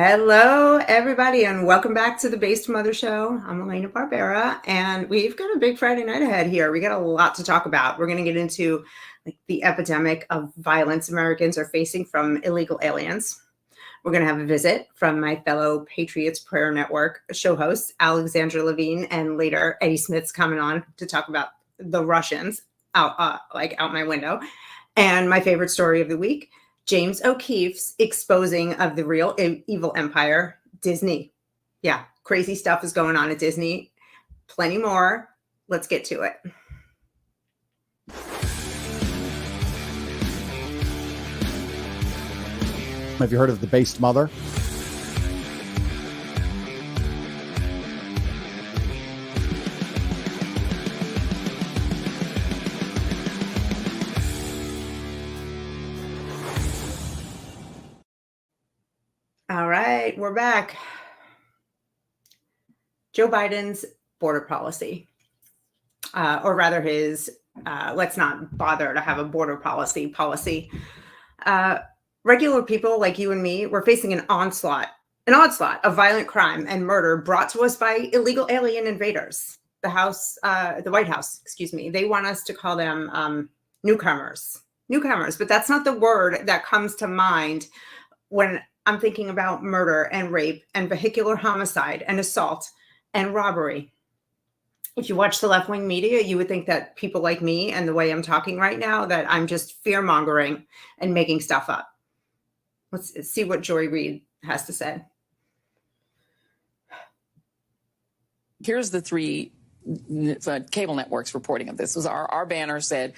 Hello, everybody, and welcome back to the Based Mother Show. I'm Elena Barbera, and we've got a big Friday night ahead here. We got a lot to talk about. We're going to get into the epidemic of violence Americans are facing from illegal aliens. We're going to have a visit from my fellow Patriots Prayer Network show host, Alexandra Levine, and later Eddie Smith's coming on to talk about the Russians out my window. And my favorite story of the week, James O'Keefe's exposing of the real evil empire, Disney. Yeah, crazy stuff is going on at Disney. Plenty more. Let's get to it. Have you heard of the Based Mother? All right, we're back. Joe Biden's border policy, or rather his let's not bother to have a border policy. Regular people like you and me, we're facing an onslaught of violent crime and murder brought to us by illegal alien invaders. The White House, excuse me. They want us to call them newcomers, but that's not the word that comes to mind when I'm thinking about murder and rape and vehicular homicide and assault and robbery. If you watch the left-wing media, you would think that people like me and the way I'm talking right now, that I'm just fear-mongering and making stuff up. Let's see what Joy Reid has to say. Here's the three cable networks reporting of this. Was our banner said,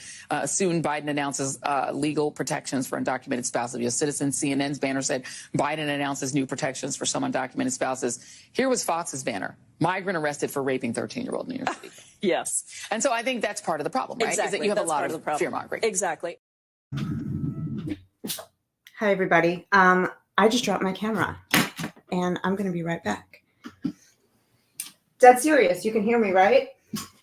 soon Biden announces legal protections for undocumented spouses of U.S. citizens. CNN's banner said, Biden announces new protections for some undocumented spouses. Here was Fox's banner, migrant arrested for raping 13-year-old New York City. Yes. And so I think that's part of the problem, right? Exactly. Is that you have that's a lot of fear-mongering. Exactly. Hi, everybody. I just dropped my camera, and I'm going to be right back. Dead serious. You can hear me, right?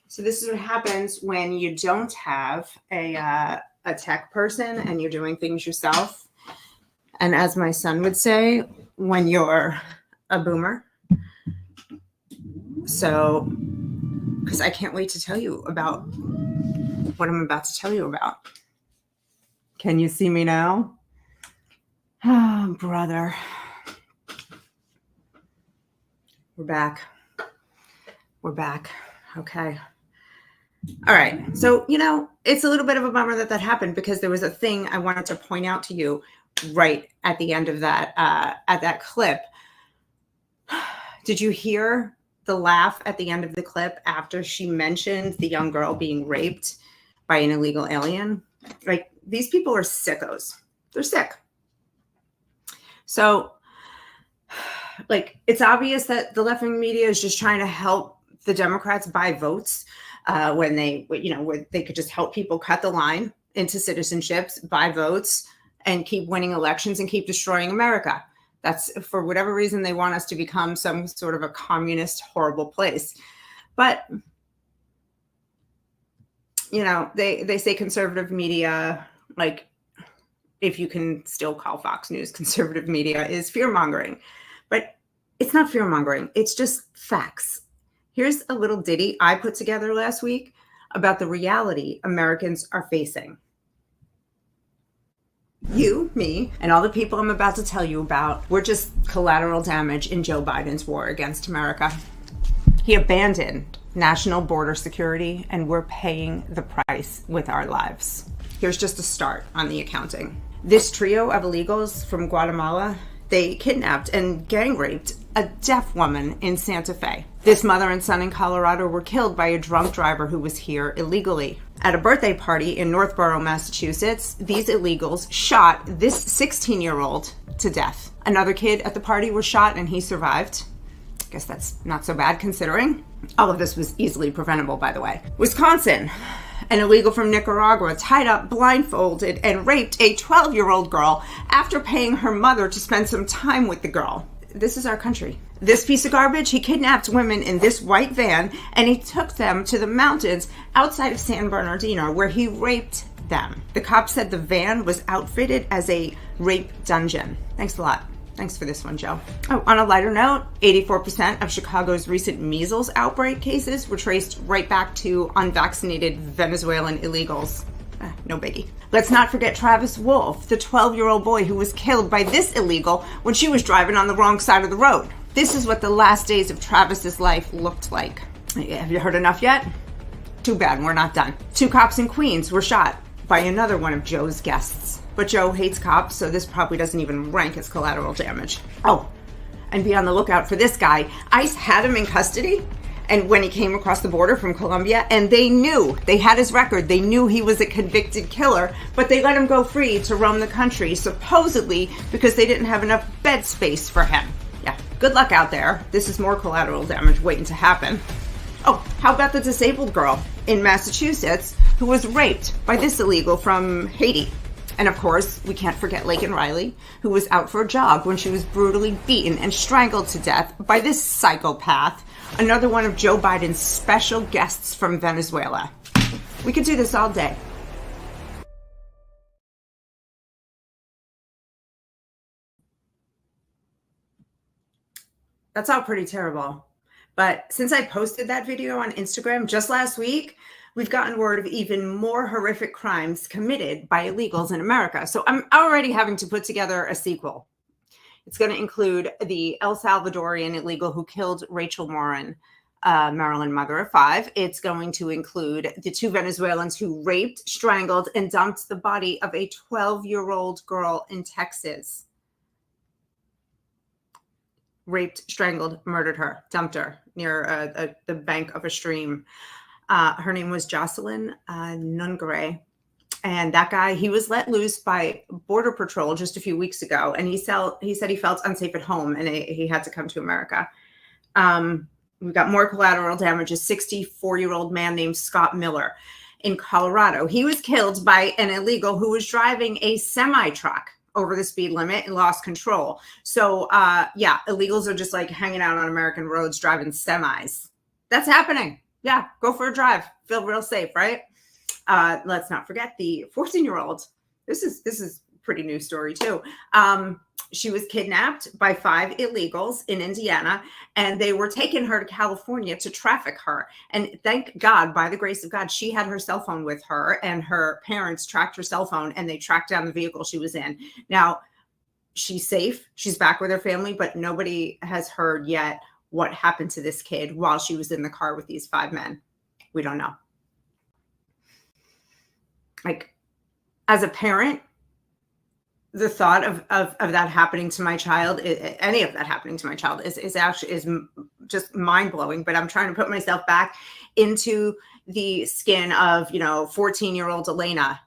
So this is what happens when you don't have a tech person and you're doing things yourself. And as my son would say, when you're a boomer. So, because I can't wait to tell you about what I'm about to tell you about. Can you see me now? Oh, brother. We're back. Okay. All right. So, it's a little bit of a bummer that happened because there was a thing I wanted to point out to you right at the end of that, at that clip. Did you hear the laugh at the end of the clip after she mentioned the young girl being raped by an illegal alien? Like, these people are sickos. They're sick. So, it's obvious that the left-wing media is just trying to help the Democrats buy votes when where they could just help people cut the line into citizenships, buy votes, and keep winning elections and keep destroying America. That's for whatever reason they want us to become some sort of a communist, horrible place. But, they say conservative media, if you can still call Fox News conservative media, is fear-mongering. But it's not fear-mongering. It's just facts. Here's a little ditty I put together last week about the reality Americans are facing. You, me, and all the people I'm about to tell you about, we're just collateral damage in Joe Biden's war against America. He abandoned national border security, and we're paying the price with our lives. Here's just a start on the accounting. This trio of illegals from Guatemala, they kidnapped and gang raped a deaf woman in Santa Fe. This mother and son in Colorado were killed by a drunk driver who was here illegally. At a birthday party in Northborough, Massachusetts, these illegals shot this 16-year-old to death. Another kid at the party was shot and he survived. I guess that's not so bad considering. All of this was easily preventable, by the way. Wisconsin. An illegal from Nicaragua tied up, blindfolded, and raped a 12-year-old girl after paying her mother to spend some time with the girl. This is our country. This piece of garbage, he kidnapped women in this white van and he took them to the mountains outside of San Bernardino where he raped them. The cops said the van was outfitted as a rape dungeon. Thanks a lot. Thanks for this one, Joe. Oh, on a lighter note, 84% of Chicago's recent measles outbreak cases were traced right back to unvaccinated Venezuelan illegals. No biggie. Let's not forget Travis Wolf, the 12-year-old boy who was killed by this illegal when she was driving on the wrong side of the road. This is what the last days of Travis's life looked like. Have you heard enough yet? Too bad, we're not done. 2 cops in Queens were shot by another one of Joe's guests. But Joe hates cops, so this probably doesn't even rank as collateral damage. Oh, and be on the lookout for this guy. ICE had him in custody, and when he came across the border from Colombia, and they knew, they had his record, they knew he was a convicted killer, but they let him go free to roam the country, supposedly because they didn't have enough bed space for him. Yeah, good luck out there. This is more collateral damage waiting to happen. Oh, how about the disabled girl in Massachusetts who was raped by this illegal from Haiti? And of course, we can't forget Laken Riley, who was out for a jog when she was brutally beaten and strangled to death by this psychopath, another one of Joe Biden's special guests from Venezuela. We could do this all day. That's all pretty terrible. But since I posted that video on Instagram just last week, we've gotten word of even more horrific crimes committed by illegals in America. So I'm already having to put together a sequel. It's going to include the El Salvadorian illegal who killed Rachel Morin, Maryland mother of 5. It's going to include the 2 Venezuelans who raped, strangled, and dumped the body of a 12-year-old girl in Texas. Raped, strangled, murdered her, dumped her near the bank of a stream. Her name was Jocelyn Nungare. And that guy, he was let loose by Border Patrol just a few weeks ago. And he said he felt unsafe at home and he had to come to America. We've got more collateral damage. A 64-year-old man named Scott Miller in Colorado. He was killed by an illegal who was driving a semi-truck over the speed limit and lost control. So, yeah, illegals are just like hanging out on American roads, driving semis. That's happening. Yeah, go for a drive. Feel real safe, right? Let's not forget the 14-year-old. This is a pretty new story too. She was kidnapped by 5 illegals in Indiana, and they were taking her to California to traffic her. And thank God, by the grace of God, she had her cell phone with her, and her parents tracked her cell phone, and they tracked down the vehicle she was in. Now, she's safe. She's back with her family, but nobody has heard yet what happened to this kid while she was in the car with these 5 men. We don't know. Like, as a parent, the thought of that happening to my child, any of that happening to my child is actually just mind blowing. But I'm trying to put myself back into the skin of, 14-year-old Elena,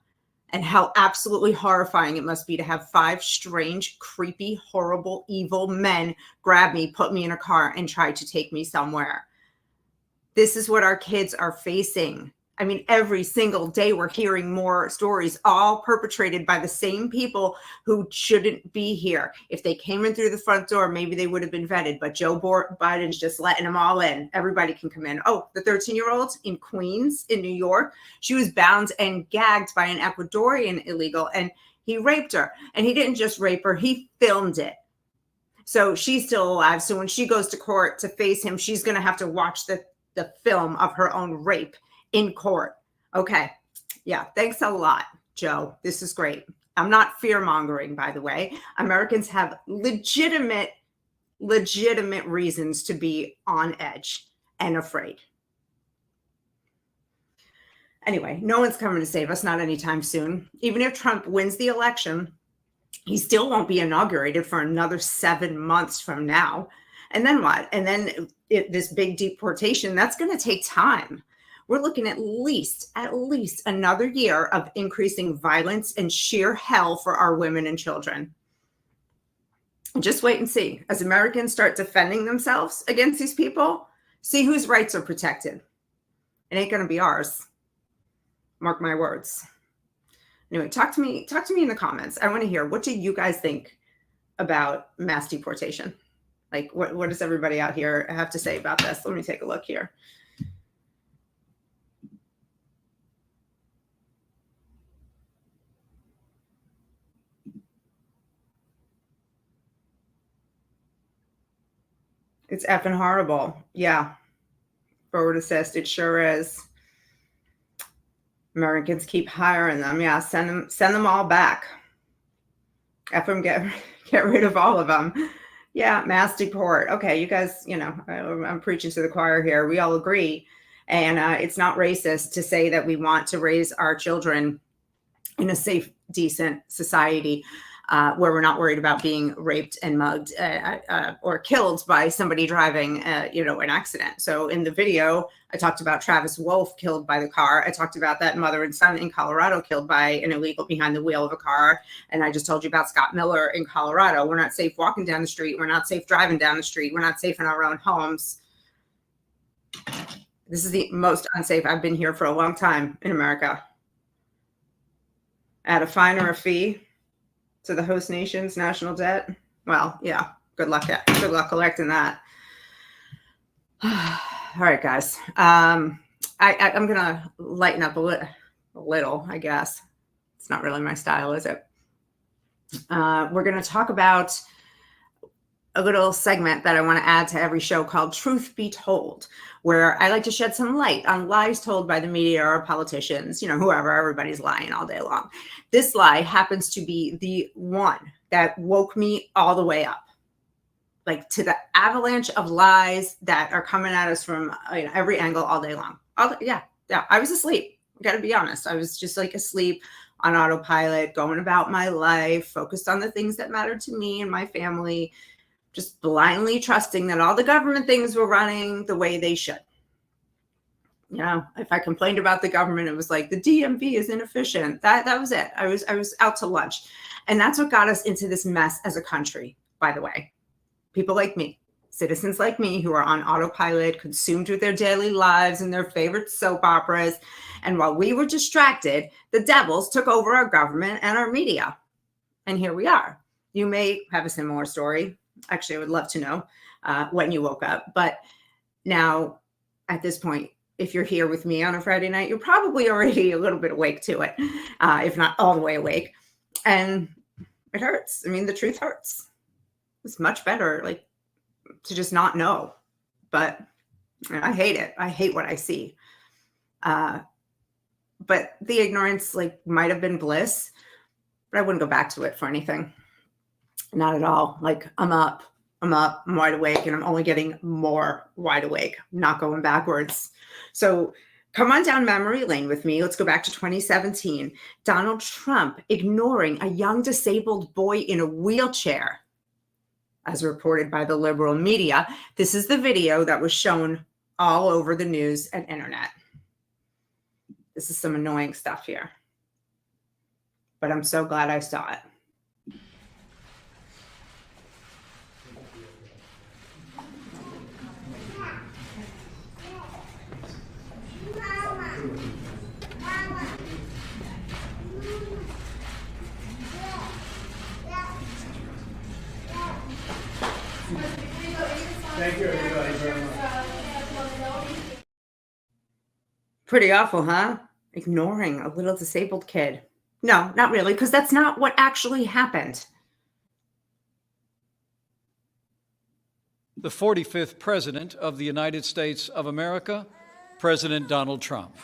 and how absolutely horrifying it must be to have 5 strange, creepy, horrible, evil men grab me, put me in a car, and try to take me somewhere. This is what our kids are facing. I mean, every single day we're hearing more stories, all perpetrated by the same people who shouldn't be here. If they came in through the front door, maybe they would have been vetted, but Joe Biden's just letting them all in. Everybody can come in. Oh, the 13-year-old in Queens, in New York, she was bound and gagged by an Ecuadorian illegal, and he raped her. And he didn't just rape her, he filmed it. So she's still alive. So when she goes to court to face him, she's going to have to watch the film of her own rape in court. Okay. Yeah. Thanks a lot, Joe. This is great. I'm not fear mongering, by the way. Americans have legitimate reasons to be on edge and afraid. Anyway, no one's coming to save us, not anytime soon. Even if Trump wins the election, he still won't be inaugurated for another 7 months from now. And then what? And then this big deportation, that's going to take time. We're looking at least another year of increasing violence and sheer hell for our women and children. Just wait and see. As Americans start defending themselves against these people, see whose rights are protected. It ain't going to be ours. Mark my words. Anyway, talk to me in the comments. I want to hear, what do you guys think about mass deportation? Like, what does everybody out here have to say about this? Let me take a look here. It's effing horrible. Yeah. Forward assist. It sure is. Americans keep hiring them. Yeah. Send them all back. F them, get rid of all of them. Yeah. Mass deport. Okay. You guys, I'm preaching to the choir here. We all agree. And it's not racist to say that we want to raise our children in a safe, decent society where we're not worried about being raped and mugged or killed by somebody driving, an accident. So in the video, I talked about Travis Wolf killed by the car. I talked about that mother and son in Colorado killed by an illegal behind the wheel of a car. And I just told you about Scott Miller in Colorado. We're not safe walking down the street. We're not safe driving down the street. We're not safe in our own homes. This is the most unsafe. I've been here for a long time in America. Add a fine or a fee to the host nation's national debt. Well, yeah, good luck collecting that. All right, guys. I'm gonna lighten up a little, I guess. It's not really my style, is it? We're gonna talk about a little segment that I want to add to every show called Truth Be Told, where I like to shed some light on lies told by the media or politicians, whoever. Everybody's lying all day long. This lie happens to be the one that woke me all the way up, like to the avalanche of lies that are coming at us from every angle all day long. Yeah. I was asleep. I got to be honest. I was just like asleep on autopilot, going about my life, focused on the things that mattered to me and my family, just blindly trusting that all the government things were running the way they should. If I complained about the government, it was like the DMV is inefficient. That was it. I was out to lunch. And that's what got us into this mess as a country, by the way. People like me, citizens like me who are on autopilot, consumed with their daily lives and their favorite soap operas. And while we were distracted, the devils took over our government and our media. And here we are. You may have a similar story. Actually, I would love to know when you woke up. But now, at this point, if you're here with me on a Friday night, you're probably already a little bit awake to it, if not all the way awake. And it hurts. I mean, the truth hurts. It's much better, to just not know. But I hate it. I hate what I see. But the ignorance, might have been bliss, but I wouldn't go back to it for anything. Not at all. I'm up, I'm wide awake, and I'm only getting more wide awake, not going backwards. So come on down memory lane with me. Let's go back to 2017. Donald Trump ignoring a young disabled boy in a wheelchair, as reported by the liberal media. This is the video that was shown all over the news and internet. This is some annoying stuff here, but I'm so glad I saw it. Thank you, everybody, very much. Pretty awful, huh? Ignoring a little disabled kid. No, not really, because that's not what actually happened. The 45th President of the United States of America, President Donald Trump.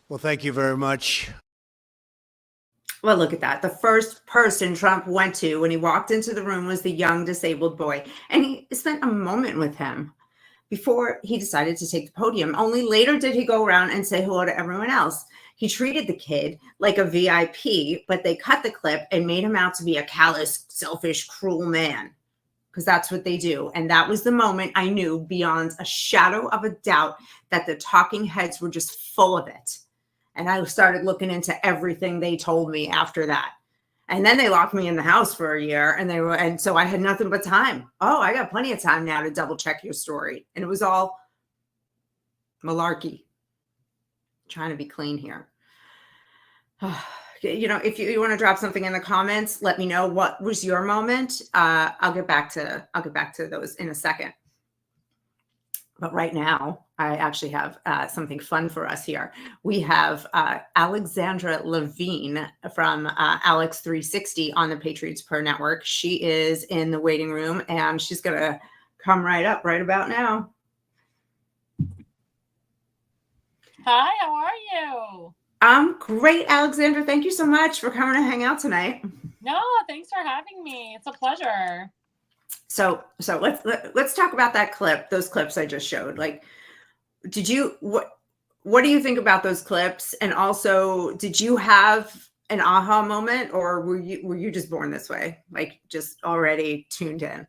Well, thank you very much. Well, look at that. The first person Trump went to when he walked into the room was the young disabled boy. And he spent a moment with him before he decided to take the podium. Only later did he go around and say hello to everyone else. He treated the kid like a VIP, but they cut the clip and made him out to be a callous, selfish, cruel man. Because that's what they do. And that was the moment I knew beyond a shadow of a doubt that the talking heads were just full of it. And I started looking into everything they told me after that. And then they locked me in the house for a year, and so I had nothing but time. Oh, I got plenty of time now to double check your story. And it was all malarkey. Trying to be clean here. if you want to drop something in the comments, let me know what was your moment. I'll get back to those in a second. But right now, I actually have something fun for us here. We have Alexandra Levine from Alex 360 on the Patriots Prayer Network. She is in the waiting room, and she's going to come right up right about now. Hi, how are you? I'm great, Alexandra. Thank you so much for coming to hang out tonight. No, thanks for having me. It's a pleasure. So let's talk about that clip, those clips I just showed. Like, what do you think about those clips? And also, did you have an aha moment, or were you just born this way, like just already tuned in?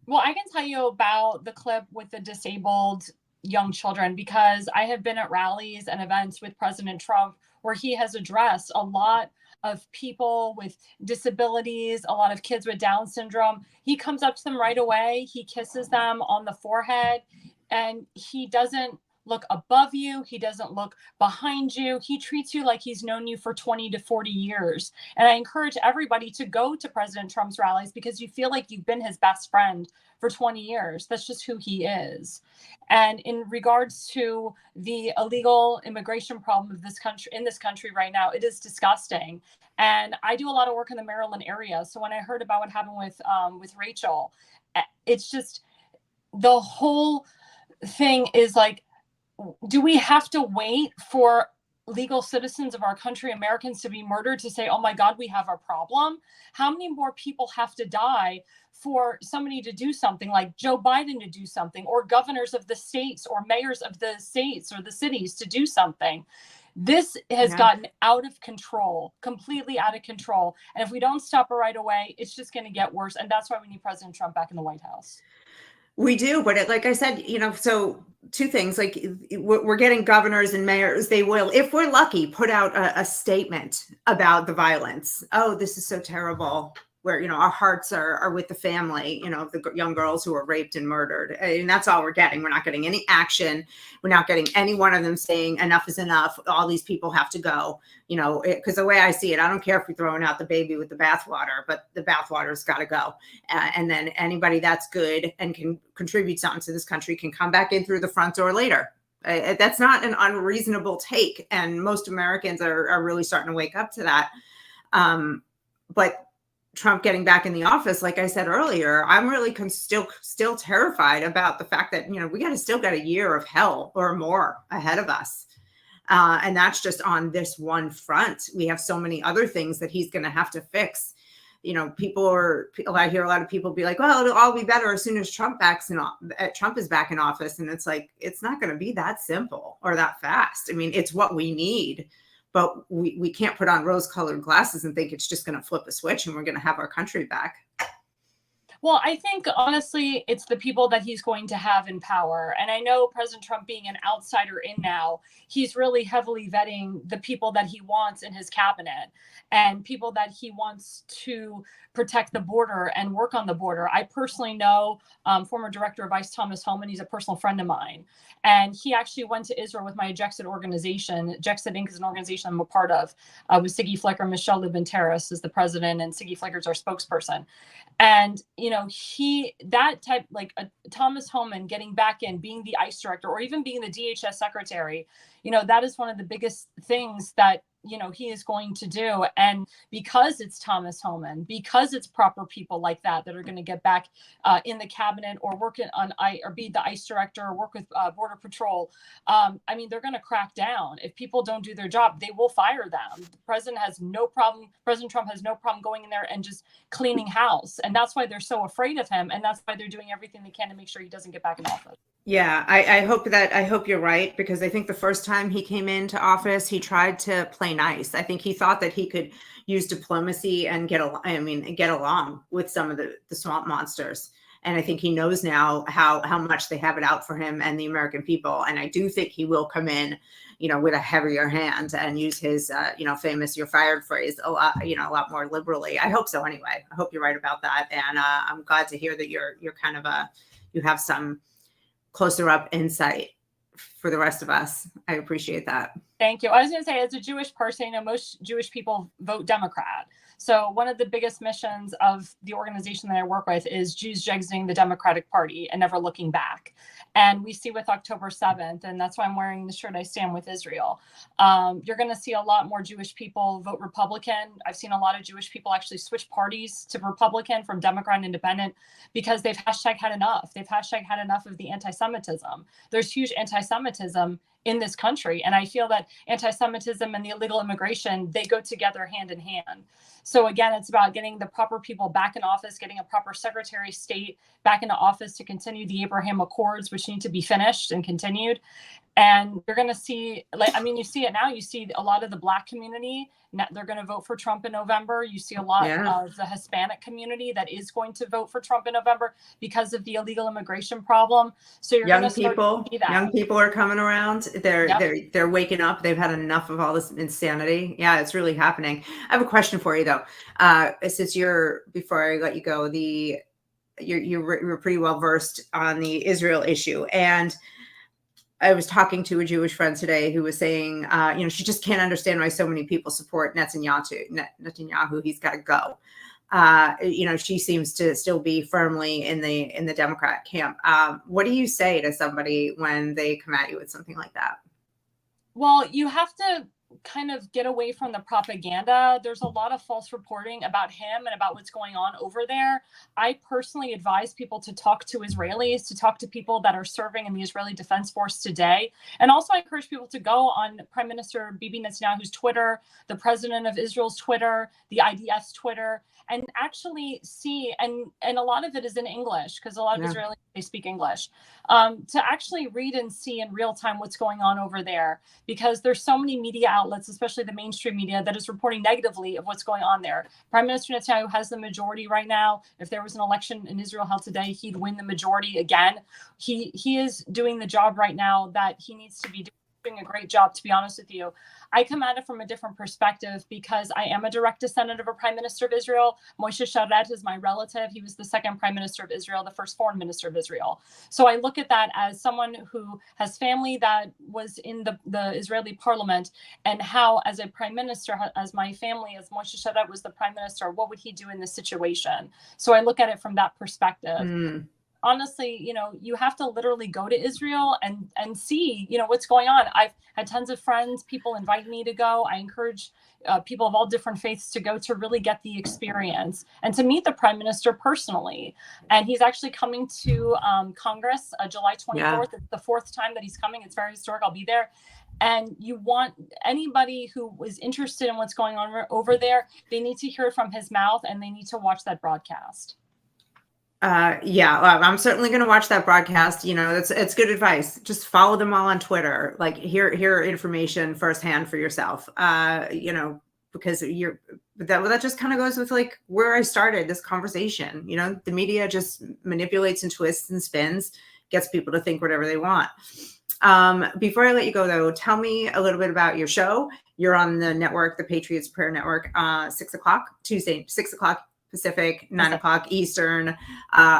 Well, I can tell you about the clip with the disabled young children because I have been at rallies and events with President Trump where he has addressed a lot of people with disabilities, a lot of kids with Down syndrome. He comes up to them right away. He kisses them on the forehead, and he doesn't look above you. He doesn't look behind you. He treats you like he's known you for 20 to 40 years. And I encourage everybody to go to President Trump's rallies because you feel like you've been his best friend for 20 years. That's just who he is. And in regards to the illegal immigration problem of this country, in this country right now, it is disgusting. And I do a lot of work in the Maryland area. So when I heard about what happened with Rachel, it's just the whole thing is like, do we have to wait for legal citizens of our country, Americans, to be murdered to say, oh my God, we have a problem? How many more people have to die for somebody to do something, like Joe Biden to do something, or governors of the states or mayors of the states or the cities to do something? This has gotten out of control, completely out of control. And if we don't stop it right away, it's just going to get worse. And that's why we need President Trump back in the White House. We do, but like I said, so two things, like we're getting governors and mayors. They will, if we're lucky, put out a statement about the violence. Oh, this is so terrible. Where, our hearts are with the family, the young girls who were raped and murdered. And that's all we're getting. We're not getting any action. We're not getting any one of them saying enough is enough. All these people have to go, because the way I see it, I don't care if we're throwing out the baby with the bathwater, but the bathwater's got to go. And then anybody that's good and can contribute something to this country can come back in through the front door later. That's not an unreasonable take. And most Americans are really starting to wake up to that. But Trump getting back in the office, like I said earlier, I'm really still terrified about the fact that, we still got a year of hell or more ahead of us. And that's just on this one front. We have so many other things that he's going to have to fix. I hear a lot of people be like, well, it'll all be better as soon as Trump is back in office. And it's like, it's not going to be that simple or that fast. I mean, it's what we need. But we can't put on rose-colored glasses and think it's just going to flip a switch and we're going to have our country back. Well, I think, honestly, it's the people that he's going to have in power. And I know President Trump being an outsider in now, he's really heavily vetting the people that he wants in his cabinet and people that he wants to protect the border and work on the border. I personally know former Director of ICE Thomas Homan. He's a personal friend of mine. And he actually went to Israel with my Jexit organization. Jexit Inc. is an organization I'm a part of with Siggy Flicker. Michelle Lubin-Terrace is the president, and Siggy Flicker is our spokesperson. And, Thomas Homan getting back in, being the ICE director, or even being the DHS secretary, that is one of the biggest things that, he is going to do. And because it's Thomas Homan, because it's proper people like that are going to get back in the cabinet or work or be the ICE director or work with Border Patrol, they're going to crack down. If people don't do their job, they will fire them. President Trump has no problem going in there and just cleaning house. And that's why they're so afraid of him. And that's why they're doing everything they can to make sure he doesn't get back in office. Yeah, I hope you're right, because I think the first time he came into office, he tried to play nice. I think he thought that he could use diplomacy and get along with some of the swamp monsters. And I think he knows now how much they have it out for him and the American people. And I do think he will come in, with a heavier hand and use his, famous "you're fired" phrase a lot more liberally. I hope so. Anyway, I hope you're right about that. And I'm glad to hear that you're kind of you have some closer up insight for the rest of us. I appreciate that. Thank you. I was going to say, as a Jewish person, most Jewish people vote Democrat. So one of the biggest missions of the organization that I work with is Jews exiting the Democratic Party and never looking back. And we see with October 7th, and that's why I'm wearing the shirt, I Stand With Israel. You're going to see a lot more Jewish people vote Republican. I've seen a lot of Jewish people actually switch parties to Republican from Democrat and Independent because they've had enough. They've had enough of the anti-Semitism. There's huge anti-Semitism in this country. And I feel that anti-Semitism and the illegal immigration, they go together hand in hand. So again, it's about getting the proper people back in office, getting a proper Secretary of State back into office to continue the Abraham Accords, which need to be finished and continued. And you're going to see, you see it now. You see a lot of the Black community, they're going to vote for Trump in November. You see a lot of the Hispanic community that is going to vote for Trump in November because of the illegal immigration problem. So you're young people are coming around. They're waking up. They've had enough of all this insanity. Yeah, it's really happening. I have a question for you though. Since before I let you go, you're pretty well versed on the Israel issue, and I was talking to a Jewish friend today who was saying, she just can't understand why so many people support Netanyahu. He's got to go. She seems to still be firmly in the Democrat camp. What do you say to somebody when they come at you with something like that? Well, you have to kind of get away from the propaganda. There's a lot of false reporting about him and about what's going on over there. I personally advise people to talk to Israelis, to talk to people that are serving in the Israeli Defense Force today. And also I encourage people to go on Prime Minister Bibi Netanyahu's Twitter, the President of Israel's Twitter, the IDF's Twitter, and actually see, and a lot of it is in English because a lot of Israelis, they speak English, to actually read and see in real time what's going on over there, because there's so many media outlets, especially the mainstream media, that is reporting negatively of what's going on there. Prime Minister Netanyahu has the majority right now. If there was an election in Israel held today, he'd win the majority again. He is doing the job right now that he needs to be doing a great job, to be honest with you. I come at it from a different perspective because I am a direct descendant of a prime minister of Israel. Moshe Sharet is my relative. He was the second prime minister of Israel, the first foreign minister of Israel. So I look at that as someone who has family that was in the Israeli parliament, and how as a prime minister, as my family, as Moshe Sharet was the prime minister, what would he do in this situation? So I look at it from that perspective. Honestly, you have to literally go to Israel and see, what's going on. I've had tons of friends, people invite me to go. I encourage people of all different faiths to go to really get the experience and to meet the prime minister personally. And he's actually coming to Congress July 24th. Yeah. It's the fourth time that he's coming. It's very historic. I'll be there. And you want anybody who is interested in what's going on over there, they need to hear it from his mouth, and they need to watch that broadcast. I'm certainly going to watch that broadcast. It's good advice. Just follow them all on Twitter. Like hear information firsthand for yourself. Because that just kind of goes with like where I started this conversation. The media just manipulates and twists and spins, gets people to think whatever they want. Before I let you go though, tell me a little bit about your show. You're on the network, the Patriots Prayer Network, 6 o'clock Tuesday, 6 o'clock Pacific, 9 o'clock Eastern,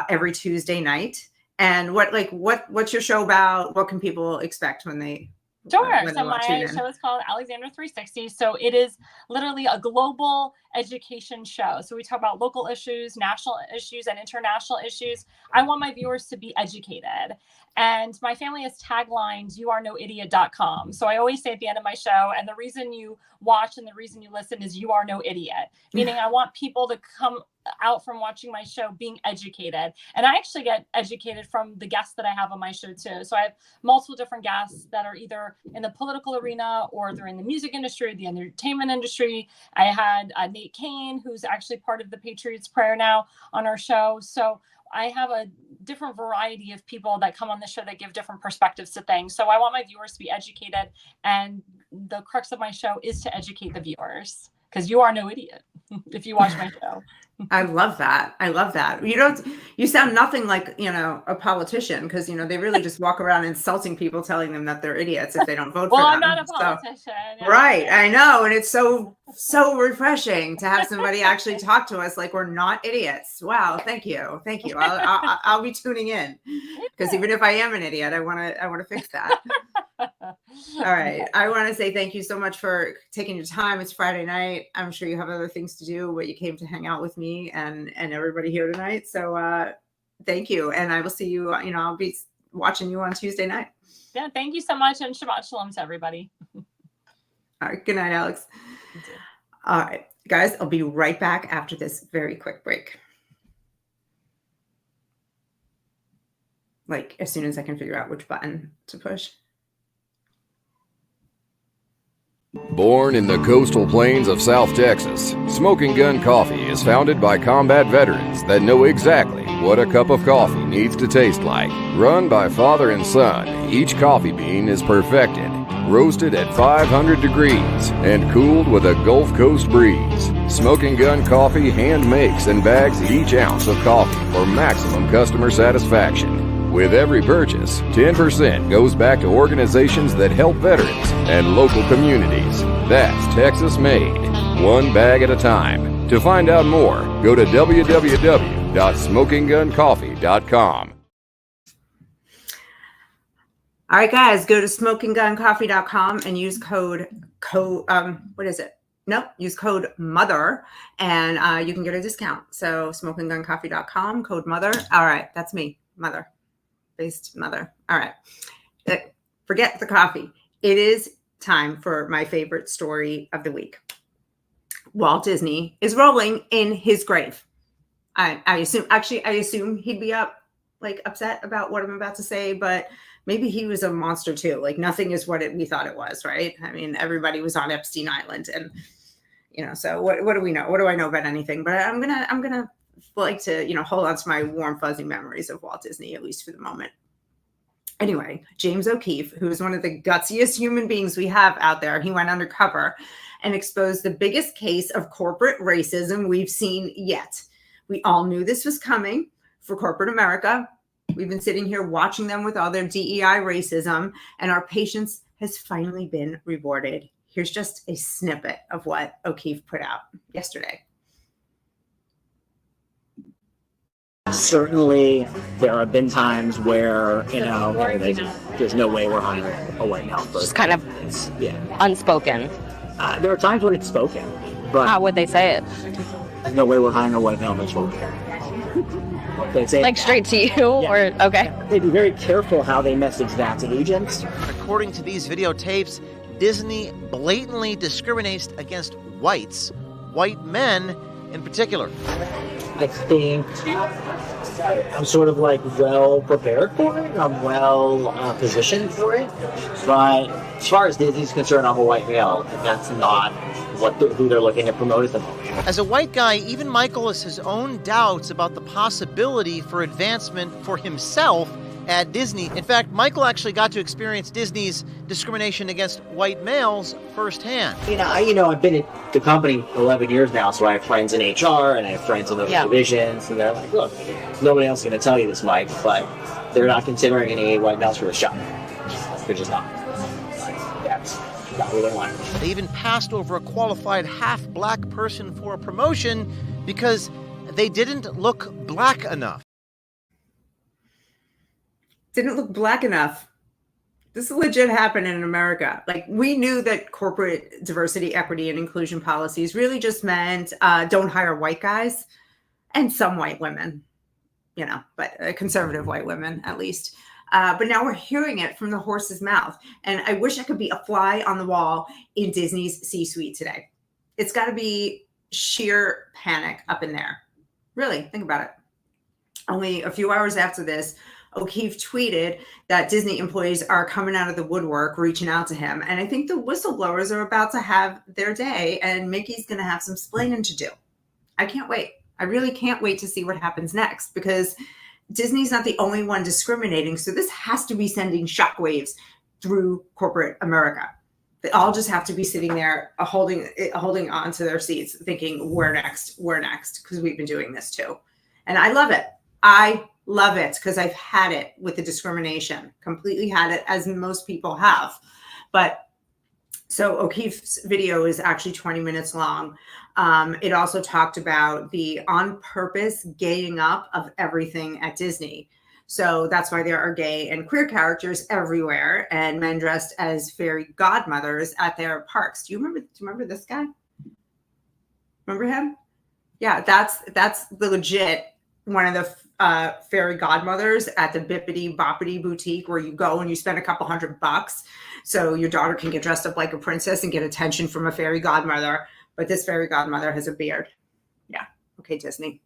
every Tuesday night. And what's your show about? What can people expect when they? Sure. So my show is called Alexander 360. So it is literally a global education show. So we talk about local issues, national issues, and international issues. I want my viewers to be educated. And my family has taglines, youarenoidiot.com. So I always say at the end of my show, and the reason you watch and the reason you listen is you are no idiot. Meaning I want people to come out from watching my show being educated. And I actually get educated from the guests that I have on my show too. So I have multiple different guests that are either in the political arena or they're in the music industry, the entertainment industry. I had Nate Kane, who's actually part of the Patriots Prayer now on our show. So I have a different variety of people that come on the show that give different perspectives to things. So I want my viewers to be educated. And the crux of my show is to educate the viewers, because you are no idiot if you watch my show. I love that. You sound nothing like, a politician, because, they really just walk around insulting people, telling them that they're idiots if they don't vote for them. Well, I'm not a politician. So, right. I know. And it's so refreshing to have somebody actually talk to us like we're not idiots. Wow. Thank you. I'll be tuning in, because even if I am an idiot, I want to fix that. All right. I want to say thank you so much for taking your time. It's Friday night. I'm sure you have other things to do, but you came to hang out with me and everybody here tonight. So thank you. And I will see you, I'll be watching you on Tuesday night. Yeah, thank you so much. And Shabbat Shalom to everybody. All right. Good night, Alex. All right, guys, I'll be right back after this very quick break. Like as soon as I can figure out which button to push. Born in the coastal plains of South Texas, Smoking Gun Coffee is founded by combat veterans that know exactly what a cup of coffee needs to taste like. Run by father and son, each coffee bean is perfected, roasted at 500 degrees, and cooled with a Gulf Coast breeze. Smoking Gun Coffee hand makes and bags each ounce of coffee for maximum customer satisfaction. With every purchase, 10% goes back to organizations that help veterans and local communities. That's Texas made, one bag at a time. To find out more, go to www.smokingguncoffee.com. All right, guys, go to smokingguncoffee.com and use code use code MOTHER and you can get a discount. So smokingguncoffee.com, code MOTHER. All right, that's me, Mother. Based Mother. All right. Forget the coffee. It is time for my favorite story of the week. Walt Disney is rolling in his grave. I assume he'd be upset about what I'm about to say, but maybe he was a monster too. Like nothing is what we thought it was, right? I mean, everybody was on Epstein Island and so what do we know? What do I know about anything? But I'm gonna like to, hold on to my warm, fuzzy memories of Walt Disney, at least for the moment. Anyway, James O'Keefe, who is one of the gutsiest human beings we have out there, he went undercover and exposed the biggest case of corporate racism we've seen yet. We all knew this was coming for corporate America. We've been sitting here watching them with all their DEI racism, and our patience has finally been rewarded. Here's just a snippet of what O'Keefe put out yesterday. Certainly, there have been times where, there's no way we're hiring a white male person. Just kind of unspoken. There are times when it's spoken, but how would they say it? there's no way we're hiring a white male person. They say Like straight to you, or okay? They'd be very careful how they message that to agents. According to these videotapes, Disney blatantly discriminates against white men in particular. I think I'm sort of well prepared for it. I'm well positioned for it. But as far as Disney's concerned, I'm a white male, and that's not who they're looking to promote at the moment. As a white guy, even Michael has his own doubts about the possibility for advancement for himself at Disney. In fact, Michael actually got to experience Disney's discrimination against white males firsthand. I've been at the company 11 years now, so I have friends in HR and I have friends in those divisions, and they're like, look, nobody else is going to tell you this, Mike, but they're not considering any white males for the shop. They're just not. That's not what they want. They even passed over a qualified half-black person for a promotion because they didn't look black enough. Didn't look black enough. This is legit happening in America. We knew that corporate diversity, equity, and inclusion policies really just meant don't hire white guys and some white women, but conservative white women at least. But now we're hearing it from the horse's mouth. And I wish I could be a fly on the wall in Disney's C-suite today. It's got to be sheer panic up in there. Really, think about it. Only a few hours after this, O'Keefe tweeted that Disney employees are coming out of the woodwork, reaching out to him. And I think the whistleblowers are about to have their day, and Mickey's going to have some splaining to do. I can't wait. I really can't wait to see what happens next, because Disney's not the only one discriminating. So this has to be sending shockwaves through corporate America. They all just have to be sitting there holding on to their seats thinking, we're next, because we've been doing this too. And I love it. I love it because I've had it with the discrimination, completely had it, as most people have. But so O'Keefe's video is actually 20 minutes long. It also talked about the on purpose gaying up of everything at Disney. So that's why there are gay and queer characters everywhere, and men dressed as fairy godmothers at their parks. Do you remember this guy? Remember him? Yeah, that's the legit one of the fairy godmothers at the Bippity Boppity boutique, where you go and you spend a couple $100 so your daughter can get dressed up like a princess and get attention from a fairy godmother. But this fairy godmother has a beard. Yeah. Okay, Disney.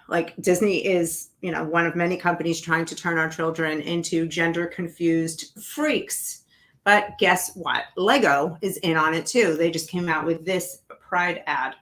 Like, Disney is, one of many companies trying to turn our children into gender confused freaks. But guess what? Lego is in on it too. They just came out with this Pride ad.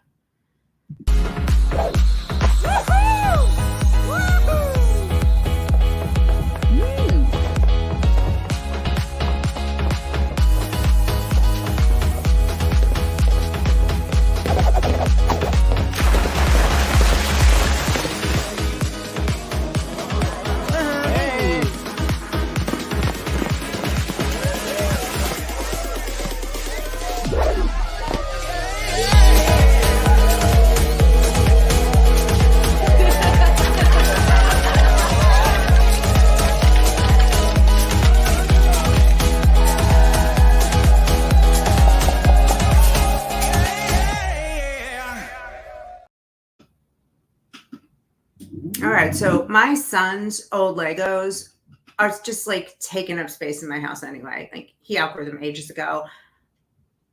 All right, so my son's old Legos are just like taking up space in my house anyway. Like, he outgrew them ages ago.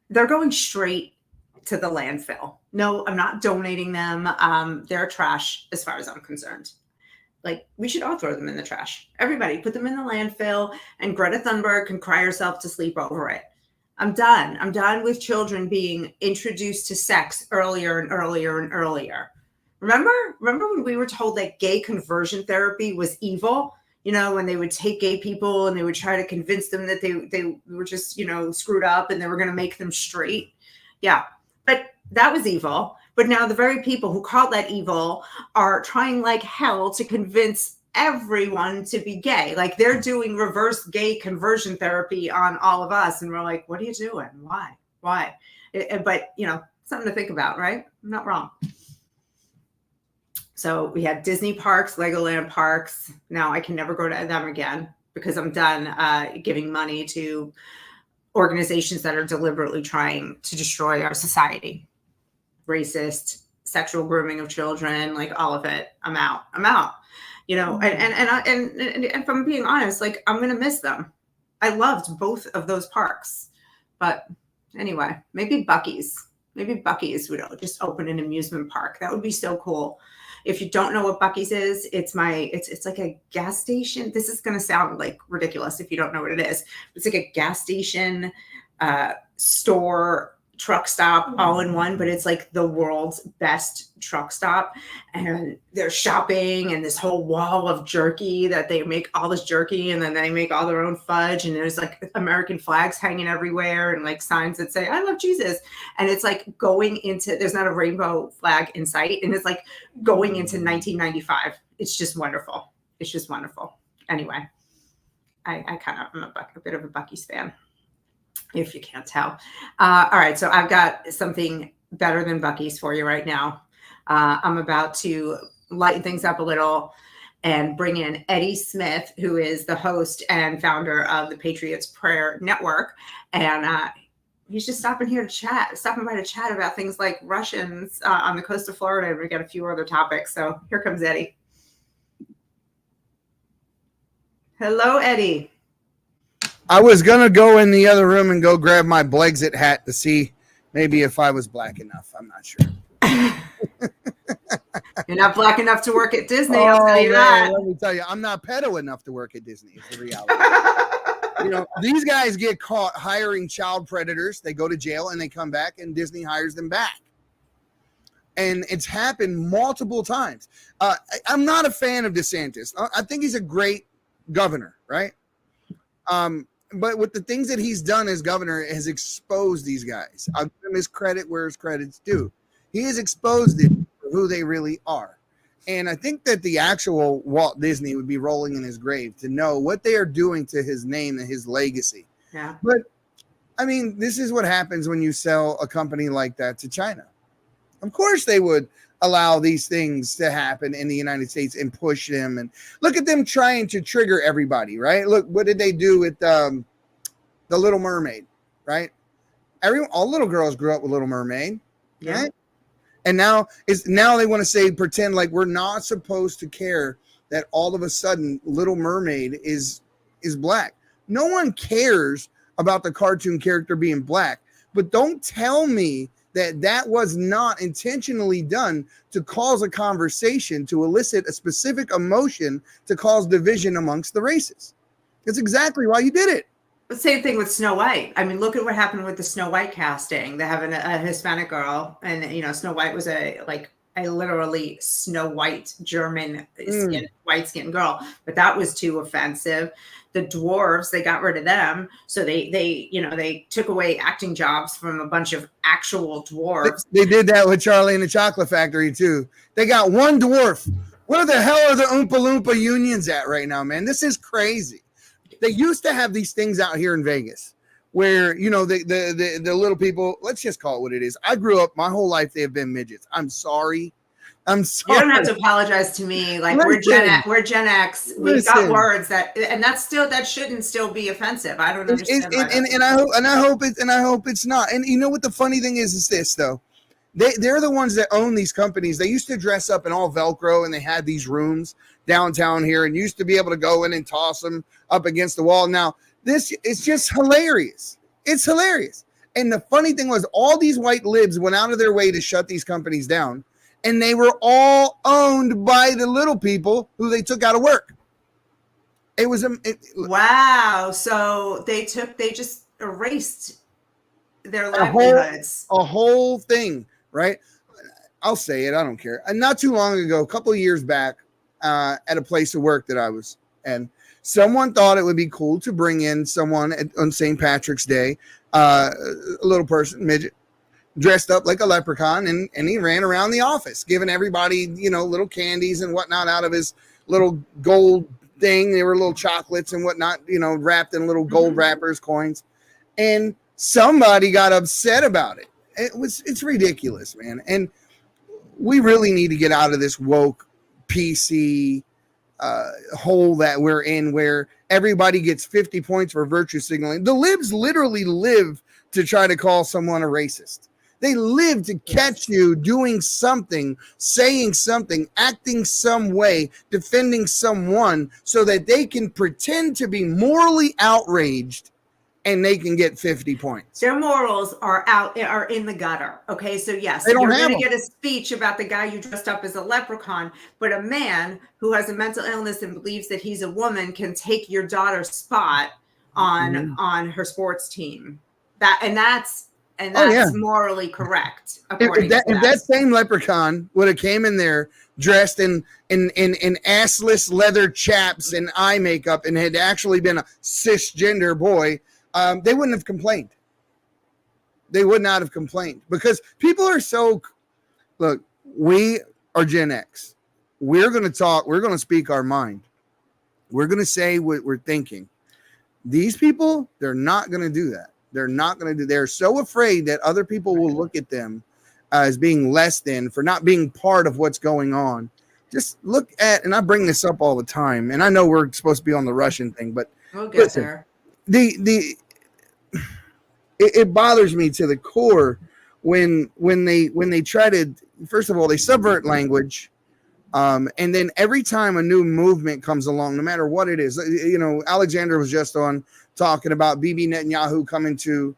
They're going straight to the landfill. No, I'm not donating them. They're trash as far as I'm concerned. Like, we should all throw them in the trash. Everybody put them in the landfill, and Greta Thunberg can cry herself to sleep over it. I'm done. I'm done with children being introduced to sex earlier and earlier and earlier. Remember when we were told that gay conversion therapy was evil? When they would take gay people and they would try to convince them that they were just, screwed up and they were going to make them straight. Yeah, but that was evil. But now the very people who called that evil are trying like hell to convince everyone to be gay. Like, they're doing reverse gay conversion therapy on all of us. And we're like, what are you doing? Why? But, something to think about, right? I'm not wrong. So we have Disney parks, Legoland parks. Now I can never go to them again because I'm done giving money to organizations that are deliberately trying to destroy our society. Racist, sexual grooming of children, like all of it. I'm out. And if I'm being honest, like, I'm gonna miss them. I loved both of those parks, but anyway, maybe Buc-ee's would just open an amusement park. That would be so cool. If you don't know what Buc-ee's is, it's like a gas station. This is going to sound like ridiculous if you don't know what it is. It's like a gas station, store, truck stop all in one, but it's like the world's best truck stop. And they're shopping, and this whole wall of jerky that they make all this jerky, and then they make all their own fudge, and there's like American flags hanging everywhere and like signs that say, I love Jesus. And it's like there's not a rainbow flag in sight, and it's like going into 1995. It's just wonderful. Anyway, I'm a bit of a Buc-ee's fan, if you can't tell. All right, so I've got something better than Buc-ee's for you right now. I'm about to lighten things up a little and bring in Eddie Smith, who is the host and founder of the Patriots Prayer Network. And he's just stopping by to chat about things like Russians on the coast of Florida. And we got a few other topics. So here comes Eddie. Hello, Eddie. I was going to go in the other room and go grab my Brexit hat to see maybe if I was black enough. I'm not sure. You're not black enough to work at Disney, I'll tell you that. Let me tell you, I'm not pedo enough to work at Disney. It's the reality. These guys get caught hiring child predators. They go to jail and they come back, and Disney hires them back. And it's happened multiple times. I'm not a fan of DeSantis. I think he's a great governor, right? But with the things that he's done as governor has exposed these guys. I'll give him his credit where his credit's due. He has exposed it for who they really are. And I think that the actual Walt Disney would be rolling in his grave to know what they are doing to his name and his legacy. Yeah. But, I mean, this is what happens when you sell a company like that to China. Of course they would allow these things to happen in the United States and push them. And look at them trying to trigger everybody, right? Look, what did they do with the Little Mermaid, right? All little girls grew up with Little Mermaid, right? And now they want to pretend like we're not supposed to care that all of a sudden Little Mermaid is black. No one cares about the cartoon character being black, but don't tell me that was not intentionally done to cause a conversation, to elicit a specific emotion, to cause division amongst the races. That's exactly why you did it. The same thing with Snow White. I mean, look at what happened with the Snow White casting. They have a Hispanic girl, and Snow White was a literally Snow White German white skin girl, but that was too offensive. The dwarves, they got rid of them, so they took away acting jobs from a bunch of actual dwarves. They did that with Charlie and the Chocolate Factory too. They got one dwarf. Where the hell are the Oompa Loompa unions at right now, man? This is crazy. They used to have these things out here in Vegas where, the little people, let's just call it what it is. I grew up, my whole life, they have been midgets. I'm sorry. You don't have to apologize to me. Like, we're Gen X. We've got words that shouldn't still be offensive. I don't understand. I hope it's not. And you know what the funny thing is this though? They're the ones that own these companies. They used to dress up in all Velcro, and they had these rooms downtown here, and used to be able to go in and toss them up against the wall. Now, this is just hilarious. It's hilarious. And the funny thing was, all these white libs went out of their way to shut these companies down, and they were all owned by the little people who they took out of work. It was wow. So they just erased their livelihoods. A whole thing, right? I'll say it. I don't care. And not too long ago, a couple of years back, at a place of work that I was, and someone thought it would be cool to bring in someone on St. Patrick's Day, a little person, midget, dressed up like a leprechaun, and he ran around the office giving everybody, little candies and whatnot out of his little gold thing. They were little chocolates and whatnot, wrapped in little gold wrappers, coins. And somebody got upset about it. It's ridiculous, man. And we really need to get out of this woke PC hole that we're in, where everybody gets 50 points for virtue signaling. The libs literally live to try to call someone a racist. They live to catch you doing something, saying something, acting some way, defending someone, so that they can pretend to be morally outraged and they can get 50 points. Their morals are in the gutter. Okay, so yes, you're going to get a speech about the guy you dressed up as a leprechaun, but a man who has a mental illness and believes that he's a woman can take your daughter's spot on her sports team. That's morally correct. If that same leprechaun would have came in there dressed in assless leather chaps and eye makeup and had actually been a cisgender boy, they wouldn't have complained. They would not have complained, because people are look, we are Gen X. We're going to talk. We're going to speak our mind. We're going to say what we're thinking. These people, they're not going to do that. They're so afraid that other people will look at them as being less than, for not being part of what's going on. Just look at, and I bring this up all the time, and I know we're supposed to be on the Russian thing, but we'll get there. It bothers me to the core when they try to, first of all, they subvert language, and then every time a new movement comes along, no matter what it is, Alexander was just on talking about Bibi Netanyahu coming to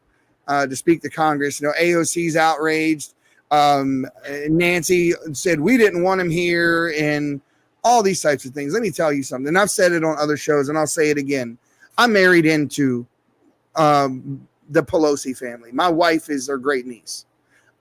speak to Congress. AOC's outraged. Nancy said we didn't want him here, and all these types of things. Let me tell you something. I've said it on other shows, and I'll say it again. I'm married into the Pelosi family. My wife is their great niece.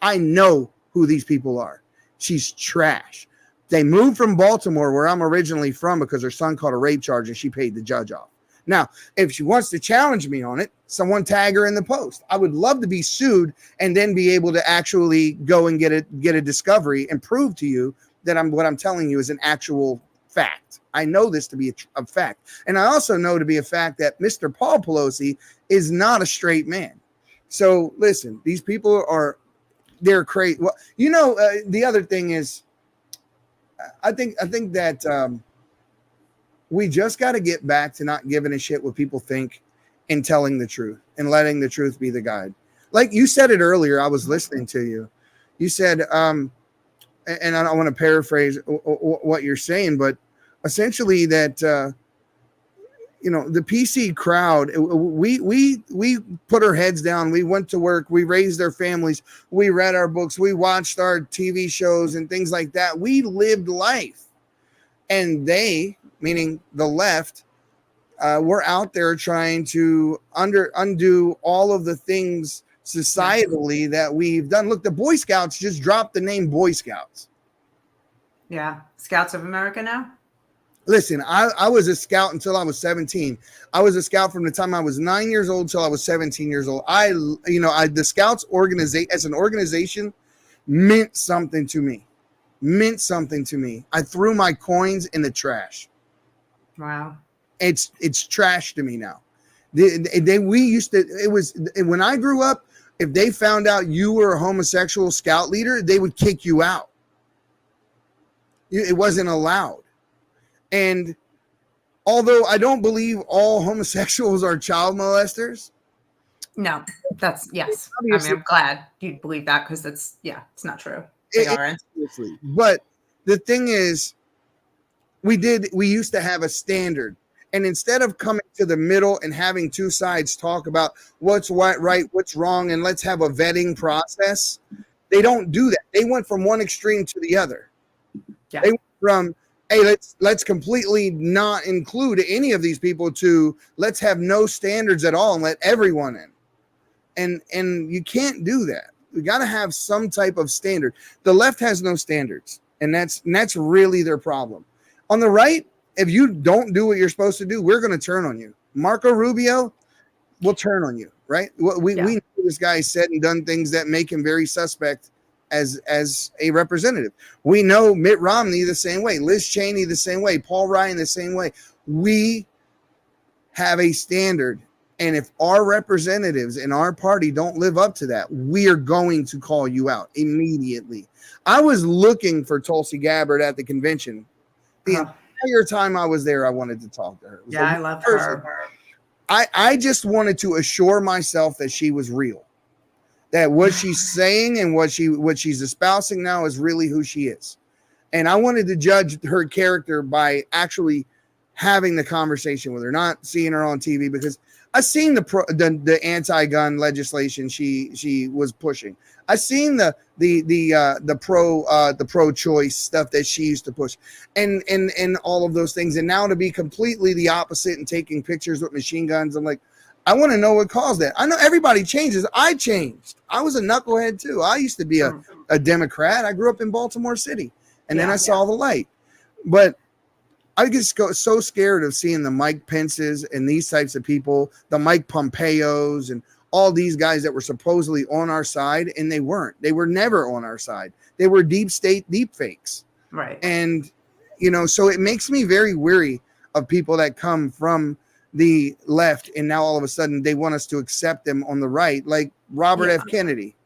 I know who these people are. She's trash. They moved from Baltimore, where I'm originally from, because her son caught a rape charge and she paid the judge off. Now, if she wants to challenge me on it, someone tag her in the post. I would love to be sued and then be able to actually go and get a discovery and prove to you that what I'm telling you is an actual fact. I know this to be a fact. And I also know to be a fact that Mr. Paul Pelosi is not a straight man. So listen, these people they're crazy. Well, the other thing is, I think that we just got to get back to not giving a shit what people think and telling the truth and letting the truth be the guide. Like you said it earlier, I was listening to you. You said, and I don't want to paraphrase what you're saying, but essentially that, the PC crowd, we put our heads down. We went to work. We raised our families. We read our books. We watched our TV shows and things like that. We lived life. And they, meaning the left, were out there trying to undo all of the things societally that we've done. Look, the Boy Scouts just dropped the name Boy Scouts. Yeah. Scouts of America now? Listen, I was a scout until I was 17. I was a scout from the time I was 9 years old till I was 17 years old. The Scouts organization as an organization meant something to me. I threw my coins in the trash. Wow. It's trash to me now. When I grew up, if they found out you were a homosexual scout leader, they would kick you out. It wasn't allowed. And although I don't believe all homosexuals are child molesters. No, that's yes. Obviously. I mean, I'm glad you believe that because it's not true. They aren't. But the thing is, we used to have a standard. And instead of coming to the middle and having two sides talk about what's right, what's wrong, and let's have a vetting process, they don't do that. They went from one extreme to the other. Yeah. They went from, hey, let's completely not include any of these people to let's have no standards at all and let everyone in. And you can't do that. We got to have some type of standard. The left has no standards, and that's really their problem. On the right, if you don't do what you're supposed to do, we're going to turn on you. Marco Rubio will turn on you, right? We know this guy said and done things that make him very suspect as a representative. We know Mitt Romney the same way, Liz Cheney the same way, Paul Ryan the same way. We have a standard, and if our representatives in our party don't live up to that, we are going to call you out immediately. I was looking for Tulsi Gabbard at the convention. The entire time I was there, I wanted to talk to her. I love her. I just wanted to assure myself that she was real, that what she's saying and what she's espousing now is really who she is. And I wanted to judge her character by actually having the conversation with her, not seeing her on TV, because I've seen the anti-gun legislation she was pushing. I've seen the pro-choice stuff that she used to push, and all of those things. And now to be completely the opposite and taking pictures with machine guns, I'm like, I want to know what caused that. I know everybody changes. I changed. I was a knucklehead too. I used to be a Democrat. I grew up in Baltimore City, and then I saw the light. But I just go so scared of seeing the Mike Pences and these types of people, the Mike Pompeos and all these guys that were supposedly on our side, and they weren't. They were never on our side. They were deep state deep fakes. Right. And, so it makes me very weary of people that come from the left, and now all of a sudden they want us to accept them on the right, like Robert F. Kennedy.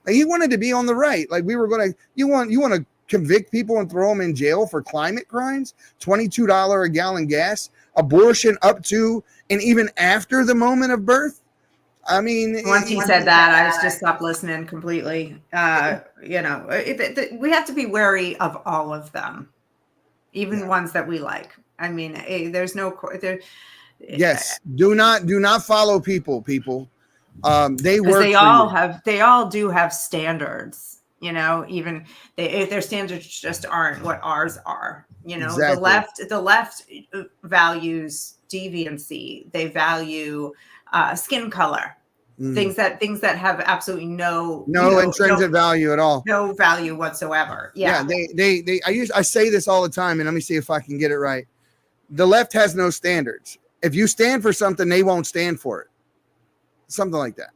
Like, he wanted to be on the right. Like, we were going to, you want to convict people and throw them in jail for climate crimes, $22 a gallon gas, abortion up to and even after the moment of birth. I mean, once he said that, I was just stopped listening completely. We have to be wary of all of them, even ones that we like. I mean, there's no there. Yes, do not follow people. They work. They all do have standards. Even their standards just aren't what ours are. Exactly. The left values deviancy. They value skin color, things that have absolutely no intrinsic value at all, no value whatsoever. Yeah. I say this all the time, and let me see if I can get it right. The left has no standards. If you stand for something, they won't stand for it. Something like that.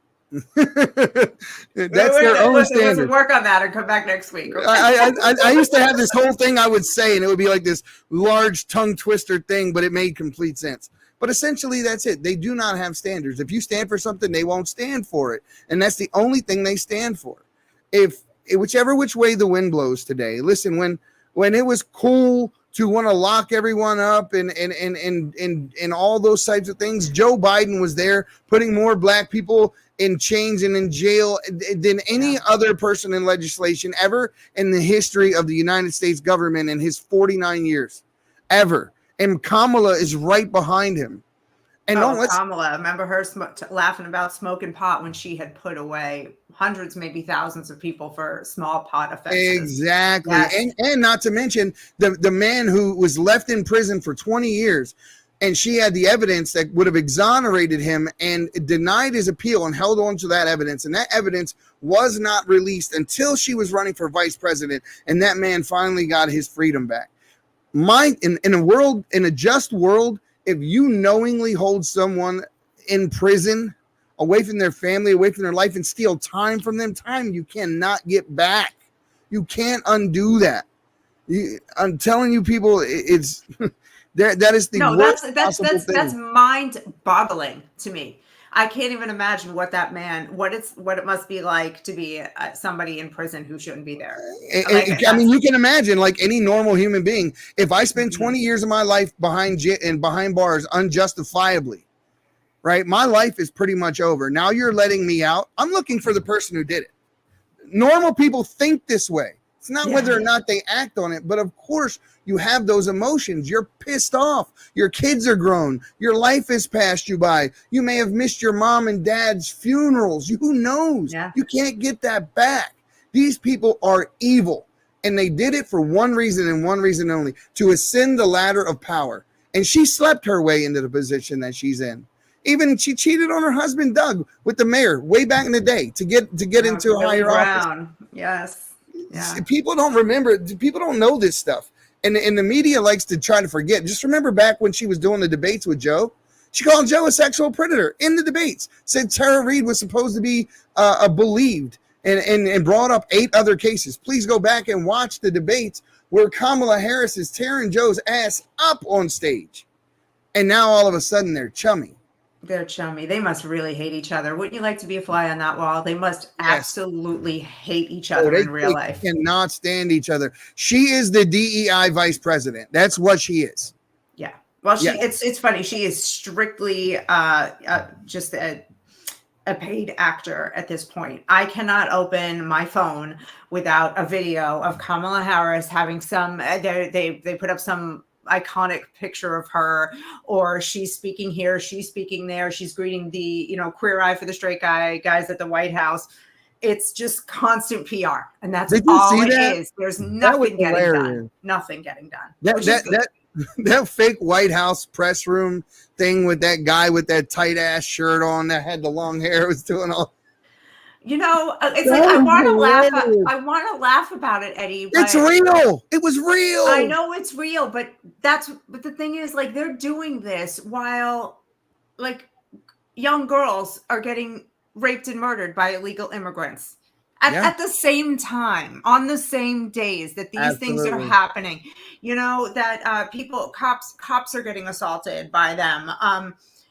That's their own standard. Let's work on that and come back next week. Okay? I used to have this whole thing I would say, and it would be like this large tongue twister thing, but it made complete sense. But essentially, that's it. They do not have standards. If you stand for something, they won't stand for it, and that's the only thing they stand for. If whichever which way the wind blows today. Listen, when it was cool to want to lock everyone up and all those types of things, Joe Biden was there putting more black people in chains and in jail than any other person in legislation ever in the history of the United States government in his 49 years ever. And Kamala is right behind him. And Kamala, remember her laughing about smoking pot when she had put away hundreds, maybe thousands of people for small pot offenses. Exactly. Yes. And not to mention the man who was left in prison for 20 years, and she had the evidence that would have exonerated him and denied his appeal and held on to that evidence. And that evidence was not released until she was running for vice president. And that man finally got his freedom back. In a just world, if you knowingly hold someone in prison, away from their family, away from their life, and steal time from them, time you cannot get back. You can't undo that. I'm telling you, people, it's that is the worst possible thing. That's mind-boggling to me. I can't even imagine what it must be like to be somebody in prison who shouldn't be there. I mean, you can imagine, like any normal human being, if I spend 20 years of my life behind bars unjustifiably, right? My life is pretty much over. Now you're letting me out. I'm looking for the person who did it. Normal people think this way. It's not whether or not they act on it, but of course you have those emotions. You're pissed off. Your kids are grown. Your life has passed you by. You may have missed your mom and dad's funerals. Who knows? Yeah. You can't get that back. These people are evil, and they did it for one reason and one reason only, to ascend the ladder of power. And she slept her way into the position that she's in. Even she cheated on her husband, Doug, with the mayor way back in the day to get into a higher office. Yes. Yeah. People don't remember. People don't know this stuff. And the media likes to try to forget. Just remember back when she was doing the debates with Joe. She called Joe a sexual predator in the debates. Said Tara Reid was supposed to be believed and brought up 8 other cases. Please go back and watch the debates where Kamala Harris is tearing Joe's ass up on stage. And now all of a sudden they're chummy. They're chummy. They must really hate each other. Wouldn't you like to be a fly on that wall? They must absolutely hate each other in real life. They cannot stand each other. She is the DEI vice president. That's what she is. Yeah. Well, it's funny. She is strictly just a paid actor at this point. I cannot open my phone without a video of Kamala Harris having some. They put up some iconic picture of her, or she's speaking here, she's speaking there, she's greeting the queer eye for the straight guys at the White House. It's just constant PR, and that's all it is. There's nothing getting done. Nothing getting done. That fake White House press room thing with that guy with that tight ass shirt on that had the long hair was doing all. It's like I want to laugh. I want to laugh about it, Eddie. It's real. It was real. I know it's real, but the thing is, like, they're doing this while, like, young girls are getting raped and murdered by illegal immigrants at the same time, on the same days that these things are happening. That cops are getting assaulted by them.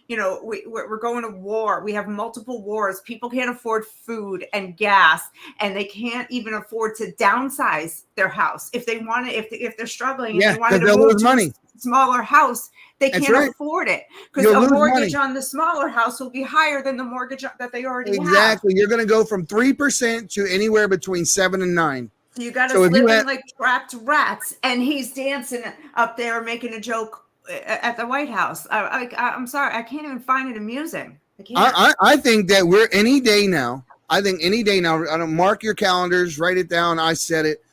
We're going to war. We have multiple wars. People can't afford food and gas, and they can't even afford to downsize their house. If they want to, if they're struggling, and they want to move to a smaller house, they can't afford it because a mortgage on the smaller house will be higher than the mortgage that they already have. Exactly. You're going to go from 3% to anywhere between 7 and 9. So you got to live in like trapped rats, and he's dancing up there making a joke at the White House. I'm sorry, I can't even find it amusing. I think that we're any day now. I don't mark your calendars, write it down. I said it.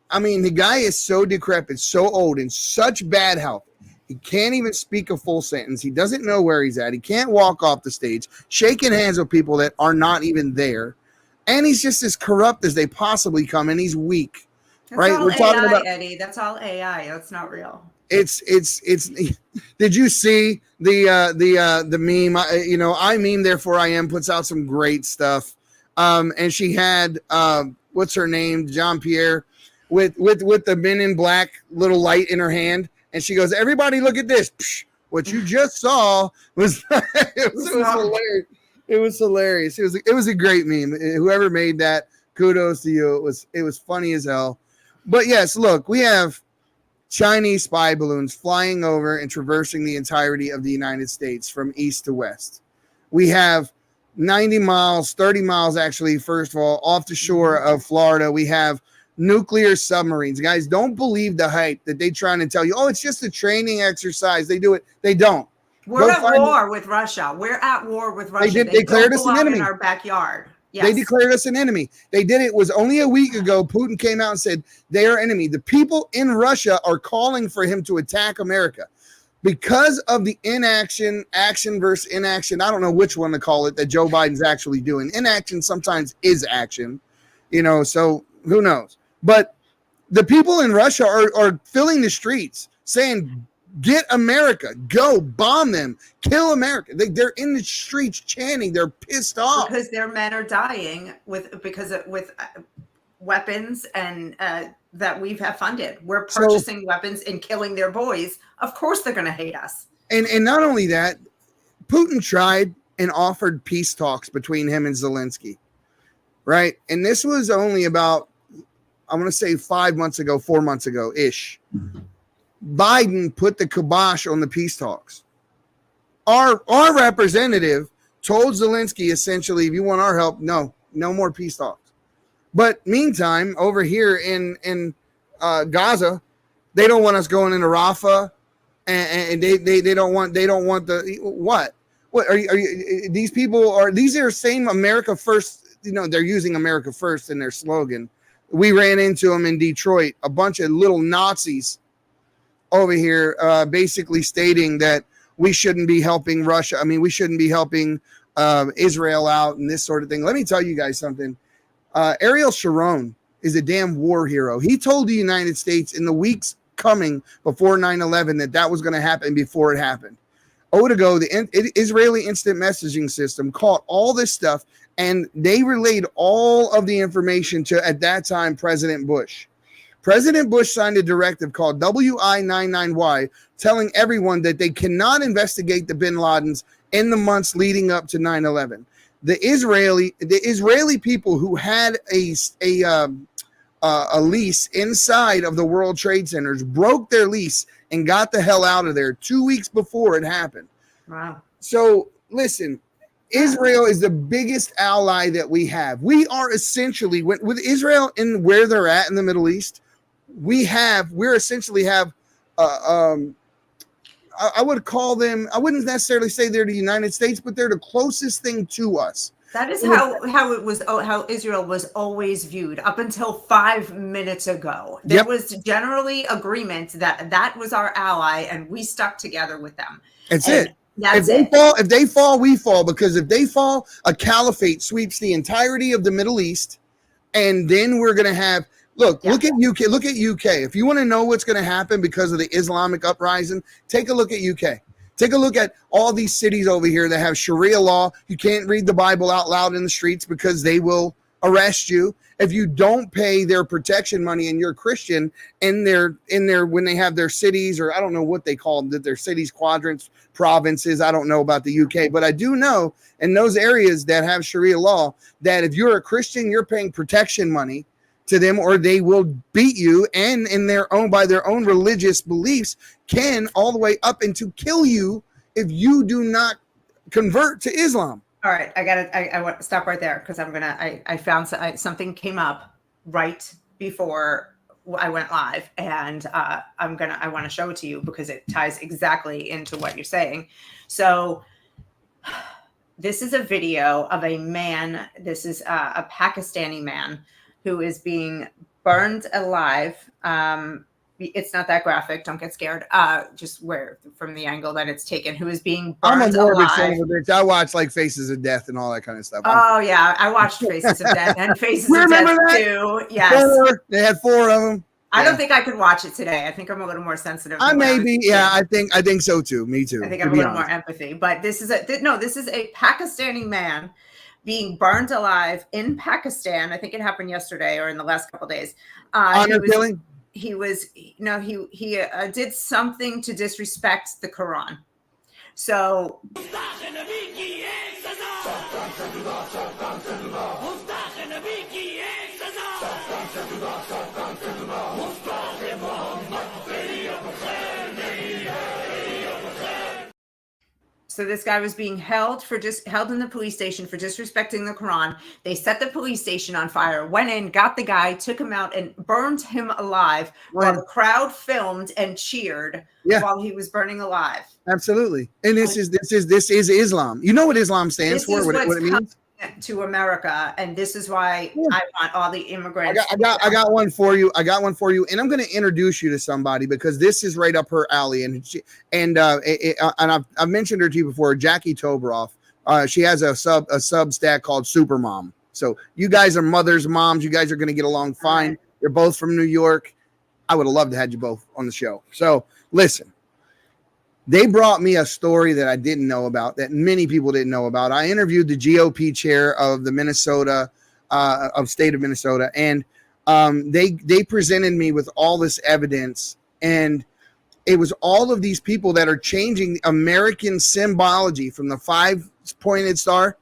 I mean, the guy is so decrepit, so old, in such bad health. He can't even speak a full sentence. He doesn't know where he's at. He can't walk off the stage, shaking hands with people that are not even there. And he's just as corrupt as they possibly come, and he's weak. That's right? We're talking about Eddie. That's all AI. That's not real. It's did you see the meme? I meme, therefore I am puts out some great stuff. And she had what's her name? Jean-Pierre with the Men in Black little light in her hand. And she goes, everybody look at this. Psh, what you just saw was it was hilarious. It was hilarious. It was a great meme. Whoever made that kudos to you. It was funny as hell. But yes, look, we have Chinese spy balloons flying over and traversing the entirety of the United States from east to west. We have 90 miles, 30 miles actually, first of all, off the shore of Florida. We have nuclear submarines. Guys, don't believe the hype that they trying to tell you, oh, it's just a training exercise. They do it. They don't. We're at war with Russia. We're at war with Russia. They declared us an enemy in our backyard. Yes. They declared us an enemy. They did it. It was only a week ago. Putin came out and said they are enemy. The people in Russia are calling for him to attack America because of the inaction, action versus inaction. I don't know which one to call it that Joe Biden's actually doing. Inaction sometimes is action, so who knows? But the people in Russia are filling the streets saying, get America, go bomb them, kill America. They're in the streets chanting. They're pissed off because their men are dying with weapons and that we've funded. We're purchasing weapons and killing their boys. Of course, they're going to hate us. And not only that, Putin tried and offered peace talks between him and Zelensky, right? And this was only about, I want to say 4 months ago ish. Biden put the kibosh on the peace talks. Our representative told Zelensky essentially, if you want our help, no more peace talks. But meantime, over here in Gaza, they don't want us going into Rafah, and they don't want the what are you these people are these are same America first. They're using America first in their slogan. We ran into them in Detroit, a bunch of little Nazis over here, basically stating that we shouldn't be helping Russia. I mean, we shouldn't be helping Israel out and this sort of thing. Let me tell you guys something. Ariel Sharon is a damn war hero. He told the United States in the weeks coming before 9/11 that was going to happen before it happened. Otago, the Israeli instant messaging system, caught all this stuff, and they relayed all of the information to, at that time, President Bush. President Bush signed a directive called WI-99Y, telling everyone that they cannot investigate the bin Ladens in the months leading up to 9/11. The Israeli people who had a lease inside of the World Trade Centers broke their lease and got the hell out of there 2 weeks before it happened. Wow. So listen, Israel is the biggest ally that we have. We are essentially, with Israel and where they're at in the Middle East, we're essentially have, I would call them, I wouldn't necessarily say they're the United States, but they're the closest thing to us. That is how Israel was always viewed up until 5 minutes ago. There was generally agreement that was our ally and we stuck together with them. That's it. If they fall, we fall, because if they fall, a caliphate sweeps the entirety of the Middle East, and then we're going to have, look at UK. Look at UK. If you want to know what's going to happen because of the Islamic uprising, take a look at UK. Take a look at all these cities over here that have Sharia law. You can't read the Bible out loud in the streets because they will arrest you if you don't pay their protection money and you're Christian in their when they have their cities, or I don't know what they call them, their cities, quadrants, provinces. I don't know about the UK, but I do know in those areas that have Sharia law that if you're a Christian, you're paying protection money to them, or they will beat you, and by their own religious beliefs can all the way up into kill you if you do not convert to Islam. All right, I want to stop right there because I found something came up right before I went live, and I want to show it to you because it ties exactly into what you're saying. So this is a video of a man. This is a Pakistani man who is being burned alive. It's not that graphic. Don't get scared. Just from the angle that it's taken, who is being burned alive. I watch like Faces of Death and all that kind of stuff. Oh yeah, I watched Faces of Death and Faces of Death too. Yes, they had 4 of them. I don't think I could watch it today. I think I'm a little more sensitive. I think so too. Me too. I think I have a little more empathy. But this is a Pakistani man being burned alive in Pakistan. I think it happened yesterday or in the last couple of days. Honor killing. He did something to disrespect the Quran. So So this guy was being held in the police station for disrespecting the Quran. They set the police station on fire, went in, got the guy, took him out, and burned him alive while the crowd filmed and cheered while he was burning alive. Absolutely. And this is Islam. You know what Islam stands for? What it means? To America, and this is why I want all the immigrants. I got one for you. And I'm going to introduce you to somebody because this is right up her alley. And I've mentioned her to you before, Jackie Tobroff. She has a Substack called Supermom. So you guys are mothers, moms. You guys are going to get along fine. Right. You're both from New York. I would have loved to have you both on the show. So listen. They brought me a story that I didn't know about, that many people didn't know about. I interviewed the GOP chair of the state of Minnesota, and they presented me with all this evidence, and it was all of these people that are changing American symbology from the 5-pointed star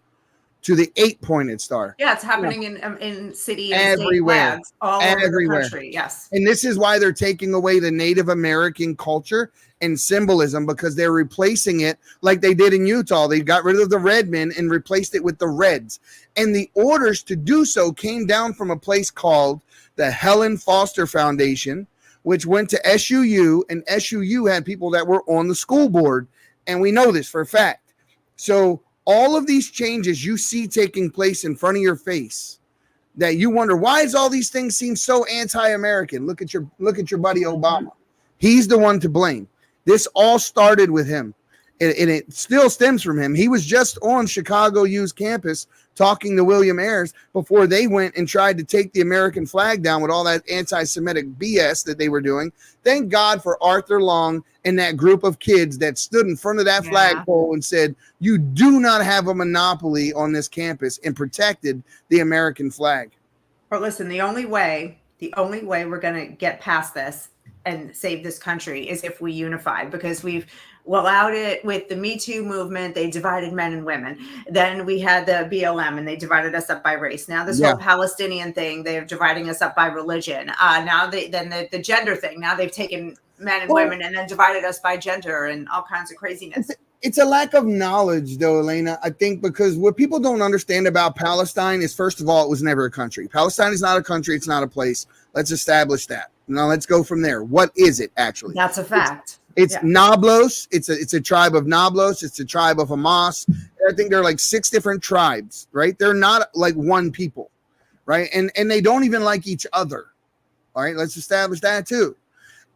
to the 8-pointed star. Yeah, it's happening in city and everywhere, state flags all over the country. Yes, and this is why they're taking away the Native American culture and symbolism, because they're replacing it like they did in Utah. They got rid of the red men and replaced it with the reds. And the orders to do so came down from a place called the Helen Foster Foundation, which went to SUU, and SUU had people that were on the school board. And we know this for a fact. So all of these changes you see taking place in front of your face, that you wonder, why does all these things seem so anti-American? Look at your buddy Obama. He's the one to blame. This all started with him, and it still stems from him. He was just on Chicago U's campus talking to William Ayers before they went and tried to take the American flag down with all that anti-Semitic BS that they were doing. Thank God for Arthur Long and that group of kids that stood in front of that flagpole and said, you do not have a monopoly on this campus, and protected the American flag. But listen, the only way we're going to get past this and save this country is if we unify, because we've allowed it with the Me Too movement. They divided men and women. Then we had the BLM, and they divided us up by race. Now this whole Palestinian thing, they're dividing us up by religion. Now the gender thing. Now they've taken men and women and then divided us by gender and all kinds of craziness. It's a lack of knowledge, though, Elena, I think, because what people don't understand about Palestine is, first of all, it was never a country. Palestine is not a country. It's not a place. Let's establish that. Now let's go from there. What is it actually? That's a fact. It's Nablus. It's a tribe of Nablus. It's a tribe of Hamas. I think there are like 6 different tribes, right? They're not like one people, right? And they don't even like each other. All right, let's establish that too.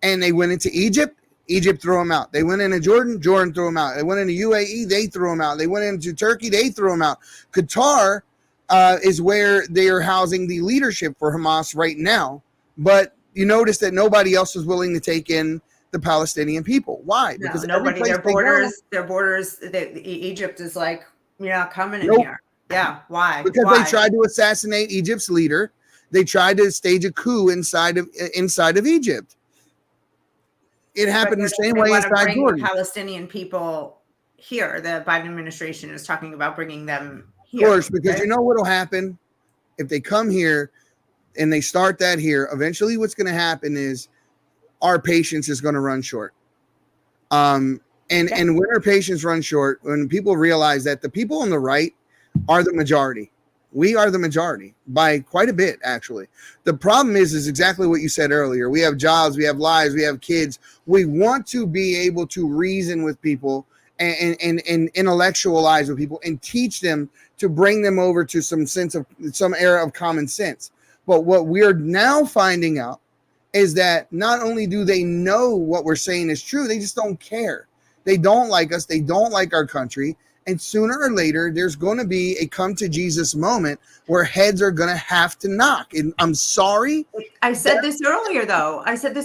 And they went into Egypt. Egypt threw them out. They went into Jordan. Jordan threw them out. They went into UAE. They threw them out. They went into Turkey. They threw them out. Qatar is where they are housing the leadership for Hamas right now. But you notice that nobody else is willing to take in the Palestinian people. Why? Because nobody. Their borders. Egypt is like, you're not coming in here. Yeah. Why? Because they tried to assassinate Egypt's leader. They tried to stage a coup inside of Egypt. It happened the same way inside Jordan. The Palestinian people here. The Biden administration is talking about bringing them here. Of course, because you know what will happen if they come here and they start that here. Eventually, what's going to happen is our patience is going to run short. And when our patience runs short, when people realize that the people on the right are the majority, we are the majority by quite a bit, actually. The problem is exactly what you said earlier. We have jobs, we have lives, we have kids. We want to be able to reason with people and intellectualize with people and teach them to bring them over to some era of common sense. But what we're now finding out is that not only do they know what we're saying is true, they just don't care. They don't like us. They don't like our country. And sooner or later, there's going to be a come to Jesus moment where heads are going to have to knock. And I'm sorry. I said this earlier, though. I said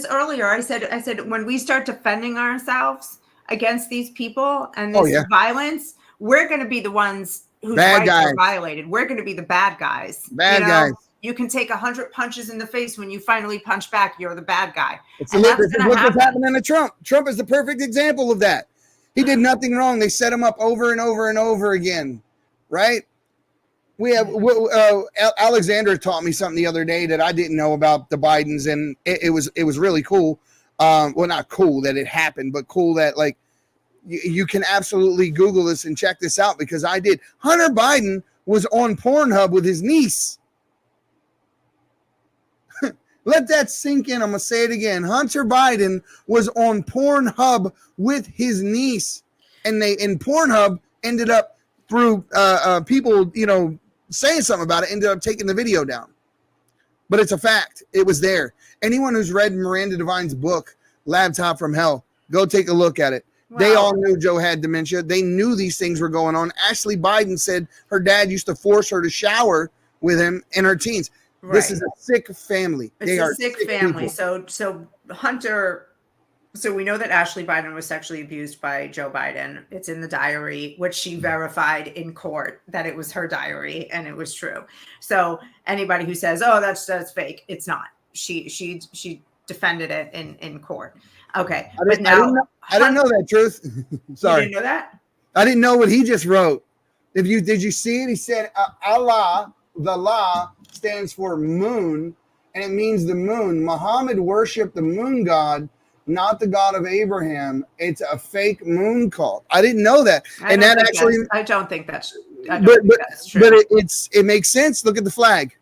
when we start defending ourselves against these people and this violence, we're going to be the ones whose rights are violated. We're going to be the bad guys. Bad guys. You can take 100 punches in the face. When you finally punch back, you're the bad guy. Look what's happening to Trump. Trump is the perfect example of that. He did nothing wrong. They set him up over and over and over again, right? We have Alexandra taught me something the other day that I didn't know about the Bidens, and it was really cool. Well, not cool that it happened, but cool that like you can absolutely Google this and check this out because I did. Hunter Biden was on Pornhub with his niece. Let that sink in. I'm gonna say it again. Hunter Biden was on Pornhub with his niece, and Pornhub ended up through people, saying something about it, ended up taking the video down. But it's a fact. It was there. Anyone who's read Miranda Devine's book, Laptop from Hell, go take a look at it. Wow. They all knew Joe had dementia. They knew these things were going on. Ashley Biden said her dad used to force her to shower with him in her teens. Right. This is a sick family. It's a sick family. People. So Hunter... So we know that Ashley Biden was sexually abused by Joe Biden. It's in the diary, which she verified in court that it was her diary and it was true. So anybody who says, "Oh, that's fake," it's not. She defended it in court. Okay, I didn't know that, Truth. Sorry, you didn't know that. I didn't know what he just wrote. Did you see it? He said, "Allah, the law stands for moon, and it means the moon. Muhammad worshipped the moon god, not the God of Abraham. It's a fake moon cult." I didn't know that. I don't think that's true. But it makes sense. Look at the flag.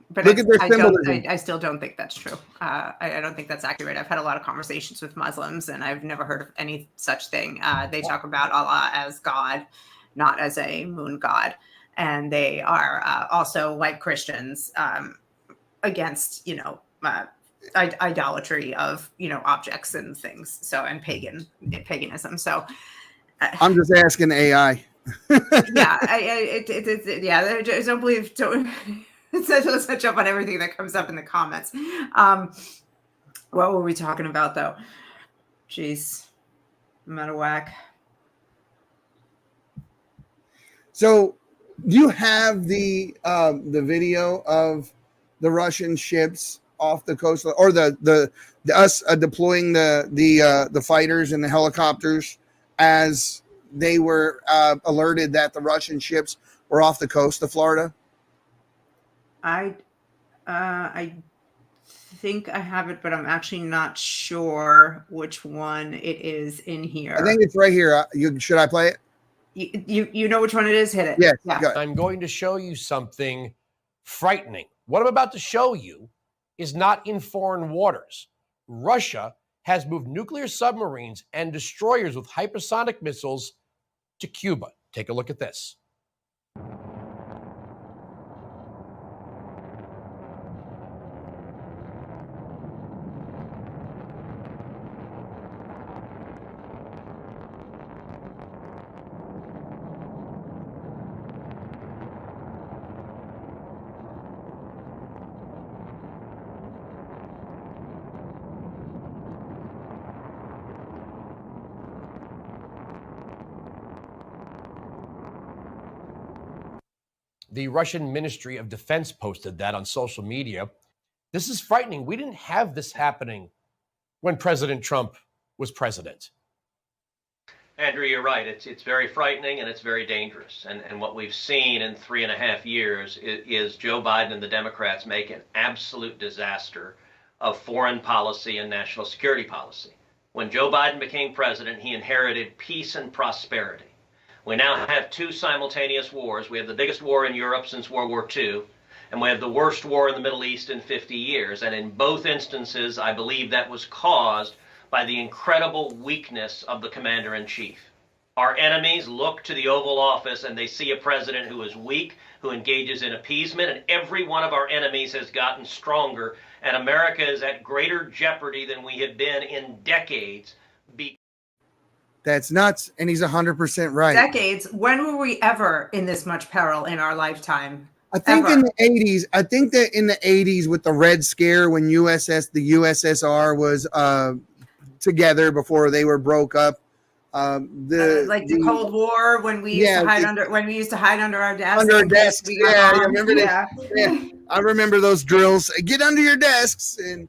But look at their symbolism. I still don't think that's true. I don't think that's accurate. I've had a lot of conversations with Muslims, and I've never heard of any such thing. They talk about Allah as God, not as a moon god. And they are also, like Christians, against, idolatry of objects and things, and paganism. So I'm just asking AI. I don't believe let's jump on everything that comes up in the comments. What were we talking about though? Jeez, I'm out of whack. So do you have the video of the Russian ships off the coast, or the us deploying the fighters and the helicopters as they were alerted that the Russian ships were off the coast of Florida? I think I have it, but I'm actually not sure which one it is in here. I think it's right here. Should I play it? You know which one it is? Hit it. Yes. Yeah. I'm going to show you something frightening. What I'm about to show you is not in foreign waters. Russia has moved nuclear submarines and destroyers with hypersonic missiles to Cuba. Take a look at this. The Russian Ministry of Defense posted that on social media. This is frightening. We didn't have this happening when President Trump was president. Andrew, you're right. It's very frightening and it's very dangerous. And what we've seen in 3.5 years is Joe Biden and the Democrats make an absolute disaster of foreign policy and national security policy. When Joe Biden became president, he inherited peace and prosperity. We now have two simultaneous wars. We have the biggest war in Europe since World War II, and we have the worst war in the Middle East in 50 years. And in both instances, I believe that was caused by the incredible weakness of the commander-in-chief. Our enemies look to the Oval Office and they see a president who is weak, who engages in appeasement, and every one of our enemies has gotten stronger, and America is at greater jeopardy than we have been in decades. That's nuts, and he's 100% right. Decades. When were we ever in this much peril in our lifetime? I think in the 80s. I think that in the 80s with the Red Scare, when the USSR was together before they were broke up. The Cold War, when we used to hide under our desks. Under our desks. I remember that. Yeah. I remember those drills. Get under your desks, and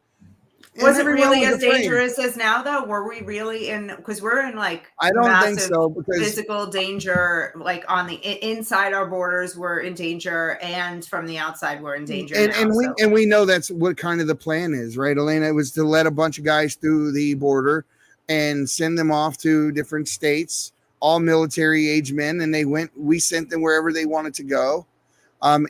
Was it everyone really was as afraid. dangerous as now, though? Were we really in? Because we're in like I don't think massive so, because physical danger, like on the inside our borders, we're in danger, and from the outside, we're in danger now. and we know that's what kind of the plan is, right, Elena? It was to let a bunch of guys through the border and send them off to different states, all military age men, and we sent them wherever they wanted to go.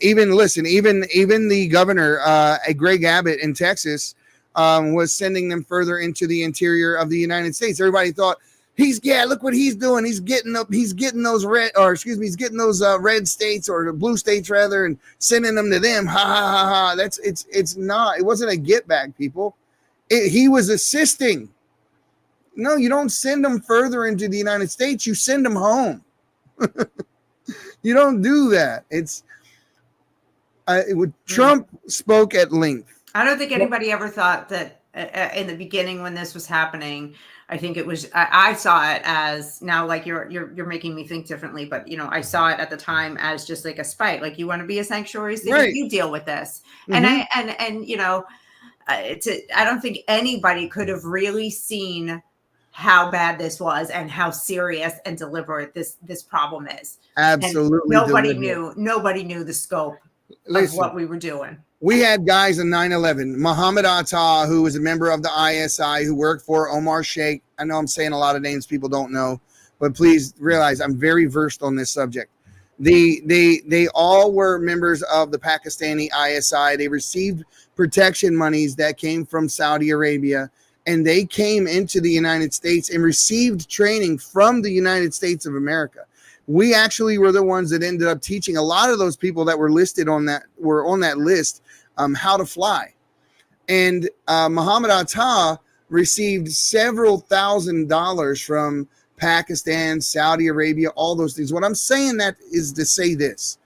Even the governor, Greg Abbott in Texas, was sending them further into the interior of the United States. Everybody thought look what he's doing. He's getting those red states, or the blue states rather, and sending them to them. Ha ha ha ha. It wasn't a get back, people. He was assisting. No, you don't send them further into the United States. You send them home. You don't do that. Trump spoke at length. I don't think anybody ever thought that in the beginning when this was happening. I think it was. I saw it as now, like you're making me think differently. But I saw it at the time as just like a spite. Like, you want to be a sanctuary city, right. You deal with this. Mm-hmm. I don't think anybody could have really seen how bad this was and how serious and deliberate this problem is. Absolutely, and nobody knew the scope of what we were doing. We had guys in 9/11, Muhammad Atta, who was a member of the ISI, who worked for Omar Sheikh. I know I'm saying a lot of names people don't know, but please realize I'm very versed on this subject. They all were members of the Pakistani ISI. They received protection monies that came from Saudi Arabia, and they came into the United States and received training from the United States of America. We actually were the ones that ended up teaching a lot of those people that were listed on that list how to fly. And Muhammad Atta received several $1,000s from Pakistan, Saudi Arabia, all those things. What I'm saying that is to say this.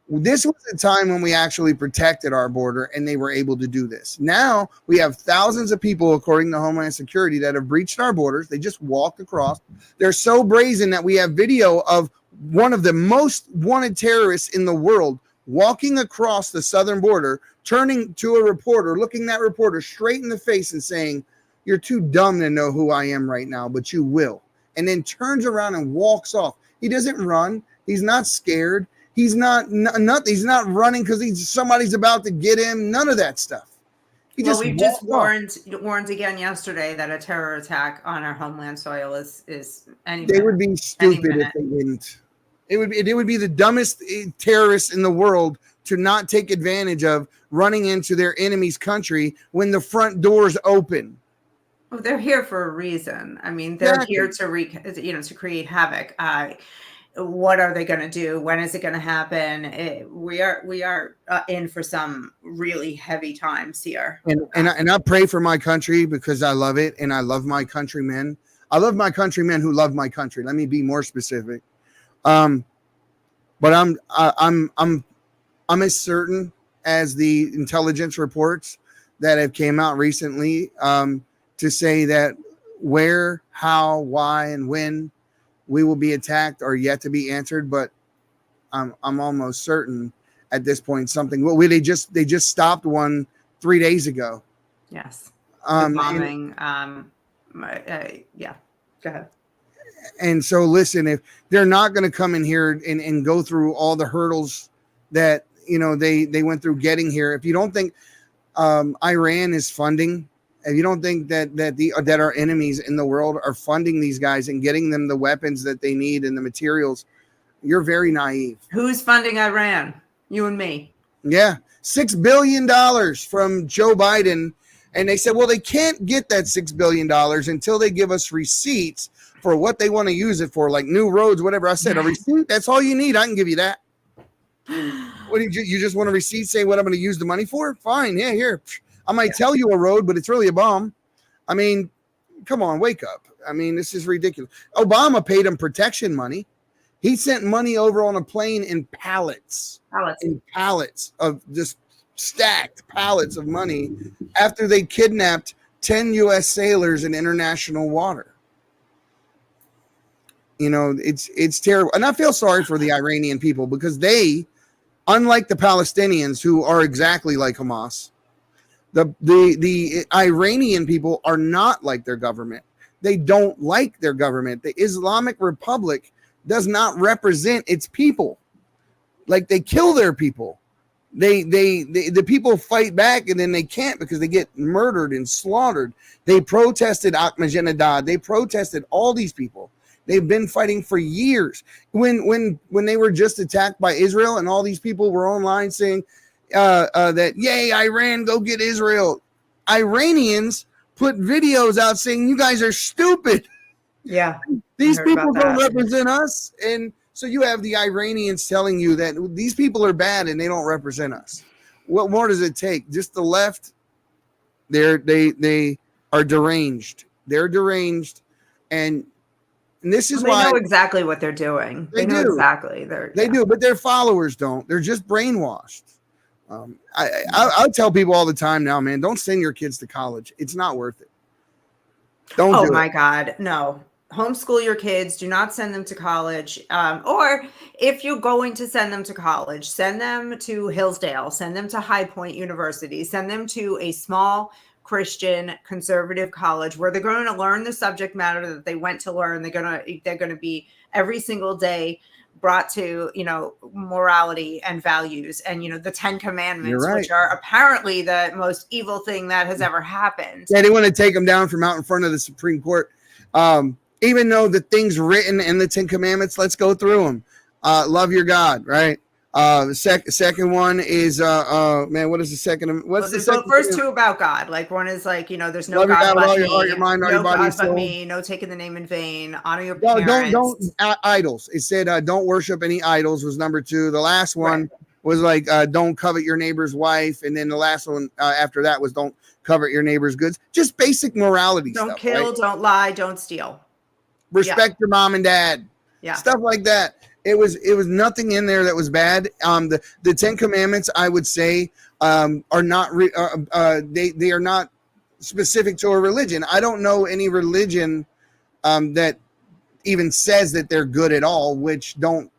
This was a time when we actually protected our border, and they were able to do this. Now we have thousands of people, according to Homeland Security, that have breached our borders. They just walked across. They're so brazen that we have video of one of the most wanted terrorists in the world walking across the southern border, turning to a reporter, looking that reporter straight in the face and saying, "You're too dumb to know who I am right now, but you will." And then turns around and walks off. He doesn't run. He's not scared. He's not he's not running because somebody's about to get him. None of that stuff. We just warned again yesterday that a terror attack on our homeland soil is They would be stupid if they didn't. It would be the dumbest terrorists in the world to not take advantage of running into their enemy's country when the front door's open. Well, they're here for a reason. I mean, they're here to create havoc. What are they going to do? When is it going to happen? We are in for some really heavy times here. And I pray for my country because I love it, and I love my countrymen. I love my countrymen who love my country. Let me be more specific. But I'm as certain as the intelligence reports that have came out recently to say that where, how, why, and when we will be attacked are yet to be answered. But I'm almost certain at this point something. Well, they just stopped one 3 days ago. Yes. Bombing. Yeah. Go ahead. And so, listen, if they're not going to come in here and go through all the hurdles that they went through getting here, if you don't think Iran is funding, if you don't think that our enemies in the world are funding these guys and getting them the weapons that they need and the materials, you're very naive. Who's funding Iran? You and me. Yeah, $6 billion from Joe Biden, and they said, well, they can't get that $6 billion until they give us receipts for what they want to use it for, like new roads, whatever. I said, a receipt, that's all you need. I can give you that. What you just want a receipt saying what I'm going to use the money for? Fine. Yeah, here. I might tell you a road, but it's really a bomb. I mean, come on, wake up. I mean, this is ridiculous. Obama paid him protection money. He sent money over on a plane in pallets of just stacked pallets of money after they kidnapped 10 U.S. sailors in international water. It's terrible. And I feel sorry for the Iranian people because they, unlike the Palestinians who are exactly like Hamas, The Iranian people are not like their government. They don't like their government. The Islamic Republic does not represent its people. Like, they kill their people. The people fight back, and then they can't because they get murdered and slaughtered. They protested Ahmadinejad. They protested all these people. They've been fighting for years. When they were just attacked by Israel, and all these people were online saying that, yay, Iran, go get Israel. Iranians put videos out saying, you guys are stupid. Yeah. These people don't represent us. And so you have the Iranians telling you that these people are bad and they don't represent us. What more does it take? Just the left, they are deranged. They're deranged. And this is why they know exactly what they're doing. They know exactly. They do, but their followers don't. They're just brainwashed. I'll tell people all the time now, man, don't send your kids to college. It's not worth it. Don't do it. Oh my God, no. Homeschool your kids. Do not send them to college. Or if you're going to send them to college, send them to Hillsdale, send them to High Point University, send them to a small Christian conservative college where they're going to learn the subject matter that they went to learn. They're going to be every single day brought to, morality and values and, the 10 Commandments, right, which are apparently the most evil thing that has ever happened. Yeah, they want to take them down from out in front of the Supreme Court. Even though the things written in the 10 Commandments, let's go through them. Love your God, right? Second one is man, what is the second? What's the second? First two about God. Like one is like, there's no love God but all me, your heart, your mind, all your body, God but soul. me, no taking the name in vain, honor your parents. Don't idols. It said don't worship any idols was number 2. The last one was like don't covet your neighbor's wife, and then the last one after that was don't covet your neighbor's goods. Just basic morality don't stuff. Kill, right? Don't lie, don't steal. Respect your mom and dad. Yeah. Stuff like that. It was nothing in there that was bad. The 10 Commandments, I would say, are not they are not specific to a religion. I don't know any religion that even says that they're good at all, which don't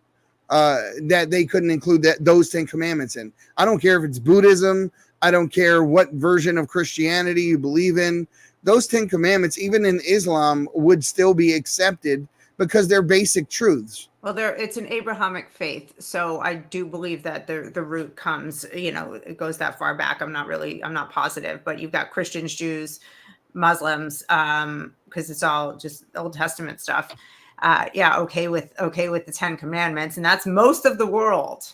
that they couldn't include those 10 Commandments in. I don't care if it's Buddhism. I don't care what version of Christianity you believe in. Those 10 Commandments, even in Islam, would still be accepted because they're basic truths. Well, it's an Abrahamic faith, so I do believe that the root comes, it goes that far back. I'm not positive, but you've got Christians, Jews, Muslims, because it's all just Old Testament stuff. Okay with the 10 Commandments, and that's most of the world.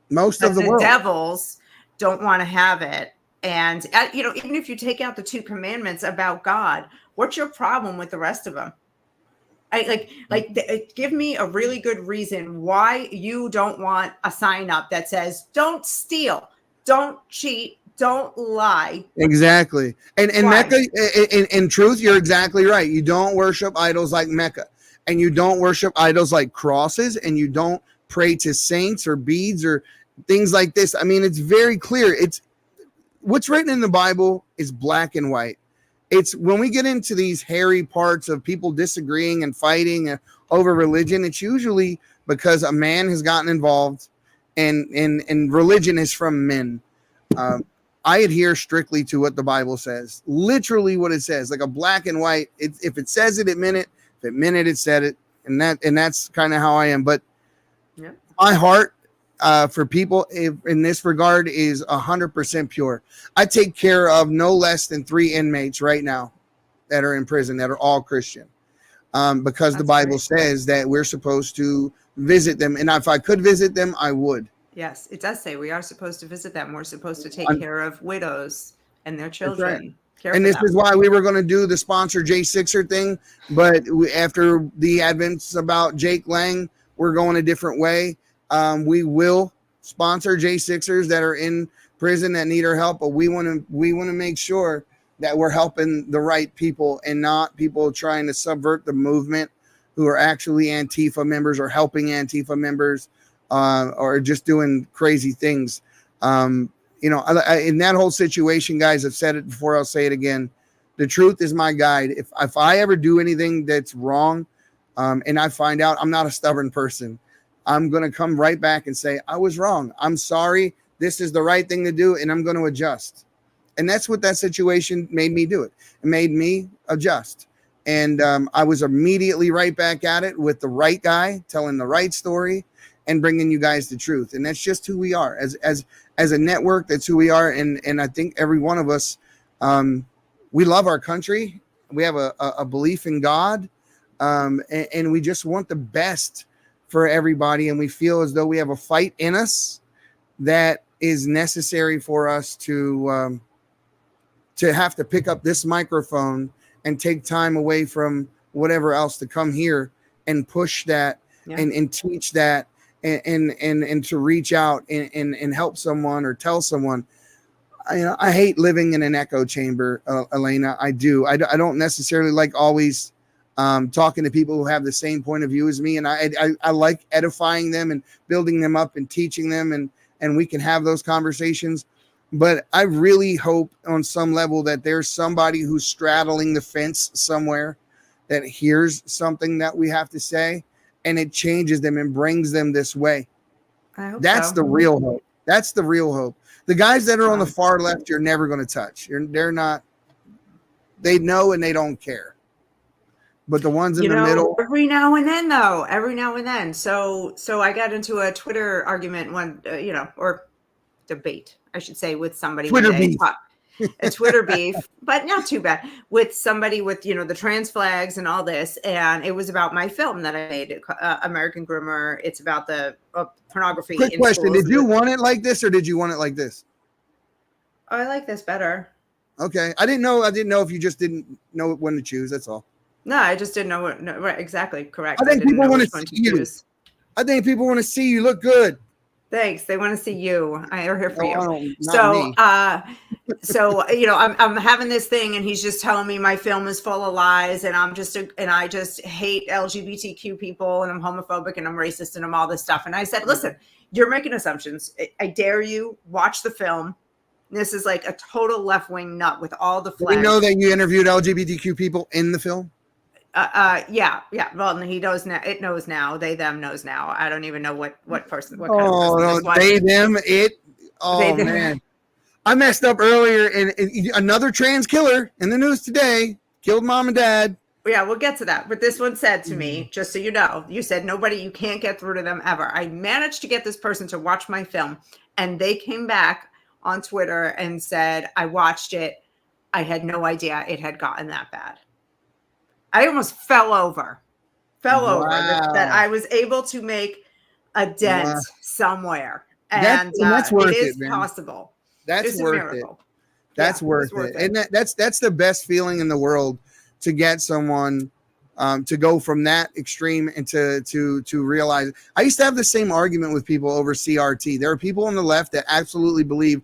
The devils don't want to have it. And, even if you take out the 2 commandments about God, what's your problem with the rest of them? Give me a really good reason why you don't want a sign up that says, don't steal, don't cheat, don't lie. Exactly. And Mecca, in truth, you're exactly right. You don't worship idols like Mecca, and you don't worship idols like crosses, and you don't pray to saints or beads or things like this. I mean, it's very clear. What's written in the Bible is black and white. It's when we get into these hairy parts of people disagreeing and fighting over religion, it's usually because a man has gotten involved and religion is from men. I adhere strictly to what the Bible says, literally what it says, like a black and white. If it says it, it meant it. If it meant it, it said it. And that's kind of how I am. But my heart for people in this regard is 100% pure. I take care of no less than 3 inmates right now that are in prison that are all Christian, because the Bible says that we're supposed to visit them. And if I could visit them, I would. Yes, it does say we are supposed to visit them. We're supposed to take care of widows and their children. And this is why we were going to do the sponsor J6er thing. But after the advents about Jake Lang, we're going a different way. We will sponsor J6ers that are in prison that need our help, but we want to make sure that we're helping the right people and not people trying to subvert the movement who are actually Antifa members or helping Antifa members or just doing crazy things. In that whole situation, guys, I've said it before, I'll say it again. The truth is my guide. If I ever do anything that's wrong and I find out, I'm not a stubborn person. I'm going to come right back and say, I was wrong. I'm sorry. This is the right thing to do, and I'm going to adjust. And that's what that situation made me do. It made me adjust. And I was immediately right back at it with the right guy, telling the right story and bringing you guys the truth. And that's just who we are as a network. That's who we are. And I think every one of us, we love our country. We have a belief in God. And we just want the best for everybody. And we feel as though we have a fight in us that is necessary for us to have to pick up this microphone and take time away from whatever else to come here and push that and teach that and to reach out and help someone or tell someone. I hate living in an echo chamber, Elena. I do. I don't necessarily like always talking to people who have the same point of view as me. And I like edifying them and building them up and teaching them and we can have those conversations. But I really hope on some level that there's somebody who's straddling the fence somewhere that hears something that we have to say and it changes them and brings them this way. I hope That's so. the real hope. That's the real hope. The guys that are on the far left, you're never going to touch. They're not. They know and they don't care. But the ones in the middle, every now and then, though, every now and then. So I got into a Twitter argument one, or debate, I should say, with somebody. Twitter beef. A Twitter beef, but not too bad, with somebody with, the trans flags and all this. And it was about my film that I made, American Groomer. It's about the pornography. Quick question. Did you want it like this or did you want it like this? Oh, I like this better. Okay. I didn't know if you just didn't know when to choose. That's all. No, I just didn't know what. No, right, exactly, correct. I think people want to see you. I think people want to see you look good. Thanks. They want to see you. I'm here for you. So, I'm having this thing, and he's just telling me my film is full of lies, and I just hate LGBTQ people, and I'm homophobic, and I'm racist, and I'm all this stuff. And I said, listen, you're making assumptions. I dare you watch the film. This is like a total left-wing nut with all the flags. Do you know that you interviewed LGBTQ people in the film? Yeah. Well, he knows now. It knows now. They, them knows now. I don't even know what person. What kind of person they, them, it. Oh, they, man. I messed up earlier, and another trans killer in the news today killed mom and dad. Yeah, we'll get to that. But this one said to me, just so you know, you said you can't get through to them ever. I managed to get this person to watch my film, and they came back on Twitter and said, I watched it. I had no idea it had gotten that bad. I almost fell over that I was able to make a dent somewhere. And that's worth it is possible. That's worth it. That's worth it. And that's the best feeling in the world, to get someone to go from that extreme and to realize. I used to have the same argument with people over CRT. There are people on the left that absolutely believe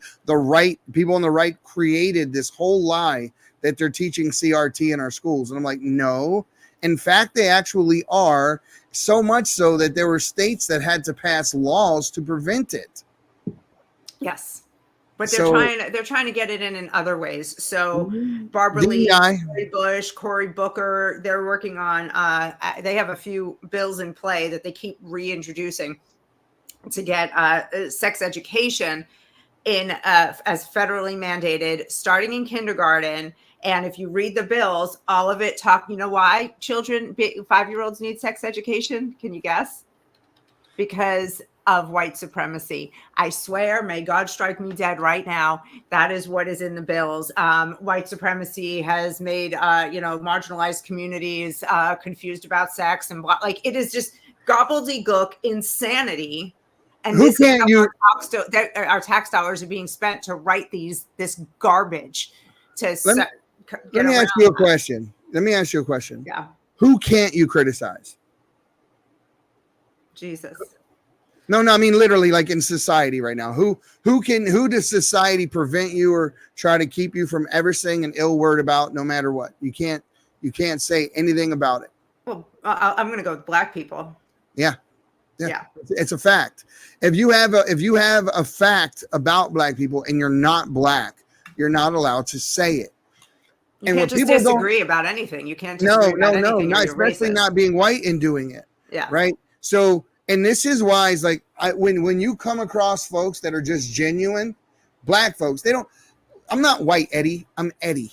people on the right created this whole lie that they're teaching CRT in our schools. And I'm like, no. In fact, they actually are, so much so that there were states that had to pass laws to prevent it. Yes. But they're trying to get it in other ways. So Barbara Lee, Cori Bush, Cory Booker, they're working on, they have a few bills in play that they keep reintroducing to get sex education in as federally mandated, starting in kindergarten. And if you read the bills, all of it you know why children, 5-year-olds need sex education? Can you guess? Because of white supremacy. I swear, may God strike me dead right now. That is what is in the bills. White supremacy has made, marginalized communities confused about sex and it is just gobbledygook insanity. And who can't you? Our tax dollars are being spent to write this garbage. Let me ask you a question. Yeah. Who can't you criticize? Jesus. No, I mean literally, like in society right now. Who does society prevent you or try to keep you from ever saying an ill word about, no matter what? You can't say anything about it. Well, I'm going to go with black people. Yeah. It's a fact. If you have a fact about black people and you're not black, you're not allowed to say it. You can't just disagree about anything. You can't disagree about anything. No, especially not being white and doing it. Yeah. Right. So, and this is why it's like when you come across folks that are just genuine black folks, I'm not White Eddie. I'm Eddie,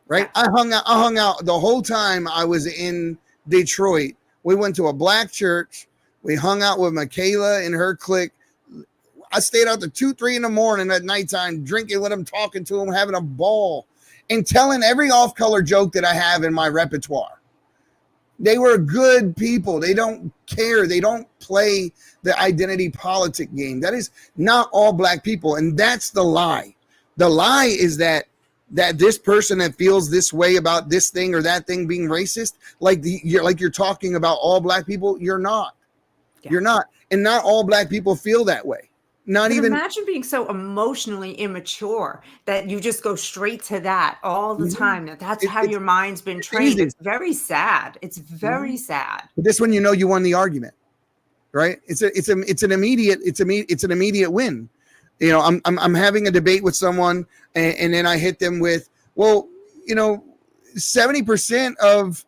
right? I hung out the whole time I was in Detroit. We went to a black church. We hung out with Michaela and her clique. I stayed out to 2, 3 in the morning at nighttime, drinking with them, talking to them, having a ball, and telling every off-color joke that I have in my repertoire. They were good people. They don't care. They don't play the identity politic game. That is not all black people, and that's the lie. The lie is that this person that feels this way about this thing or that thing being racist, you're talking about all black people. You're not. Yeah. You're not, and not all black people feel that way. Not even. Imagine being so emotionally immature that you just go straight to that all the time. That's how your mind's been trained. It's very sad. It's very sad. But this one, you won the argument, right? It's an immediate win. I'm having a debate with someone, and then I hit them with, 70% of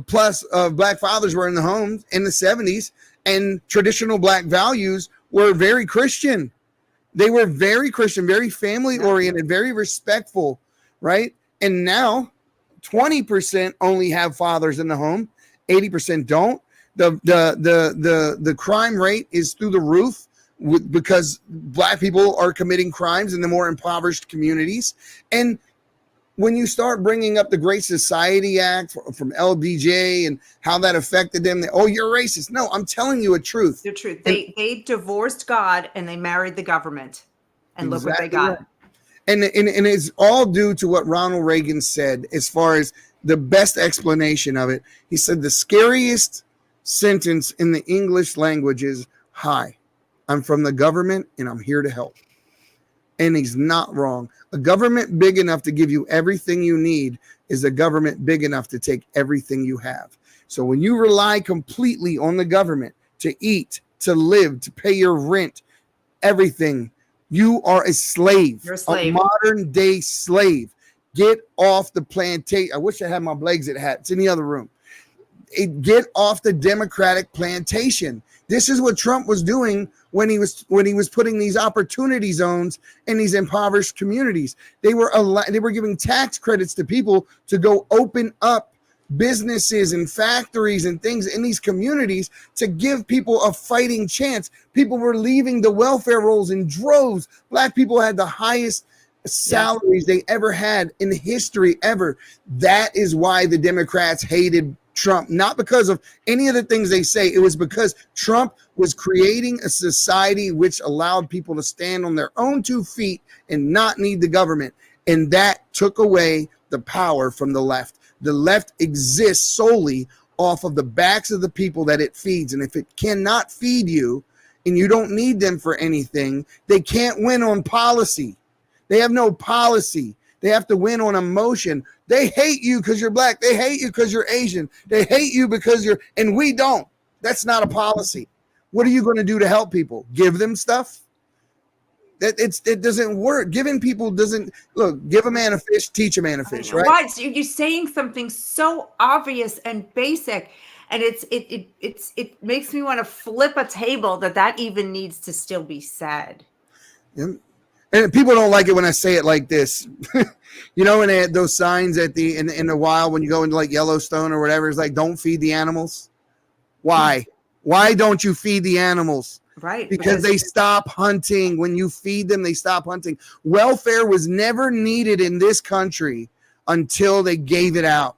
plus of black fathers were in the homes in the 70s, and traditional black values were very Christian. They were very Christian, very family oriented, very respectful, right? And now 20% only have fathers in the home, 80% don't. The crime rate is through the roof because black people are committing crimes in the more impoverished communities. And when you start bringing up the Great Society Act from LBJ and how that affected them, you're racist. No, I'm telling you a truth. The truth. They divorced God and they married the government, and look what they got. Right. And it's all due to what Ronald Reagan said as far as the best explanation of it. He said the scariest sentence in the English language is, "Hi, I'm from the government and I'm here to help." And he's not wrong. A government big enough to give you everything you need is a government big enough to take everything you have. So when you rely completely on the government to eat, to live, to pay your rent, everything, you are a slave. You're a slave. A modern day slave. Get off the plantation. I wish I had my Blexit hat. It's in the other room. Get off the Democratic plantation. This is what Trump was doing when he was putting these opportunity zones in these impoverished communities. They were giving tax credits to people to go open up businesses and factories and things in these communities to give people a fighting chance. People were leaving the welfare rolls in droves. Black people had the highest salaries they ever had in history ever. That is why the Democrats hated Trump, not because of any of the things they say. It was because Trump was creating a society which allowed people to stand on their own 2 feet and not need the government. And that took away the power from the left. The left exists solely off of the backs of the people that it feeds. And if it cannot feed you and you don't need them for anything, they can't win on policy. They have no policy. They have to win on emotion. They hate you because you're black. They hate you because you're Asian. They hate you because and we don't. That's not a policy. What are you going to do to help people? Give them stuff? It doesn't work. Giving people doesn't look. Give a man a fish, teach a man a fish, right? Right. So you're saying something so obvious and basic, and it makes me want to flip a table that even needs to still be said. Yeah. And people don't like it when I say it like this. When they had those signs in the wild when you go into like Yellowstone or whatever, it's like, don't feed the animals. Why? Why don't you feed the animals? Right. Because they stop hunting. When you feed them, they stop hunting. Welfare was never needed in this country until they gave it out.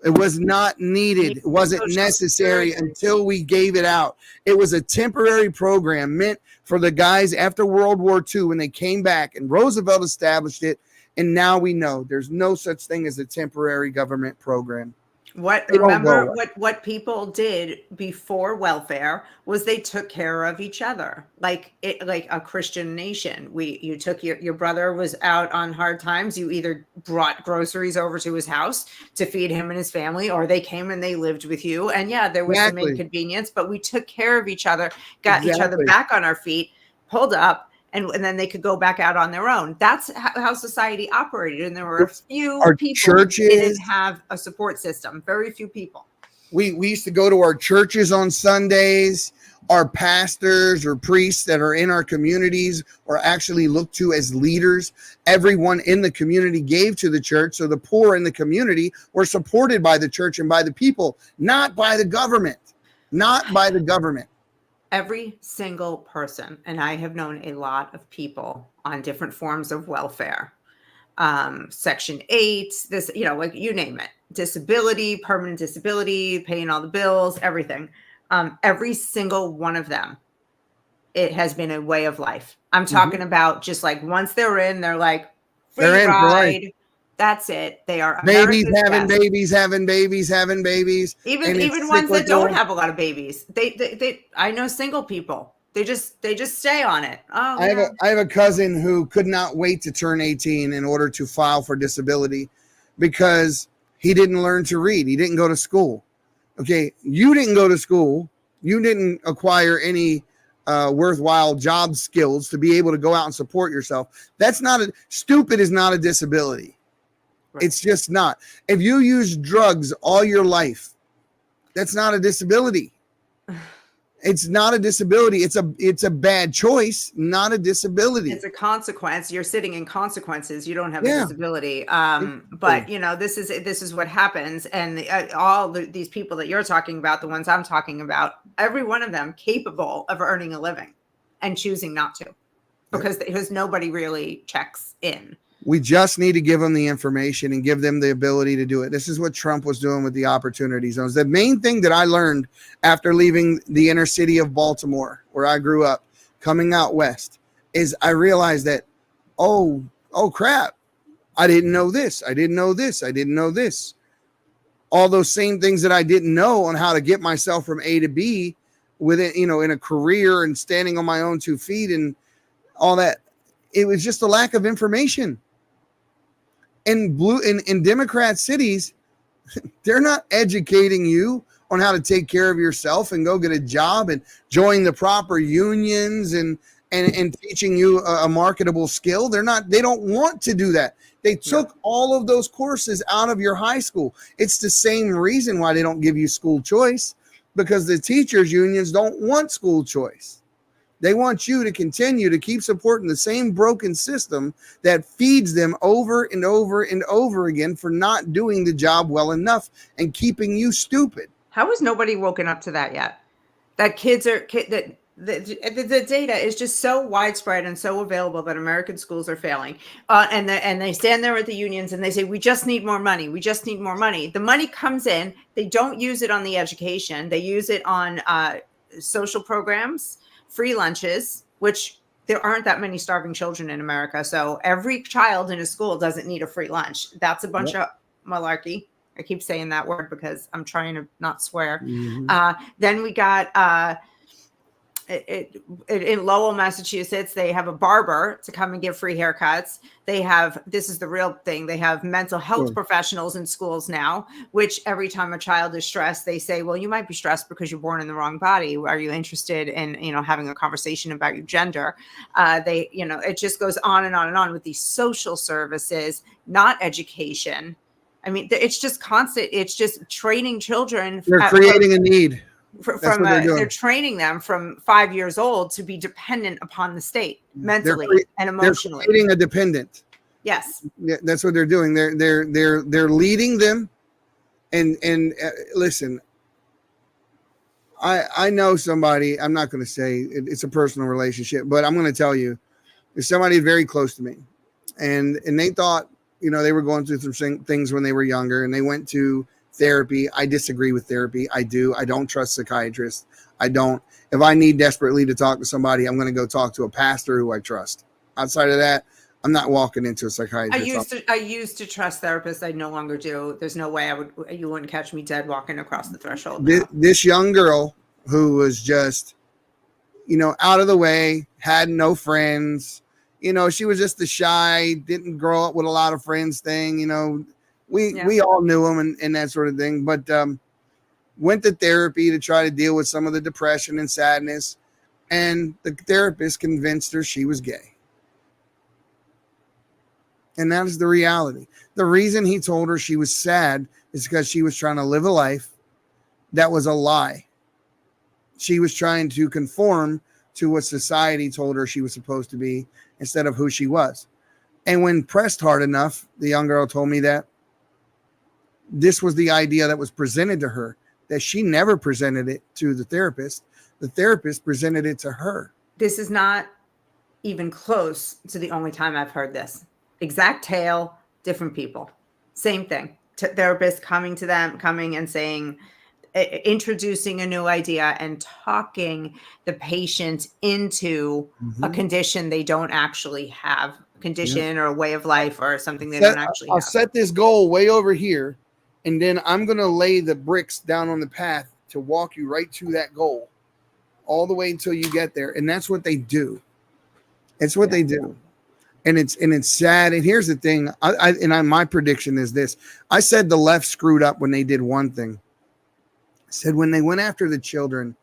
It was not needed. It wasn't necessary until we gave it out. It was a temporary program meant for the guys after World War II when they came back, and Roosevelt established it. And now we know there's no such thing as a temporary government program. Remember what people did before welfare was they took care of each other like a Christian nation. You took your brother was out on hard times. You either brought groceries over to his house to feed him and his family, or they came and they lived with you. And yeah, there was some inconvenience, but we took care of each other, got each other back on our feet, pulled up. And then they could go back out on their own. That's how society operated. And there were a few people who didn't have a support system. Very few people. We used to go to our churches on Sundays. Our pastors or priests that are in our communities are actually looked to as leaders. Everyone in the community gave to the church. So the poor in the community were supported by the church and by the people, not by the government. Not by the government. Every single person, and I have known a lot of people on different forms of welfare, Section 8, this, like you name it, disability, permanent disability, paying all the bills, everything. Every single one of them, it has been a way of life. I'm talking about just like once they're in, they're like free They're in for life. ride. That's it. They are Babies America's having best. babies, having babies, having babies. Even ones that don't have a lot of babies. They I know single people. They just stay on it. Oh, I have a cousin who could not wait to turn 18 in order to file for disability because he didn't learn to read. He didn't go to school. Okay, you didn't go to school. You didn't acquire any worthwhile job skills to be able to go out and support yourself. Stupid is not a disability. Right. It's just not. If you use drugs all your life, that's not a disability. It's not a disability. It's a bad choice, not a disability. It's a consequence. You're sitting in consequences. You don't have a disability. But this is what happens. And these people that you're talking about, the ones I'm talking about, every one of them capable of earning a living and choosing not to, because nobody really checks in. We just need to give them the information and give them the ability to do it. This is what Trump was doing with the opportunity zones. The main thing that I learned after leaving the inner city of Baltimore, where I grew up, coming out west, is I realized that, oh crap, I didn't know this. I didn't know this. I didn't know this. All those same things that I didn't know on how to get myself from A to B with it, in a career and standing on my own 2 feet and all that. It was just a lack of information. In Democrat cities, they're not educating you on how to take care of yourself and go get a job and join the proper unions and teaching you a marketable skill. They don't want to do that. They took all of those courses out of your high school. It's the same reason why they don't give you school choice, because the teachers unions don't want school choice. They want you to continue to keep supporting the same broken system that feeds them over and over and over again for not doing the job well enough and keeping you stupid. How has nobody woken up to that yet? That the data is just so widespread and so available that American schools are failing. And they stand there at the unions and they say, we just need more money. We just need more money. The money comes in. They don't use it on the education. They use it on social programs, free lunches, which there aren't that many starving children in America. So every child in a school doesn't need a free lunch. That's a bunch of malarkey. I keep saying that word because I'm trying to not swear. Mm-hmm. Then we got in Lowell, Massachusetts, they have a barber to come and give free haircuts. They have, this is the real thing, they have mental health professionals in schools now, which every time a child is stressed, they say, well, you might be stressed because you're born in the wrong body. Are you interested in, having a conversation about your gender? It just goes on and on and on with these social services, not education. I mean, it's just constant. It's just training children. They're creating a need. They're training them from 5 years old to be dependent upon the state mentally and emotionally. They're creating a dependent. Yes. Yeah, that's what they're doing. They're leading them. And listen, I know somebody. I'm not going to say it's a personal relationship, but I'm going to tell you, there's somebody very close to me, and they thought, they were going through some things when they were younger, and they went to therapy. I disagree with therapy. I don't trust psychiatrists. I don't. If I need desperately to talk to somebody, I'm going to go talk to a pastor who I trust. Outside of that, I'm not walking into a psychiatrist. I used to trust therapists. I no longer do. There's no way you wouldn't catch me dead walking across the threshold. This young girl who was just, out of the way, had no friends. She was just the shy, didn't grow up with a lot of friends thing. We all knew him and that sort of thing, but went to therapy to try to deal with some of the depression and sadness. And the therapist convinced her she was gay. And that is the reality. The reason he told her she was sad is because she was trying to live a life that was a lie. She was trying to conform to what society told her she was supposed to be instead of who she was. And when pressed hard enough, the young girl told me that this was the idea that was presented to her, that she never presented it to the therapist. The therapist presented it to her. This is not even close to the only time I've heard this. Exact tale, different people. Same thing. Therapist coming and saying, introducing a new idea and talking the patient into a condition they don't actually have, condition or a way of life or something they don't actually I'll have. set this goal way over here, and then I'm going to lay the bricks down on the path to walk you right to that goal all the way until you get there. And that's what they do. It's what they do. And it's sad. And here's the thing. My prediction is this. I said the left screwed up when they did one thing. I said when they went after the children,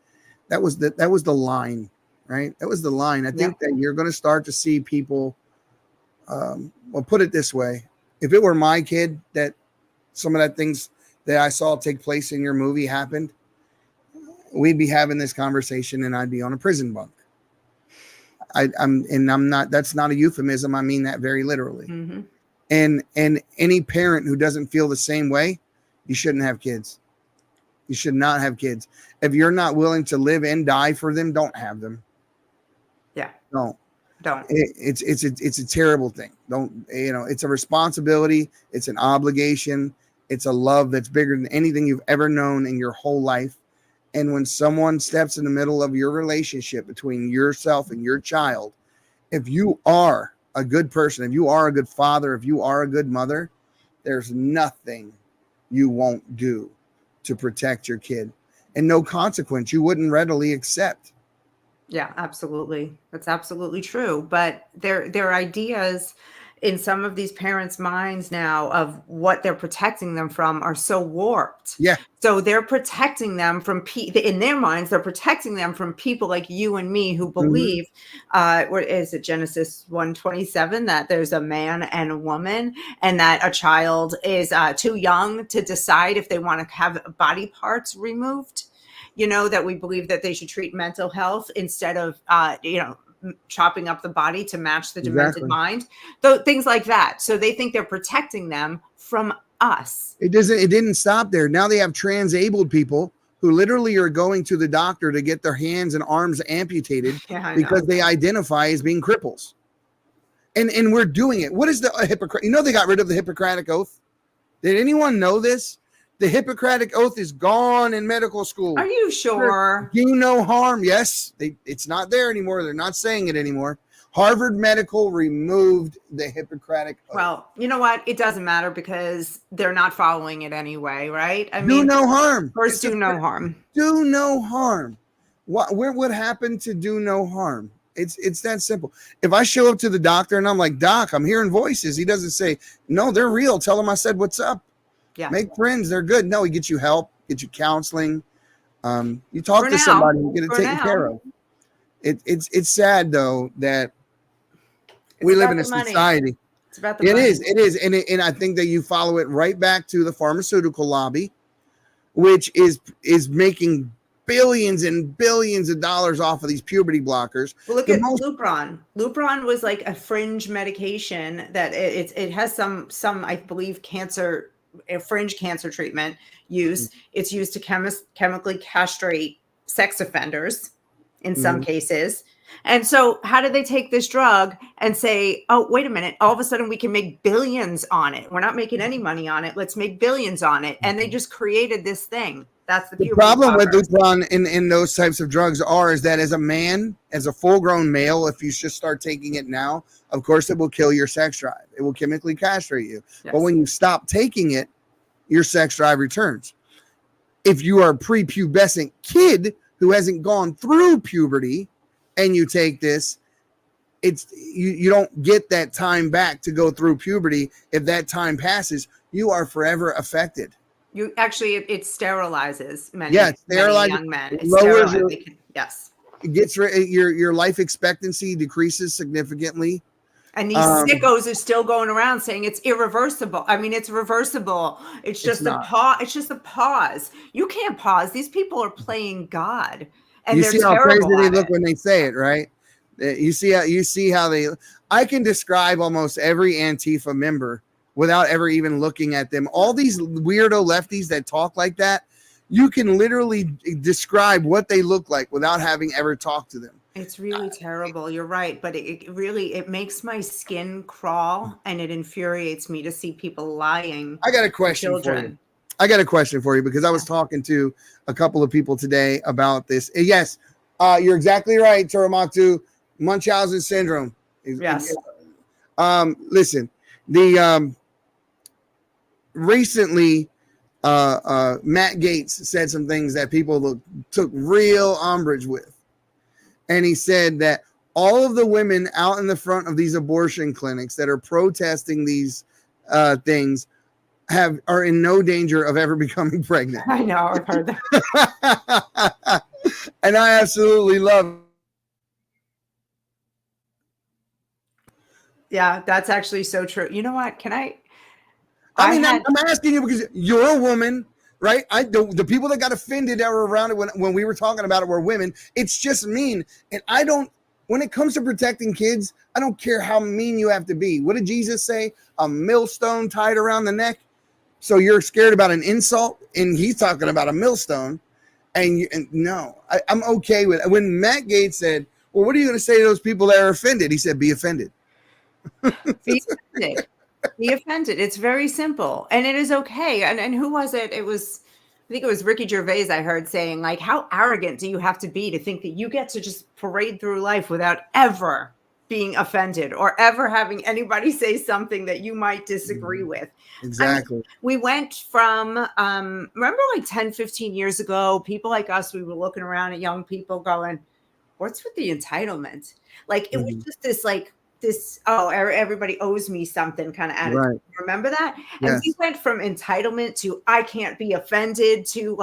that was the line, right? That was the line. I think that you're going to start to see people. Well, put it this way: if it were my kid that some of that things that I saw take place in your movie happened, we'd be having this conversation, and I'd be on a prison bunk. I'm not. That's not a euphemism. I mean that very literally. Mm-hmm. And any parent who doesn't feel the same way, you shouldn't have kids. You should not have kids. If you're not willing to live and die for them, don't have them. Yeah. Don't. It's a terrible thing. Don't. It's a responsibility. It's an obligation. It's a love that's bigger than anything you've ever known in your whole life. And when someone steps in the middle of your relationship between yourself and your child, if you are a good person, if you are a good father, if you are a good mother, there's nothing you won't do to protect your kid, and no consequence you wouldn't readily accept. Yeah, absolutely. That's absolutely true. But there are ideas in some of these parents' minds now of what they're protecting them from are so warped. Yeah. So they're protecting them from in their minds, they're protecting them from people like you and me who believe, what is it, Genesis 1:27, that there's a man and a woman, and that a child is too young to decide if they want to have body parts removed. That we believe that they should treat mental health instead of, chopping up the body to match the demented mind. Things like that. So they think they're protecting them from us. It didn't stop there. Now they have transabled people who literally are going to the doctor to get their hands and arms amputated because they identify as being cripples. And we're doing it. What is the Hippocratic? They got rid of the Hippocratic Oath. Did anyone know this? The Hippocratic Oath is gone in medical school. Are you sure? Do no harm. Yes, it's not there anymore. They're not saying it anymore. Harvard Medical removed the Hippocratic Oath. Well, you know what? It doesn't matter because they're not following it anyway, right? Do no harm. First, do no harm. Do no harm. What happened to do no harm? It's that simple. If I show up to the doctor and I'm like, Doc, I'm hearing voices. He doesn't say, no, they're real. Tell him I said, what's up? Yeah. Make friends. They're good. No, he gets you help, get you counseling. You talk to somebody and get it taken care of. It's sad though that we live in a society. It's about the money. It is. And I think that you follow it right back to the pharmaceutical lobby, which is making billions and billions of dollars off of these puberty blockers. Well, look at Lupron. Lupron was like a fringe medication that it has some I believe fringe cancer treatment use. It's used to chemically castrate sex offenders in some cases. And so how did they take this drug and say, oh, wait a minute, all of a sudden we can make billions on it. We're not making any money on it. Let's make billions on it. And they just created this thing. That's the problem with Lupron in those types of drugs is that as a man, as a full-grown male, if you just start taking it now, of course it will kill your sex drive. It will chemically castrate you. Yes. But when you stop taking it, your sex drive returns. If you are a prepubescent kid who hasn't gone through puberty and you take this, you don't get that time back to go through puberty. If that time passes, you are forever affected. You actually, it sterilizes many, it sterilizes, many young men. It lowers yes. It gets your life expectancy decreases significantly. And these sickos are still going around saying it's irreversible. I mean, it's reversible. It's just a pause. It's just a pause. You can't pause. These people are playing God, and You they're see how crazy terrible they at look it. when they say it, right? You see how they. I can describe almost every Antifa member without ever even looking at them. All these weirdo lefties that talk like that, you can literally describe what they look like without having ever talked to them. It's really terrible. You're right, but it makes my skin crawl, and it infuriates me to see people lying. I got a to question for you. children. I got a question for you because I was talking to a couple of people today about this. Yes, you're exactly right, Turamaktu. Munchausen syndrome. Yes. Listen, the recently Matt Gaetz said some things that people took real umbrage with. And he said that all of the women out in the front of these abortion clinics that are protesting these things are in no danger of ever becoming pregnant. I know, I've heard that. And I absolutely love it. Yeah, that's actually so true. You know what? I'm asking you because you're a woman, right? The people that got offended that were around it when we were talking about it were women. It's just mean. And when it comes to protecting kids, I don't care how mean you have to be. What did Jesus say? A millstone tied around the neck. So you're scared about an insult, and he's talking about a millstone. And no, I'm okay with it. When Matt Gaetz said, well, what are you going to say to those people that are offended? He said, be offended. Be offended. Be offended. It's very simple, and it is okay. And who was it? I think it was Ricky Gervais. I heard saying, like, how arrogant do you have to be to think that you get to just parade through life without ever being offended or ever having anybody say something that you might disagree with? Exactly. I mean, we went from remember like 10, 15 years ago, people like us, we were looking around at young people going, what's with the entitlement? Like, it was just this, everybody owes me something kind of attitude. Right. Remember that? Yes. And we went from entitlement to I can't be offended to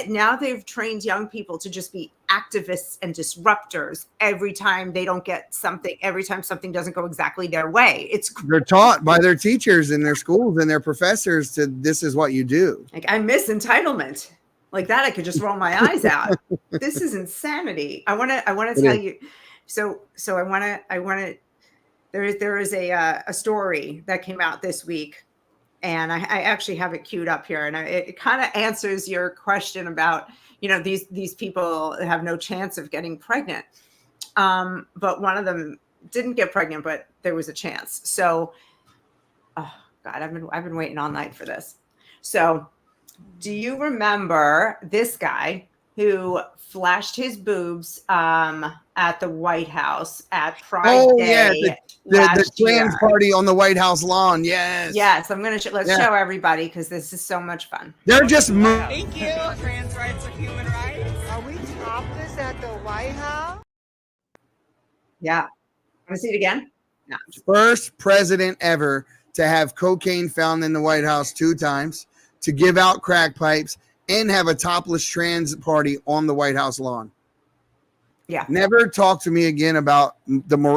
now they've trained young people to just be activists and disruptors every time they don't get something, every time something doesn't go exactly their way. They're taught by their teachers in their schools and their professors to this is what you do. Like, I miss entitlement. Like that, I could just roll my eyes out. This is insanity. I want to tell you. So I want to. There is a story that came out this week, and I actually have it queued up here, and it kind of answers your question about, these people have no chance of getting pregnant. But one of them didn't get pregnant, but there was a chance. So, oh God, I've been waiting all night for this. So, do you remember this guy who flashed his boobs at the White House at Pride Day? The trans party on the White House lawn. Yes. Yes, I'm gonna let's show everybody because this is so much fun. They're just Thank you. Trans rights are human rights. Are we topless at the White House? Yeah. Want to see it again? No. First president ever to have cocaine found in the White House 2 times, to give out crack pipes, and have a topless trans party on the White House lawn. Yeah. Never talk to me again about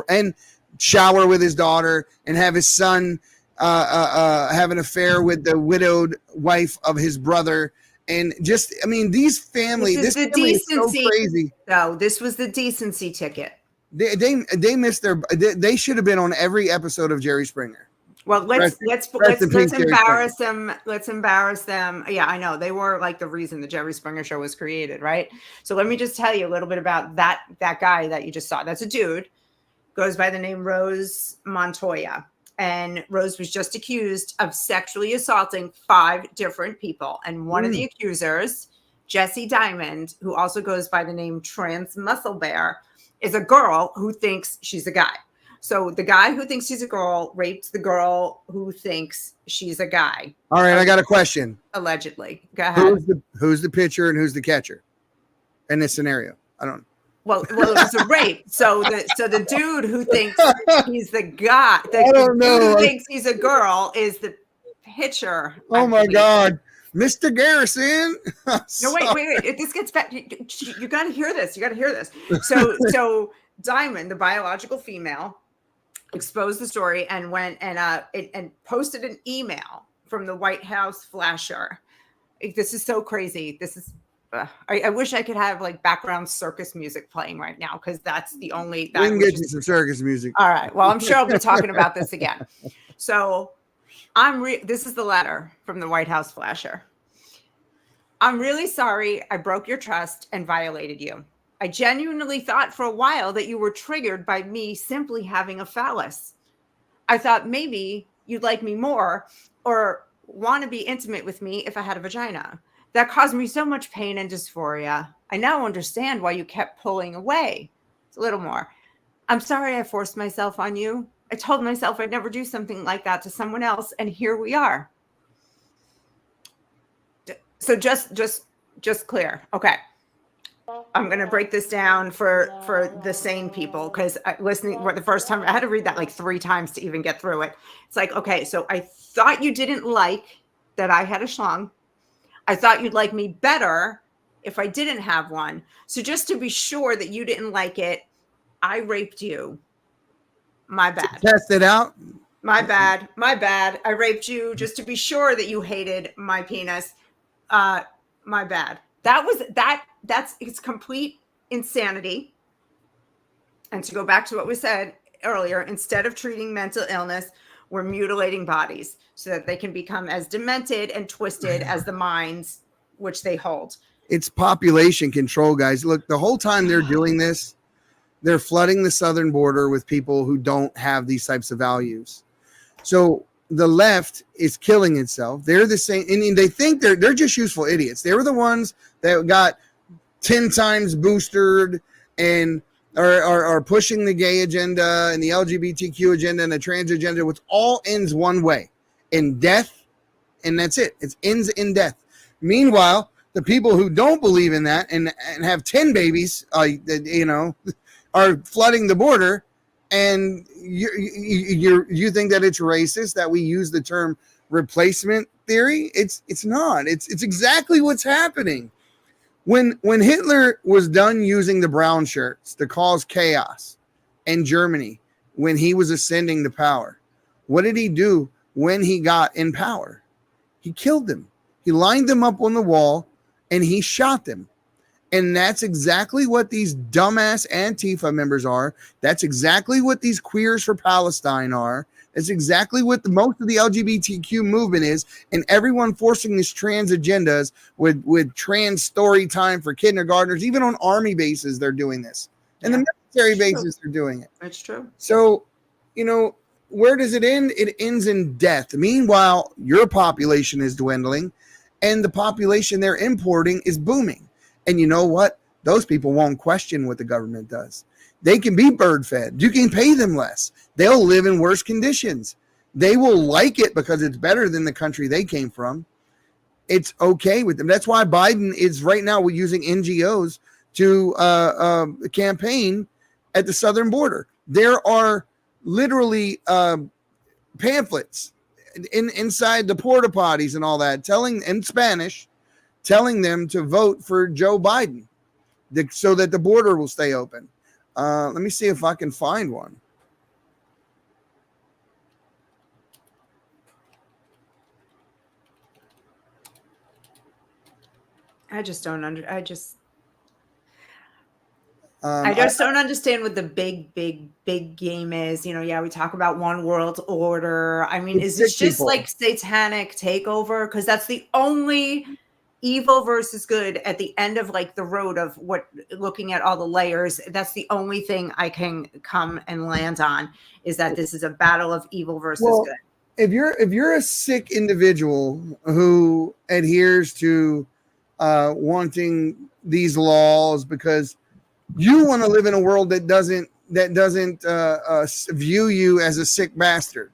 and shower with his daughter and have his son have an affair with the widowed wife of his brother. And just, I mean, these family, this family is so crazy. No, this was the decency ticket. They missed they should have been on every episode of Jerry Springer. Well, let's embarrass them. Let's embarrass them. Yeah, I know. They were like the reason the Jerry Springer show was created, right? So let me just tell you a little bit about that guy that you just saw. That's a dude, goes by the name Rose Montoya. And Rose was just accused of sexually assaulting 5 different people. And one of the accusers, Jessie Diamond, who also goes by the name Trans Muscle Bear, is a girl who thinks she's a guy. So the guy who thinks he's a girl raped the girl who thinks she's a guy. All right, I got a question. Allegedly. Go ahead. Who's the pitcher and who's the catcher in this scenario? I don't know. Well, it was a rape. So the dude who thinks he's the guy, the dude who thinks he's a girl is the pitcher. Oh my God. Mr. Garrison. No, wait. This gets back. You got to hear this. So Diamond, the biological female, exposed the story and went and posted an email from the White House flasher. This is so crazy. This is I wish I could have like background circus music playing right now, because that's the only that We can get you some circus music. All right. Well, I'm sure I'll be talking about this again. So this is the letter from the White House flasher. I'm really sorry I broke your trust and violated you. I genuinely thought for a while that you were triggered by me simply having a phallus. I thought maybe you'd like me more or want to be intimate with me if I had a vagina. That caused me so much pain and dysphoria. I now understand why you kept pulling away. It's a little more. I'm sorry I forced myself on you. I told myself I'd never do something like that to someone else, and here we are. So just clear. Okay. I'm going to break this down for the sane people, because listening for the first time, I had to read that like 3 times to even get through it. It's like, okay, so I thought you didn't like that I had a schlong. I thought you'd like me better if I didn't have one. So just to be sure that you didn't like it, I raped you. My bad. Test it out. My bad. My bad. I raped you just to be sure that you hated my penis. My bad. It's complete insanity. And to go back to what we said earlier, instead of treating mental illness, we're mutilating bodies so that they can become as demented and twisted as the minds which they hold. It's population control, guys. Look, the whole time they're doing this, they're flooding the southern border with people who don't have these types of values. So the left is killing itself. They're the same. I mean, they think they're just useful idiots. They were the ones that got 10 times boosted and are pushing the gay agenda and the LGBTQ agenda and the trans agenda, which all ends one way, in death, and that's it. It ends in death. Meanwhile, the people who don't believe in that and have 10 babies, are flooding the border, and you think that it's racist that we use the term replacement theory? It's not. It's exactly what's happening. When Hitler was done using the brown shirts to cause chaos in Germany when he was ascending to power, what did he do when he got in power? He killed them. He lined them up on the wall and he shot them. And that's exactly what these dumbass Antifa members are. That's exactly what these queers for Palestine are. That's exactly what most of the LGBTQ movement is. And everyone forcing these trans agendas with trans story time for kindergartners, even on army bases, they're doing this. And the military bases, they're doing it. That's true. So, where does it end? It ends in death. Meanwhile, your population is dwindling and the population they're importing is booming. And you know what? Those people won't question what the government does. They can be bird fed. You can pay them less. They'll live in worse conditions. They will like it because it's better than the country they came from. It's okay with them. That's why Biden is right now using NGOs to campaign at the southern border. There are literally pamphlets inside the porta potties and all that, in Spanish, telling them to vote for Joe Biden so that the border will stay open. Let me see if I can find one. I just don't I just don't understand what the big game is. We talk about one world order. I mean, is this just like satanic takeover? Because that's the only evil versus good at the end of like the road of looking at all the layers. That's the only thing I can come and land on, is that this is a battle of evil versus good. If you're a sick individual who adheres to wanting these laws because you want to live in a world that doesn't view you as a sick bastard,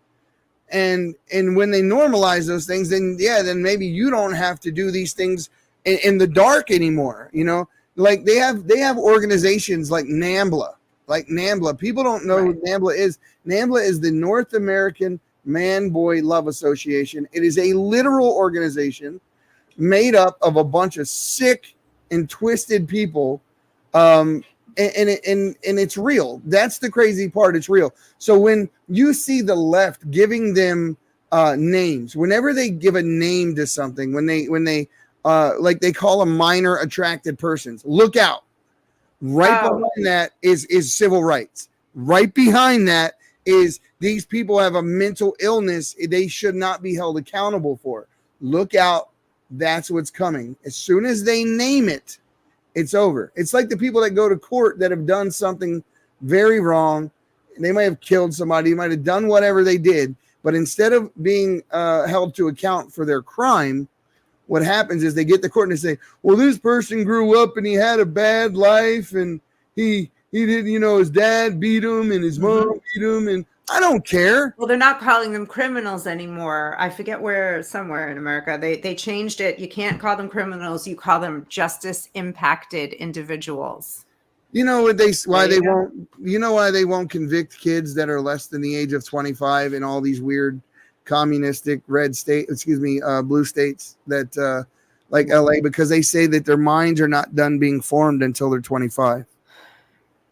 and when they normalize those things, then maybe you don't have to do these things in the dark anymore. Like they have organizations like NAMBLA. People don't know who NAMBLA is. NAMBLA is the North American Man-Boy Love Association. It is a literal organization made up of a bunch of sick and twisted people and it's real. That's the crazy part. It's real. So when you see the left giving them names, whenever they give a name to something, when they like they call them minor attracted persons, look out. Right behind that is civil rights. Right behind that is these people have a mental illness they should not be held accountable for. Look out. That's what's coming. As soon as they name it, it's over. It's like the people that go to court that have done something very wrong. They might have killed somebody, might have done whatever they did, but instead of being held to account for their crime, what happens is they get to court and they say, well, this person grew up and he had a bad life and he didn't, his dad beat him and his mom beat him, and I don't care. Well, they're not calling them criminals anymore. I forget where, somewhere in America, they changed it. You can't call them criminals. You call them justice impacted individuals. You know why they won't convict kids that are less than the age of 25 in all these weird communistic blue states that like LA, because they say that their minds are not done being formed until they're 25.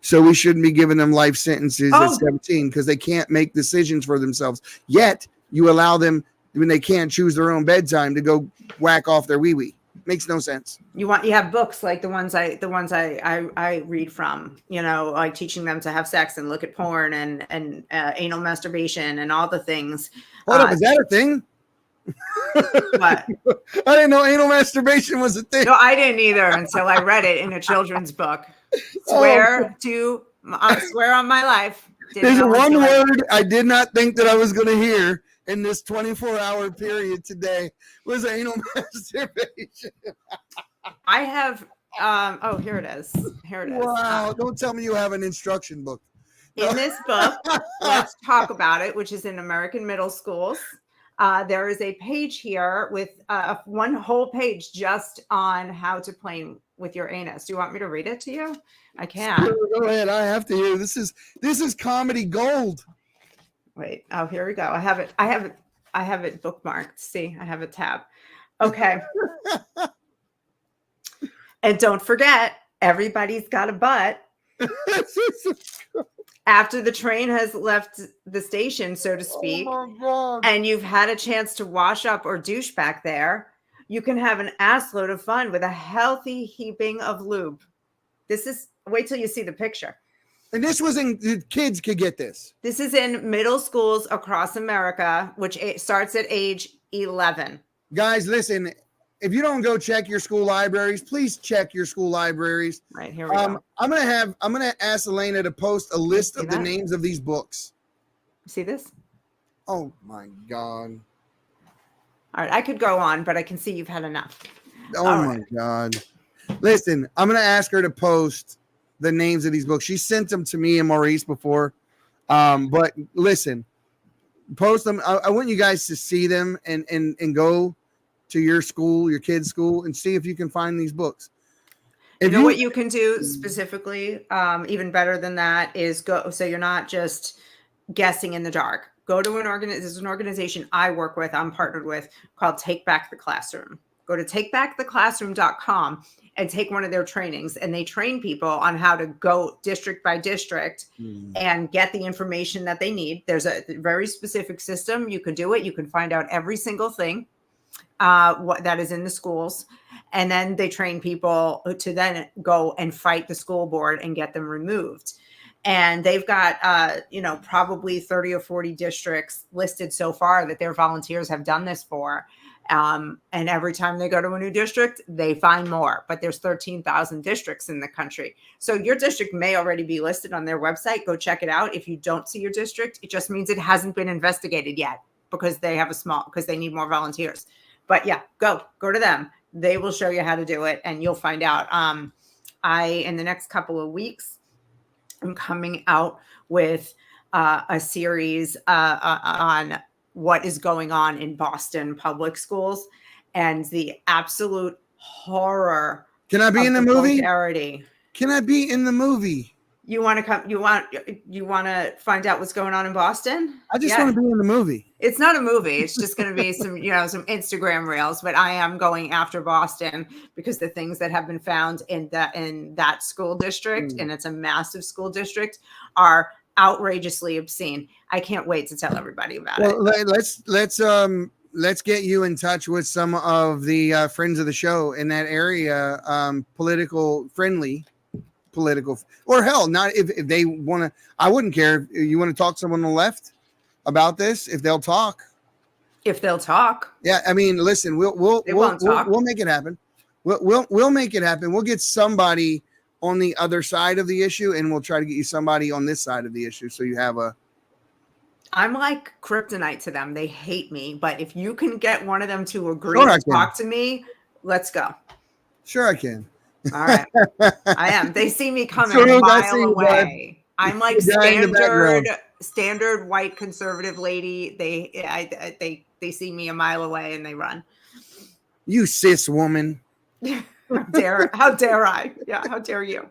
So we shouldn't be giving them life sentences at 17 because they can't make decisions for themselves. Yet you allow them, when they can't choose their own bedtime, to go whack off their wee-wee. Makes no sense. You have books like the ones I read from, like teaching them to have sex and look at porn and anal masturbation and all the things. Hold up, is that a thing? What? I didn't know anal masturbation was a thing. No, I didn't either until I read it in a children's book. Swear on my life. There's one word I did not think that I was going to hear in this 24-hour period today was anal masturbation. I have, here it is. Here it is. Wow, don't tell me you have an instruction book. In this book, Let's Talk About It, which is in American middle schools. There is a page here with one whole page just on how to play with your anus. Do you want me to read it to you? I can. Go ahead. I have to hear. This is comedy gold. Wait. Oh, here we go. I have it bookmarked. See, I have a tab. Okay. And don't forget, everybody's got a butt. After the train has left the station, so to speak, and you've had a chance to wash up or douche back there, you can have an assload of fun with a healthy heaping of lube. Wait till you see the picture. And this was kids could get this. This is in middle schools across America, which starts at age 11. Guys, listen, if you don't go check your school libraries, please check your school libraries. Right, here we go. I'm gonna ask Elena to post a list of the names of these books. See this? Oh my God. All right, I could go on, but I can see you've had enough. Oh my God. Listen, I'm gonna ask her to post the names of these books. She sent them to me and Maurice before. But listen, post them. I want you guys to see them and go to your school, your kid's school, and see if you can find these books. You know what you can do specifically, even better than that, is go. So you're not just guessing in the dark. Go to there's an organization I work with, I'm partnered with, called Take Back the Classroom. Go to takebacktheclassroom.com and take one of their trainings, and they train people on how to go district by district and get the information that they need. There's a very specific system. You can do it. You can find out every single thing what that is in the schools. And then they train people to then go and fight the school board and get them removed. And they've got, probably 30 or 40 districts listed so far that their volunteers have done this for. And every time they go to a new district, they find more. But there's 13,000 districts in the country. So your district may already be listed on their website. Go check it out. If you don't see your district, it just means it hasn't been investigated yet because they have because they need more volunteers. But yeah, go to them. They will show you how to do it, and you'll find out. In the next couple of weeks, I'm coming out with a series on what is going on in Boston public schools and the absolute horror. Can I be in the movie? Vulgarity. Can I be in the movie? You want to come? You want to find out what's going on in Boston? I just want to be in the movie. It's not a movie. It's just going to be some Instagram reels. But I am going after Boston because the things that have been found in that school district, and it's a massive school district, are outrageously obscene. I can't wait to tell everybody about it. Let's get you in touch with some of the friends of the show in that area, political, or hell, not if they want to. I wouldn't care if you want to talk to someone on the left about this. If they'll talk, yeah. I mean, listen, we'll make it happen. We'll make it happen. We'll get somebody on the other side of the issue, and we'll try to get you somebody on this side of the issue, so you have a. I'm like kryptonite to them. They hate me, but if you can get one of them to agree to talk to me, let's go. Sure, I can. All right, I am. They see me coming a mile away. I'm like standard white conservative lady. They see me a mile away and they run. You cis woman. How dare I? Yeah, how dare you?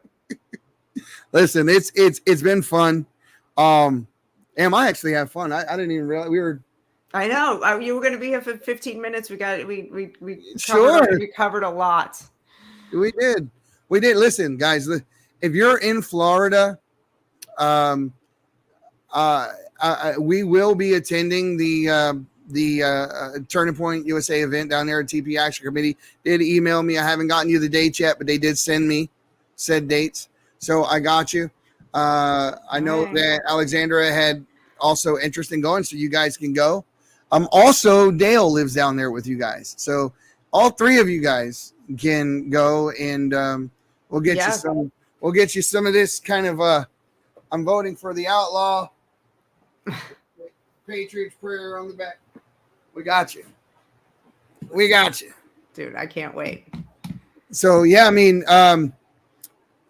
Listen, it's been fun. I actually have fun. I didn't even realize we were. I know you were going to be here for 15 minutes. We covered a lot. We did. Listen, guys, if you're in Florida, we will be attending the Turning Point USA event down there at TP Action Committee. Did email me. I haven't gotten you the dates yet, but they did send me said dates. So I got you. I know that Alexandra had also interest in going, so you guys can go. Also, Dale lives down there with you guys. So all three of you guys can go, and we'll get you some of this kind of I'm voting for the outlaw. Patriots prayer on the back. We got you. Dude, I can't wait. So yeah, I mean,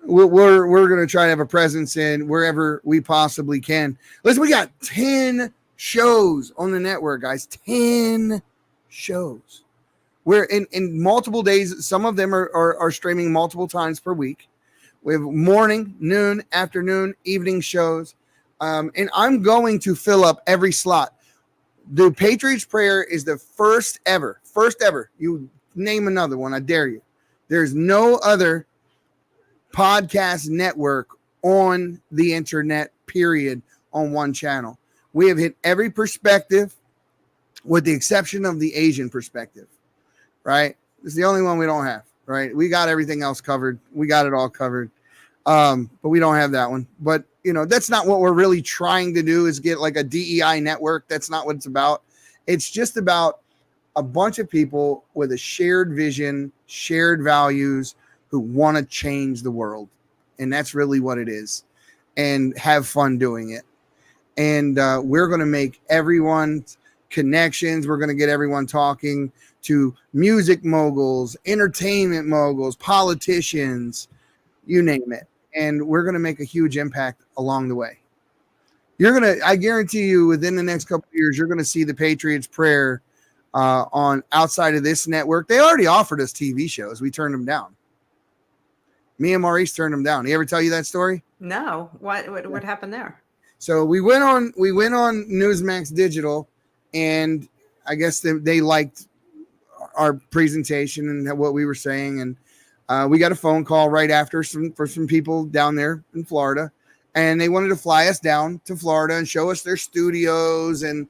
we're gonna try to have a presence in wherever we possibly can. Listen, we got 10 shows on the network, guys. 10 shows. We're in multiple days. Some of them are streaming multiple times per week. We have morning, noon, afternoon, evening shows. And I'm going to fill up every slot. The Patriots Prayer is the first ever. You name another one, I dare you. There's no other podcast network on the internet, period, on one channel. We have hit every perspective with the exception of the Asian perspective. Right? It's the only one we don't have, right? We got everything else covered. We got it all covered. But we don't have that one. But, that's not what we're really trying to do, is get like a DEI network. That's not what it's about. It's just about a bunch of people with a shared vision, shared values, who want to change the world. And that's really what it is. And have fun doing it. And we're going to make everyone's connections. We're going to get everyone talking to music moguls, entertainment moguls, politicians, you name it. And we're going to make a huge impact along the way. I guarantee you, within the next couple of years, you're going to see the Patriots Prayer on outside of this network. They already offered us TV shows. We turned them down. Me and Maurice turned them down. He ever tell you that story? No. What happened there? So we went on Newsmax Digital, and I guess they liked our presentation and what we were saying, and we got a phone call right after for some people down there in Florida, and they wanted to fly us down to Florida and show us their studios and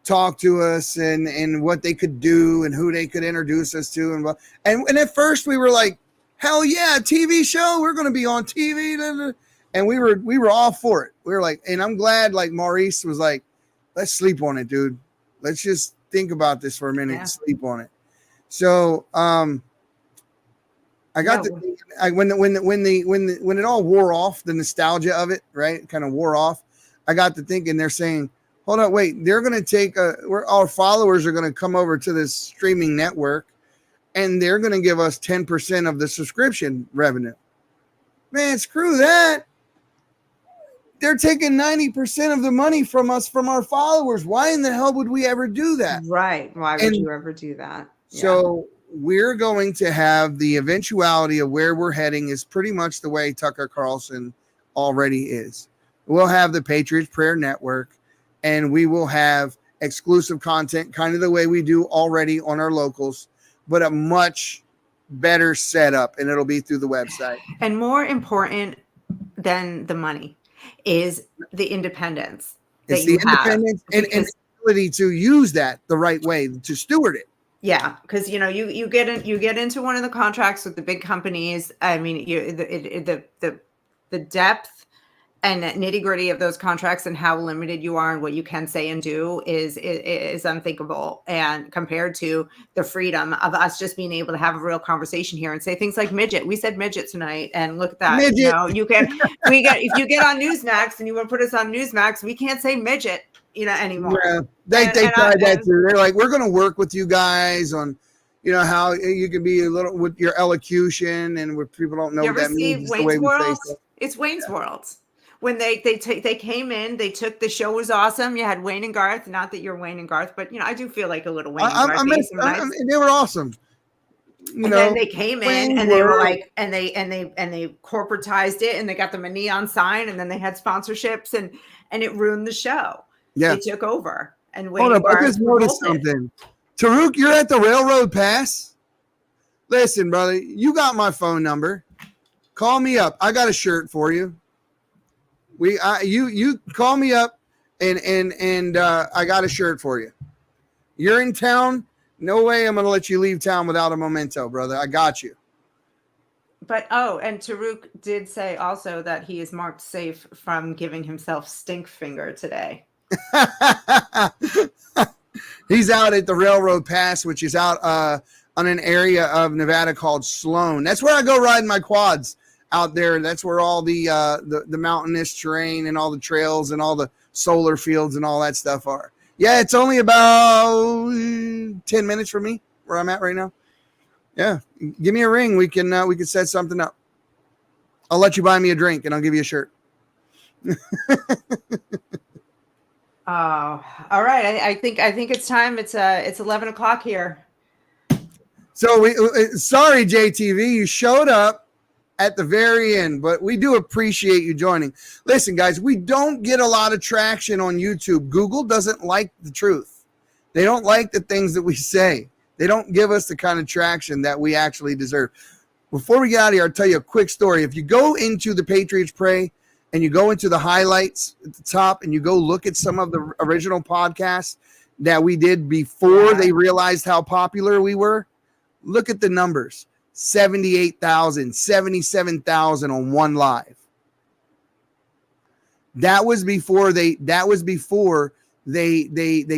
talk to us and what they could do and who they could introduce us to, and at first we were like, hell yeah, TV show, we're going to be on TV, and we were all for it. We were like, and I'm glad, like Maurice was like, let's sleep on it, dude. Let's just think about this for a minute and sleep on it. So I got when it all wore off, the nostalgia of it, right, kind of wore off. I got to thinking, they're saying, hold on, wait, they're going to take our followers are going to come over to this streaming network, and they're going to give us 10% of the subscription revenue. Man, screw that. They're taking 90% of the money from us, from our followers. Why in the hell would we ever do that? Right. Why would you ever do that? So we're going to have the eventuality of where we're heading is pretty much the way Tucker Carlson already is. We'll have the Patriots Prayer Network, and we will have exclusive content, kind of the way we do already on our locals, but a much better setup, and it'll be through the website. And more important than the money is the independence that It's the you have. independence and the ability to use that the right way, to steward it. Yeah, because you get into one of the contracts with the big companies. I mean, the depth and nitty gritty of those contracts and how limited you are and what you can say and do is unthinkable. And compared to the freedom of us just being able to have a real conversation here and say things like midget. We said midget tonight, and look at that. Midget. You know, if you get on Newsmax and you want to put us on Newsmax, we can't say midget, anymore. Yeah, they tried that too. They're like, we're going to work with you guys on, how you can be a little with your elocution, and where people don't know You what ever that see means. It's the Wayne's way we say World? stuff. It's Wayne's World. When they came in, they took the show was awesome. You had Wayne and Garth. Not that you're Wayne and Garth, but I do feel like a little Wayne and Garth. They were awesome. Then they came in and they were like, and they corporatized it, and they got them a neon sign, and then they had sponsorships, and it ruined the show. Yeah, they took over. And Wayne hold and up, I Garth just noticed revolted. something. Taruk, you're at the Railroad Pass. Listen, brother, you got my phone number. Call me up. I got a shirt for you. You call me up, and I got a shirt for you. You're in town. No way I'm going to let you leave town without a memento, brother. I got you. But and Taruk did say also that he is marked safe from giving himself stink finger today. He's out at the Railroad Pass, which is out on an area of Nevada called Sloan. That's where I go riding my quads out there. That's where all the mountainous terrain and all the trails and all the solar fields and all that stuff are. Yeah, it's only about 10 minutes from me where I'm at right now. Yeah, give me a ring. We can set something up. I'll let you buy me a drink and I'll give you a shirt. Oh, all right. I think it's time. It's 11 o'clock here. So sorry, JTV, you showed up at the very end, but we do appreciate you joining. Listen, guys, we don't get a lot of traction on YouTube. Google doesn't like the truth. They don't like the things that we say. They don't give us the kind of traction that we actually deserve. Before we get out of here, I'll tell you a quick story. If you go into the Patriots Pray and you go into the highlights at the top and you go look at some of the original podcasts that we did before they realized how popular we were, look at the numbers. 78,000, 77,000 on one live. That was before they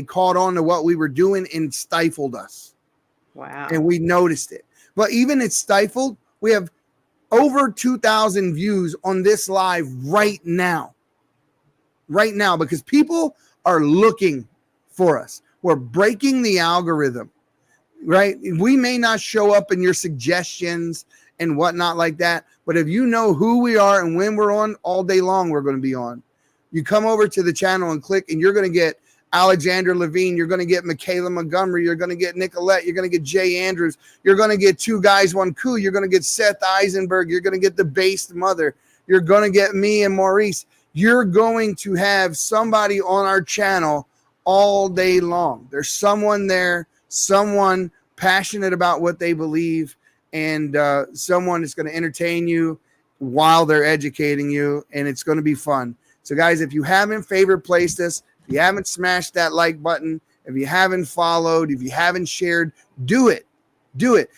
caught on to what we were doing and stifled us. Wow. And we noticed it. But even it's stifled, we have over 2,000 views on this live right now. Right now, because people are looking for us. We're breaking the algorithm. Right? We may not show up in your suggestions and whatnot like that, but if you know who we are and when we're on, all day long we're going to be on. You come over to the channel and click, and you're going to get Alexander Levine, you're going to get Michaela Montgomery, you're going to get Nicolette, you're going to get Jay Andrews, you're going to get Two Guys, One Coup, you're going to get Seth Eisenberg, you're going to get the Based Mother, you're going to get me and Maurice. You're going to have somebody on our channel all day long. There's someone there, someone passionate about what they believe, and someone is going to entertain you while they're educating you, and it's going to be fun. So, guys, if you haven't favorite placed us, if you haven't smashed that like button, if you haven't followed, if you haven't shared, do it. Do it.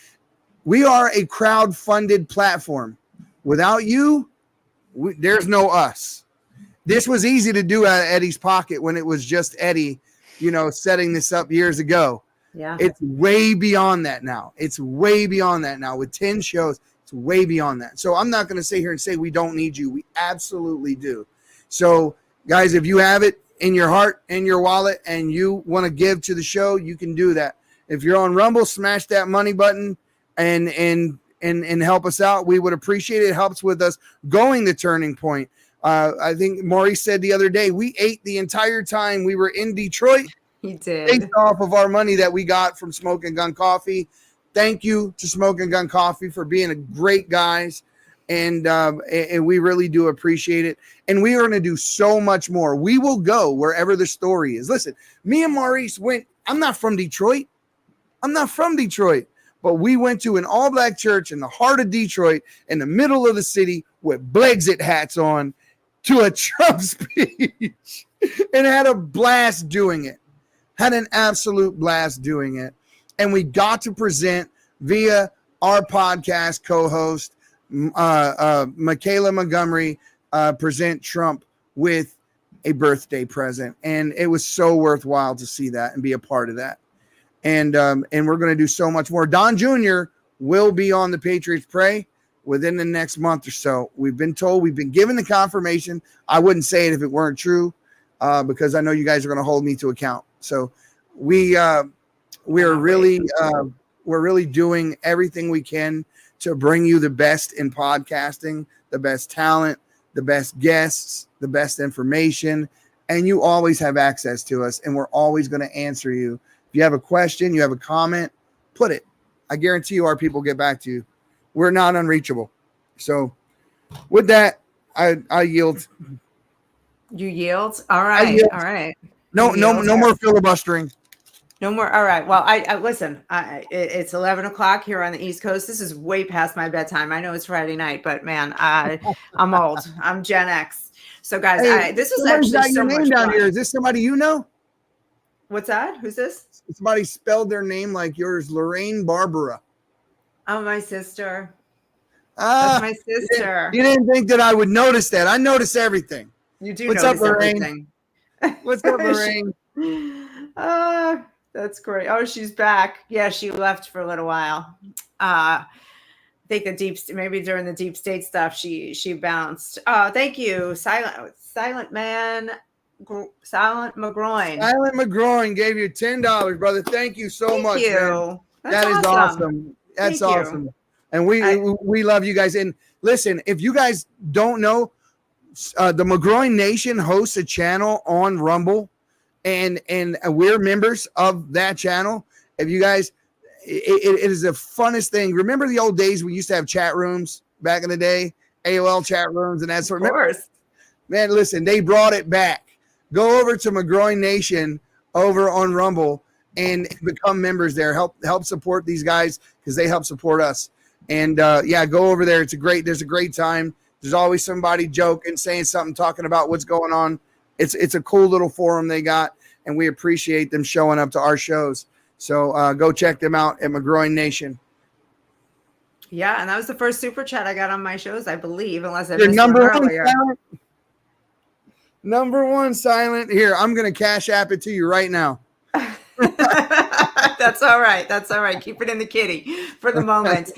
We are a crowd-funded platform. Without you, there's no us. This was easy to do out of Eddie's pocket when it was just Eddie, setting this up years ago. Yeah. It's way beyond that now. It's way beyond that now. With 10 shows, it's way beyond that. So I'm not going to sit here and say we don't need you. We absolutely do. So, guys, if you have it in your heart, in your wallet, and you want to give to the show, you can do that. If you're on Rumble, smash that money button and help us out. We would appreciate it. It helps with us going the turning point. I think Maurice said the other day, we ate the entire time we were in Detroit. He did. Based off of our money that we got from Smoke and Gun Coffee. Thank you to Smoke and Gun Coffee for being a great guys And we really do appreciate it. And we are going to do so much more. We will go wherever the story is. Listen, me and Maurice went. I'm not from Detroit. But we went to an all-black church in the heart of Detroit, in the middle of the city, with Brexit hats on, to a Trump speech, and had a blast doing it. Had an absolute blast doing it. And we got to present via our podcast co-host, Michaela Montgomery, present Trump with a birthday present. And it was so worthwhile to see that and be a part of that. And we're going to do so much more. Don Jr. will be on the Patriots Pray within the next month or so. We've been told, we've been given the confirmation. I wouldn't say it if it weren't true, because I know you guys are going to hold me to account. So we're really doing everything we can to bring you the best in podcasting, the best talent, the best guests, the best information, and you always have access to us, and we're always going to answer you. If you have a question, you have a comment, put it. I guarantee you our people get back to you. We're not unreachable. So with that, I yield. You yield? All right. Yield. All right. No more filibustering. No more. All right. Well, I listen, it's 11 o'clock here on the East Coast. This is way past my bedtime. I know it's Friday night, but man, I'm old. I'm Gen X. So guys, Hey, this is somebody's actually got your so name much down fun. here. Is this somebody you know? What's that? Who's this? Somebody spelled their name like yours, Lorraine Barbera. Oh, my sister. That's my sister. You didn't think that I would notice that. I notice everything. You do What's notice up, Lorraine? everything. What's up, Lorraine? That's great. Oh, she's back. Yeah, she left for a little while. I think maybe during the deep state stuff, she bounced. Thank you, Silent Man, Silent McGroin. Silent McGroin gave you $10, brother. Thank you so Thank much, you. man. That's That is awesome. awesome. That's Thank you. awesome. And we love you guys. And listen, if you guys don't know, the McGroin Nation hosts a channel on Rumble, and we're members of that channel. If you guys, it is the funnest thing. Remember the old days we used to have chat rooms back in the day, AOL chat rooms and that sort of. Of course. Man, listen, they brought it back. Go over to McGroin Nation over on Rumble and become members there. Help support these guys because they help support us. And go over there. There's a great time. There's always somebody joking, saying something, talking about what's going on. It's a cool little forum they got, and we appreciate them showing up to our shows. So go check them out at McGroin Nation. Yeah, and that was the first super chat I got on my shows, I believe, unless I Your missed number one one earlier. silent. Number one silent. Here, I'm gonna cash app it to you right now. That's all right. That's all right. Keep it in the kitty for the moment.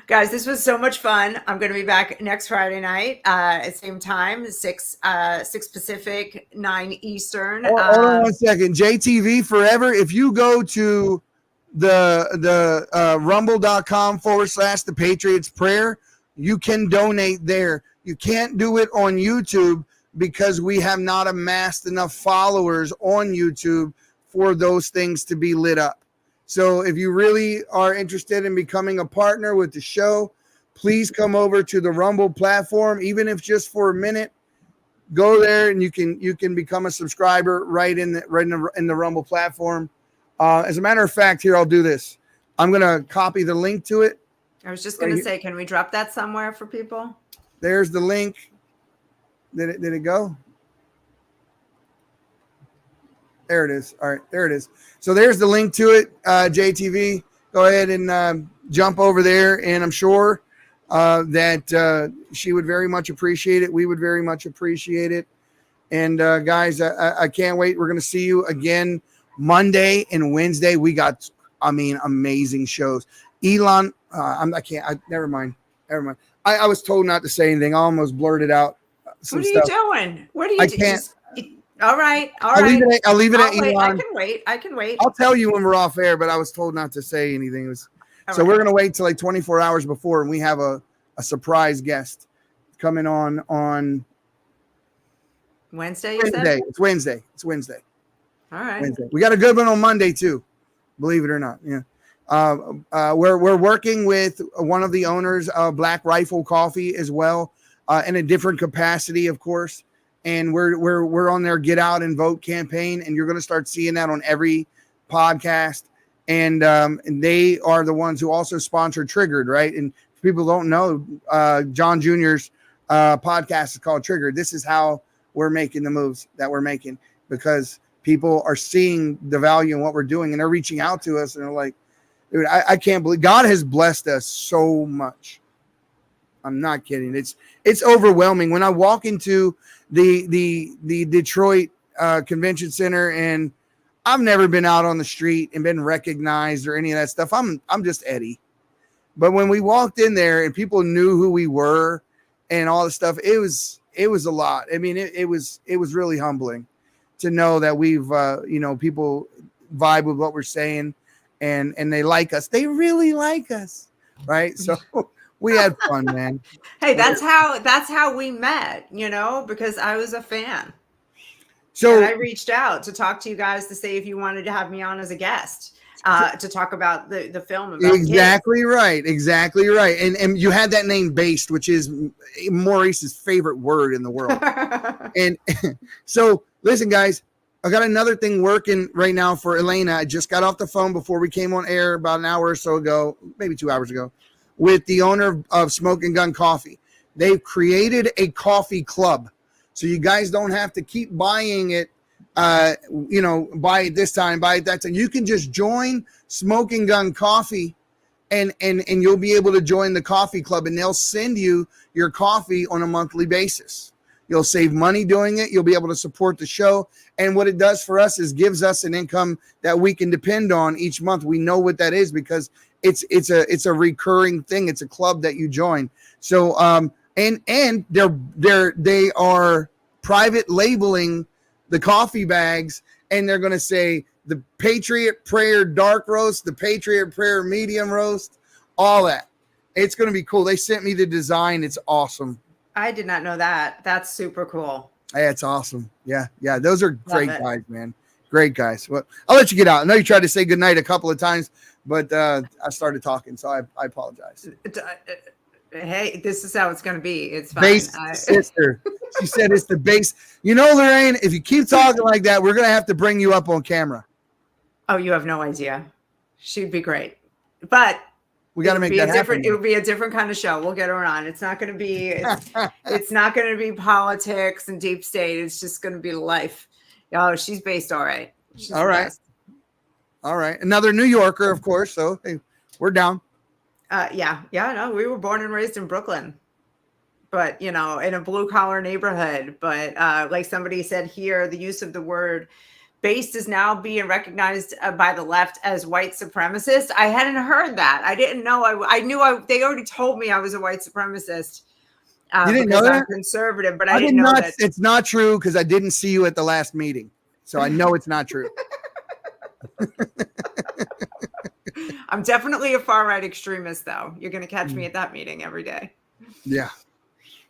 Guys, this was so much fun. I'm going to be back next Friday night at same time, 6 Pacific, 9 Eastern. Hold on 1 second. JTV forever. If you go to the rumble.com/the Patriots Prayer, you can donate there. You can't do it on YouTube because we have not amassed enough followers on YouTube for those things to be lit up. So if you really are interested in becoming a partner with the show, please come over to the Rumble platform, even if just for a minute. Go there and you can become a subscriber right in the Rumble platform. As a matter of fact, here I'll do this. I'm gonna copy the link to it. I was just going to say, can we drop that somewhere for people? There's the link. Did it go? There it is. All right, there it is. So there's the link to it, JTV. Go ahead and jump over there, and I'm sure that she would very much appreciate it. We would very much appreciate it. And guys, I can't wait. We're going to see you again Monday and Wednesday. We got, amazing shows. Elon, never mind. I was told not to say anything. I almost blurted out some What are stuff. you doing? What are you I doing? can't. All right. I'll leave it at wait. Elon. I can wait. I'll tell you when we're off air, but I was told not to say anything. We're going to wait till like 24 hours before, and we have a surprise guest coming on Wednesday, you Wednesday. said? It's Wednesday. All right. Wednesday. We got a good one on Monday too, believe it or not. Yeah. We're working with one of the owners of Black Rifle Coffee as well, in a different capacity, of course. And we're on their Get Out and Vote campaign, and you're going to start seeing that on every podcast. And they are the ones who also sponsor Triggered, right? And if people don't know, John Jr.'s podcast is called Triggered. This is how we're making the moves that we're making, because people are seeing the value in what we're doing, and they're reaching out to us, and they're like, dude, I can't believe God has blessed us so much. I'm not kidding. It's overwhelming. When I walk into the Detroit Convention Center, and I've never been out on the street and been recognized or any of that stuff. I'm just Eddie. But when we walked in there and people knew who we were and all the stuff, it was a lot. I mean, it was really humbling to know that we've people vibe with what we're saying, and they like us. They really like us, right? So we had fun, man. Hey, that's how we met, because I was a fan. So and I reached out to talk to you guys to say if you wanted to have me on as a guest to talk about the film. About exactly right. And you had that name Based, which is Maurice's favorite word in the world. And so listen, guys, I got another thing working right now for Elena. I just got off the phone before we came on air about an hour or so ago, maybe 2 hours ago, with the owner of Smoking Gun Coffee. They've created a coffee club. So you guys don't have to keep buying it, buy it this time, buy it that time. You can just join Smoking Gun Coffee and you'll be able to join the coffee club, and they'll send you your coffee on a monthly basis. You'll save money doing it. You'll be able to support the show. And what it does for us is gives us an income that we can depend on each month. We know what that is because it's a recurring thing. It's a club that you join. So, and they are private labeling the coffee bags, and they're going to say the Patriot Prayer Dark Roast, the Patriot Prayer Medium Roast, all that. It's going to be cool. They sent me the design. It's awesome. I did not know that. That's super cool. Yeah, it's awesome. Yeah. Those are great guys, man. Great guys. Well, I'll let you get out. I know you tried to say goodnight a couple of times, but I started talking, so I apologize. Hey, this is how it's going to be. It's fine. Base sister. She said it's the base. Lorraine, if you keep talking like that, we're going to have to bring you up on camera. Oh, you have no idea. She'd be great. But we got to make that happen. It would be a different kind of show. We'll get her on. It's not going to be it's not going to be politics and deep state. It's just going to be life. Oh, she's based all right. She's all right. All right. Another New Yorker, of course. So hey, we're down. No, we were born and raised in Brooklyn, but in a blue collar neighborhood. But like somebody said here, the use of the word based is now being recognized by the left as white supremacist. I hadn't heard that. I didn't know. I knew they already told me I was a white supremacist. You didn't know that? I'm conservative, but I didn't know that. It's not true because I didn't see you at the last meeting, so I know it's not true. I'm definitely a far right extremist, though. You're going to catch me at that meeting every day. Yeah.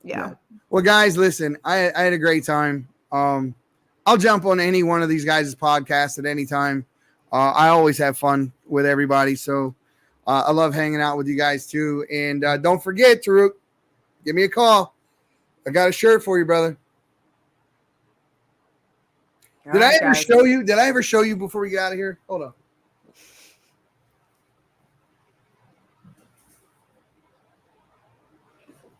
Yeah. Well, guys, listen, I had a great time. I'll jump on any one of these guys' podcasts at any time. I always have fun with everybody. So I love hanging out with you guys too. And don't forget, Taruk, give me a call. I got a shirt for you, brother. Did I ever show you before we get out of here? Hold on.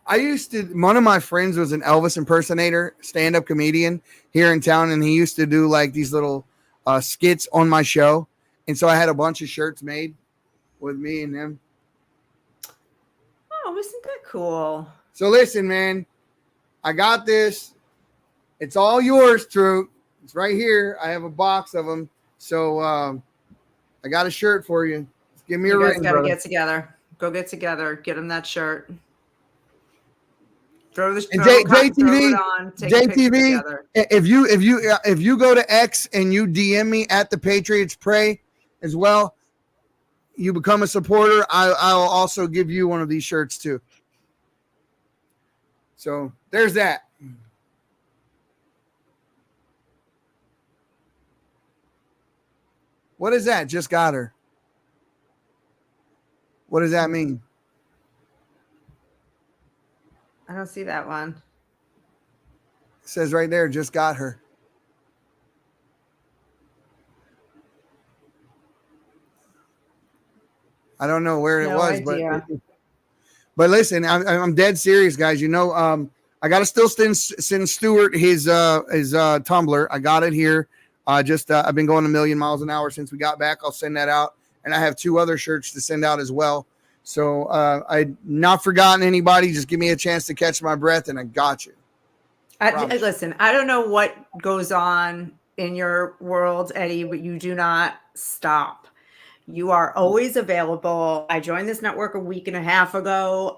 One of my friends was an Elvis impersonator, stand-up comedian here in town, and he used to do like these little skits on my show. And so I had a bunch of shirts made with me and him. Oh, isn't that cool? So listen, man, I got this. It's all yours, True. It's right here. I have a box of them. So I got a shirt for you. Just give me a ring, You guys got to get together. Go get together. Get him that shirt. Throw the JTV. If you go to X and you DM me at the Patriots Pray as well, you become a supporter. I'll also give you one of these shirts too. So there's that. What is that? Just got her. What does that mean? I don't see that one. It says right there, just got her. I don't know where it No was, idea. but listen, I'm dead serious, guys. You know, I gotta still send Stuart his Tumblr. I got it here. I've been going a million miles an hour since we got back. I'll send that out, and I have 2 other shirts to send out as well. So I've not forgotten anybody. Just give me a chance to catch my breath, and I got you. Listen, I don't know what goes on in your world, Eddie, but you do not stop. You are always available. I joined this network a week and a half ago.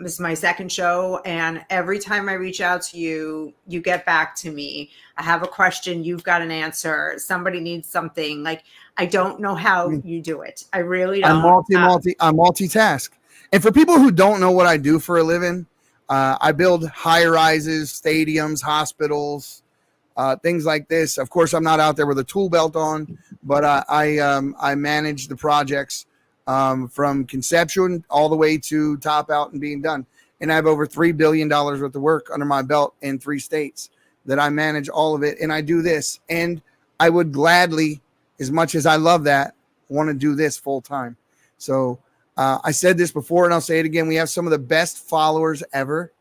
This is my second show. And every time I reach out to you, you get back to me. I have a question. You've got an answer. Somebody needs something. Like, I don't know how you do it. I really don't. I multitask. And for people who don't know what I do for a living, I build high rises, stadiums, hospitals, things like this. Of course, I'm not out there with a tool belt on, but I manage the projects from conception all the way to top out and being done. And I have over $3 billion worth of work under my belt in 3 states that I manage all of it. And I do this. And I would gladly, as much as I love that, want to do this full time. So I said this before and I'll say it again. We have some of the best followers ever.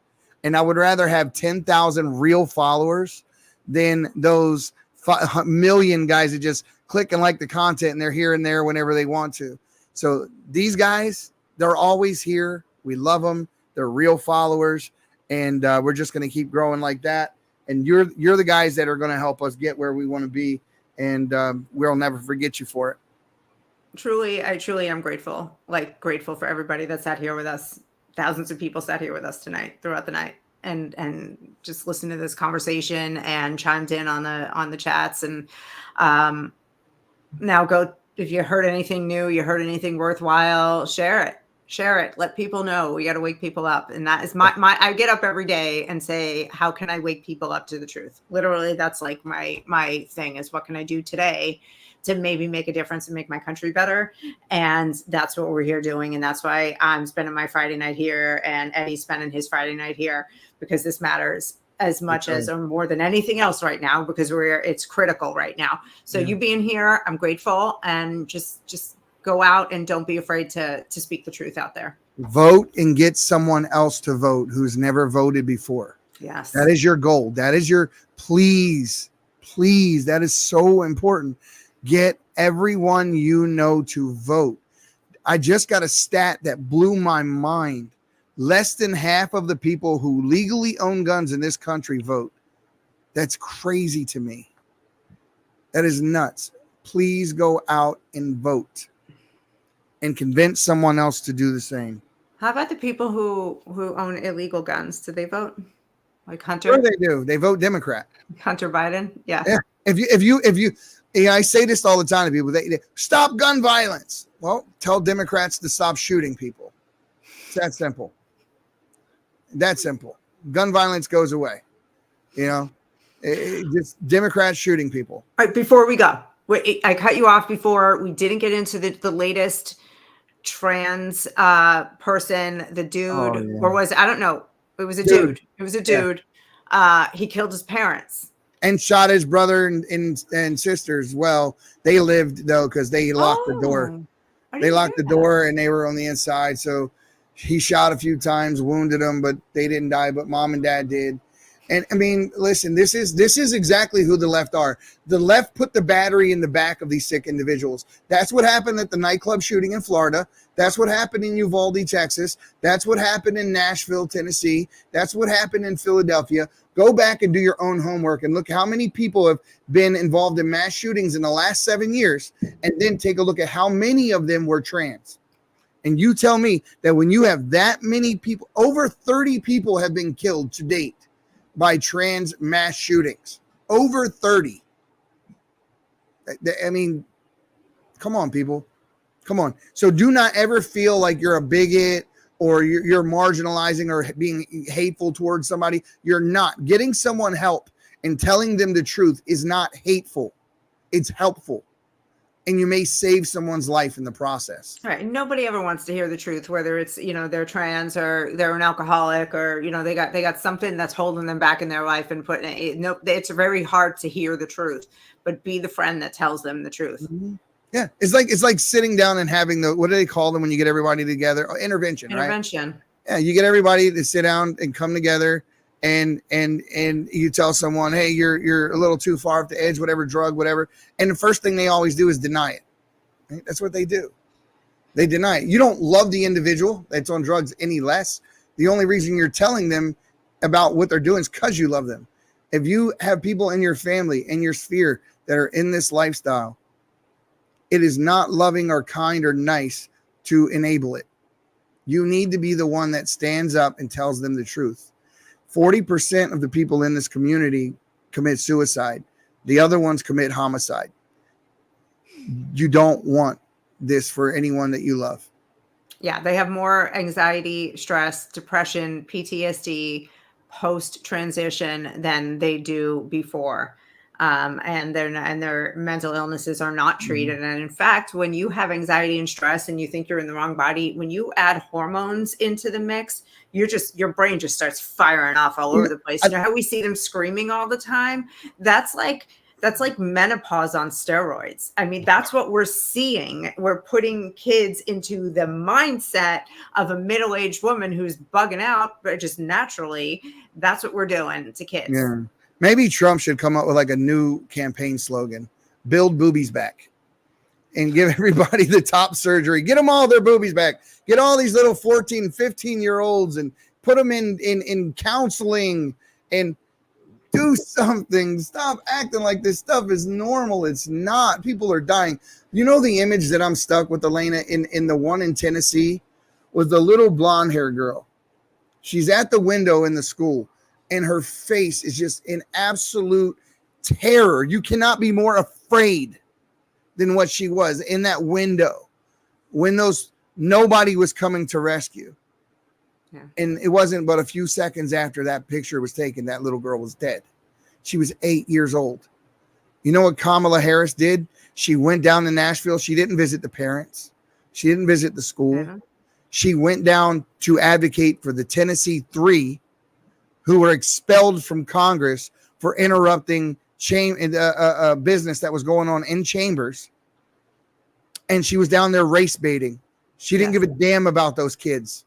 And I would rather have 10,000 real followers than those 5 million guys that just click and like the content and they're here and there whenever they want to. So these guys, they're always here. We love them. They're real followers. And we're just going to keep growing like that. And you're the guys that are going to help us get where we want to be. And we'll never forget you for it. I truly am grateful. Grateful for everybody that sat here with us. Thousands of people sat here with us tonight, throughout the night, and just listened to this conversation and chimed in on the chats. And now go, if you heard anything new, you heard anything worthwhile, share it. Let people know. We got to wake people up. And that is my I get up every day and say, how can I wake people up to the truth? Literally, that's like my thing is, what can I do today to maybe make a difference and make my country better? And that's what we're here doing. And that's why I'm spending my Friday night here and Eddie's spending his Friday night here, because this matters as much as or more than anything else right now, because it's critical right now. So you being here, I'm grateful, and just go out and don't be afraid to speak the truth out there. Vote and get someone else to vote who's never voted before. Yes. That is your goal. That is your please, that is so important. Get everyone you know to vote. I just got a stat that blew my mind. Less than half of the people who legally own guns in this country vote. That's crazy to me. That is nuts. Please go out and vote and convince someone else to do the same. How about the people who own illegal guns? Do they vote? Like Hunter? Sure they do. They vote Democrat. Hunter Biden? Yeah. If you I say this all the time to people. They stop gun violence. Well, tell Democrats to stop shooting people. It's that simple. That simple. Gun violence goes away. Just Democrats shooting people. All right, before we go, I cut you off before. We didn't get into the latest trans person, the dude, or was I don't know. It was a dude. It was a dude. Yeah. He killed his parents. And shot his brother and sister as well. They lived, though, because they locked the door. They locked the door, and they were on the inside. So he shot a few times, wounded them, but they didn't die. But mom and dad did. And, I mean, listen, this is exactly who the left are. The left put the battery in the back of these sick individuals. That's what happened at the nightclub shooting in Florida. That's what happened in Uvalde, Texas. That's what happened in Nashville, Tennessee. That's what happened in Philadelphia. Go back and do your own homework and look how many people have been involved in mass shootings in the last 7 years, and then take a look at how many of them were trans. And you tell me that when you have that many people, over 30 people have been killed to date by trans mass shootings. Over 30. I mean, come on, people. Come on. So do not ever feel like you're a bigot or you're marginalizing or being hateful towards somebody. You're not. Getting someone help and telling them the truth is not hateful. It's helpful. and you may save someone's life in the process. Right. Nobody ever wants to hear the truth, whether it's, they're trans or they're an alcoholic or, they got something that's holding them back in their life and putting it. No, it's very hard to hear the truth, but be the friend that tells them the truth. Mm-hmm. Yeah. It's like sitting down and having what do they call them when you get everybody together? Oh, intervention, right? Intervention. Yeah. You get everybody to sit down and come together and you tell someone, hey, you're a little too far off the edge, whatever drug, whatever. And the first thing they always do is deny it. Right? That's what they do. They deny it. You don't love the individual that's on drugs any less. The only reason you're telling them about what they're doing is because you love them. If you have people in your family, in your sphere that are in this lifestyle, it is not loving or kind or nice to enable it. You need to be the one that stands up and tells them the truth. 40% of the people in this community commit suicide. The other ones commit homicide. You don't want this for anyone that you love. Yeah, they have more anxiety, stress, depression, PTSD post-transition than they do before. And their mental illnesses are not treated. Mm-hmm. And in fact, when you have anxiety and stress and you think you're in the wrong body, when you add hormones into the mix, your brain just starts firing off all over the place. You know how we see them screaming all the time? That's like menopause on steroids. I mean, that's what we're seeing. We're putting kids into the mindset of a middle-aged woman who's bugging out, but just naturally, that's what we're doing to kids. Yeah. Maybe Trump should come up with like a new campaign slogan: build boobies back, and give everybody the top surgery. Get them all their boobies back. Get all these little 14, 15-year-olds and put them in counseling and do something. Stop acting like this stuff is normal. It's not. People are dying. You know the image that I'm stuck with, Elena, in the one in Tennessee, was the little blonde hair girl. She's at the window in the school, and her face is just in absolute terror. You cannot be more afraid than what she was in that window when nobody was coming to rescue. Yeah. And it wasn't but a few seconds after that picture was taken, that little girl was dead. She was 8 years old. You know what Kamala Harris did? She went down to Nashville. She didn't visit the parents. She didn't visit the school. Mm-hmm. She went down to advocate for the Tennessee 3 who were expelled from Congress for interrupting a business that was going on in chambers. And she was down there race baiting. She didn't give a damn about those kids.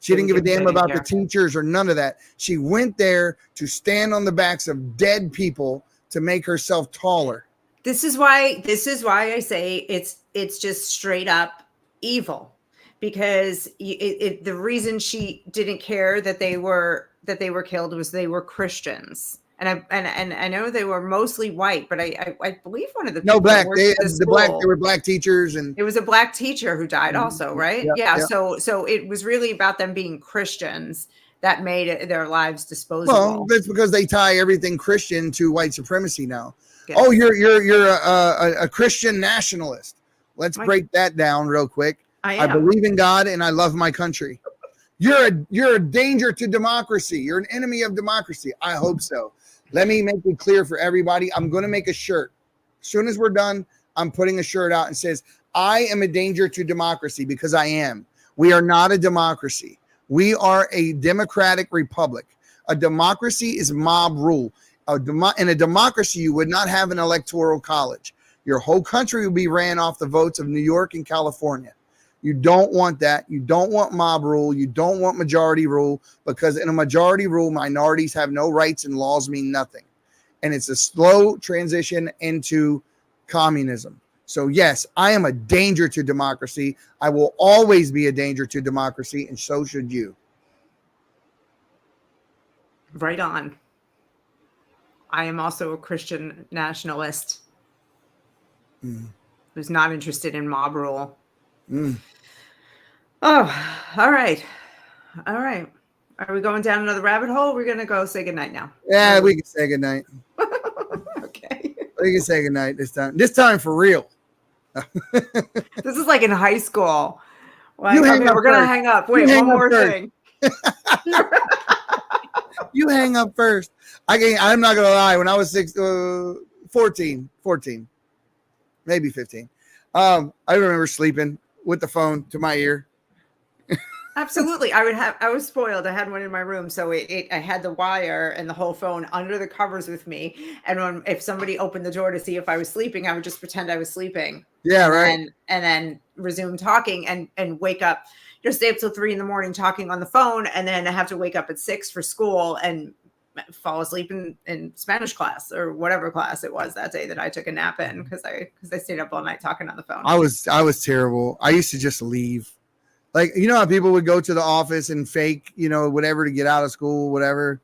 She didn't give a damn about the teachers or none of that. She went there to stand on the backs of dead people to make herself taller. This is why I say it's just straight up evil, because the reason she didn't care that they were killed was they were Christians. And I know they were mostly white, but I believe one of the no people black. there were black teachers, and it was a black teacher who died also, right? Yeah. So it was really about them being Christians that made their lives disposable. Well, that's because they tie everything Christian to white supremacy now. Yes. Oh, you're a Christian nationalist. Let's break that down real quick. I believe in God and I love my country. You're a danger to democracy. You're an enemy of democracy. I hope so. Let me make it clear for everybody. I'm going to make a shirt. As soon as we're done, I'm putting a shirt out and says, I am a danger to democracy, because I am. We are not a democracy. We are a democratic republic. A democracy is mob rule. In a democracy, you would not have an electoral college. Your whole country would be ran off the votes of New York and California. You don't want that. You don't want mob rule. You don't want majority rule, because in a majority rule, minorities have no rights and laws mean nothing. And it's a slow transition into communism. So yes, I am a danger to democracy. I will always be a danger to democracy, and so should you. Right on. I am also a Christian nationalist who's not interested in mob rule. Oh, all right. Are we going down another rabbit hole? We're gonna go say goodnight now. Yeah, we can say goodnight. Okay. We can say goodnight this time. This time for real. This is like in high school. Like, we're gonna hang up. Wait, one more thing. You hang up first. I'm not gonna lie. When I was 14, maybe 15, I remember sleeping with the phone to my ear. Absolutely. I was spoiled. I had one in my room. So I had the wire and the whole phone under the covers with me. And if somebody opened the door to see if I was sleeping, I would just pretend I was sleeping. Yeah, right. And then resume talking and wake up, stay up till 3 a.m. talking on the phone. And then I have to wake up at 6 for school and fall asleep in Spanish class or whatever class it was that day that I took a nap in because I stayed up all night talking on the phone. I was terrible. I used to just leave. Like, you know how people would go to the office and fake, whatever to get out of school, whatever.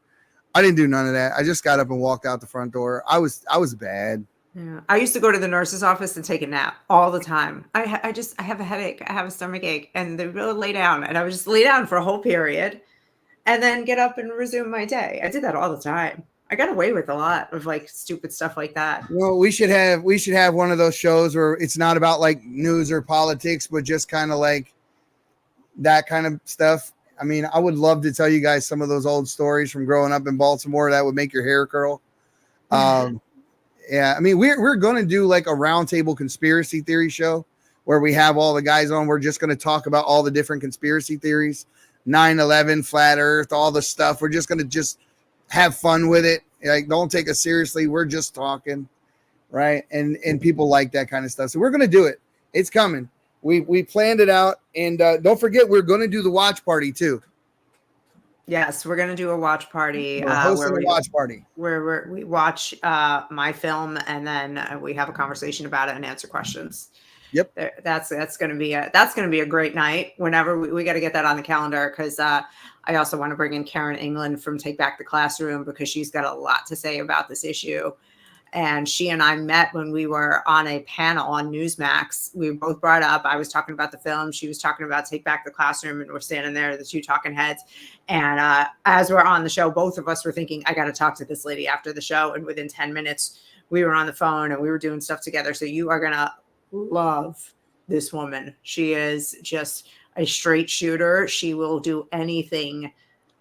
I didn't do none of that. I just got up and walked out the front door. I was bad. Yeah. I used to go to the nurse's office and take a nap all the time. I have a headache. I have a stomach ache, and they really lay down, and I would just lay down for a whole period and then get up and resume my day. I did that all the time. I got away with a lot of like stupid stuff like that. Well, we should have one of those shows where it's not about like news or politics, but just kind of like that kind of stuff. I mean, I would love to tell you guys some of those old stories from growing up in Baltimore that would make your hair curl. Yeah, I mean, we're going to do like a roundtable conspiracy theory show where we have all the guys on. We're just going to talk about all the different conspiracy theories, 9/11, flat earth, all the stuff. We're just going to have fun with it. Like, don't take us seriously. We're just talking, right? And people like that kind of stuff. So we're going to do it. It's coming. We planned it out, and don't forget we're going to do the watch party too. Yes, we're going to do a watch party. We're hosting a watch party where we watch my film, and then we have a conversation about it and answer questions. Yep, that's going to be a great night. Whenever we got to get that on the calendar, because I also want to bring in Karen England from Take Back the Classroom because she's got a lot to say about this issue. And she and I met when we were on a panel on Newsmax. We both brought up, I was talking about the film. She was talking about Take Back the Classroom, and we're standing there, the two talking heads. And as we're on the show, both of us were thinking, I got to talk to this lady after the show. And within 10 minutes, we were on the phone and we were doing stuff together. So you are going to love this woman. She is just a straight shooter. She will do anything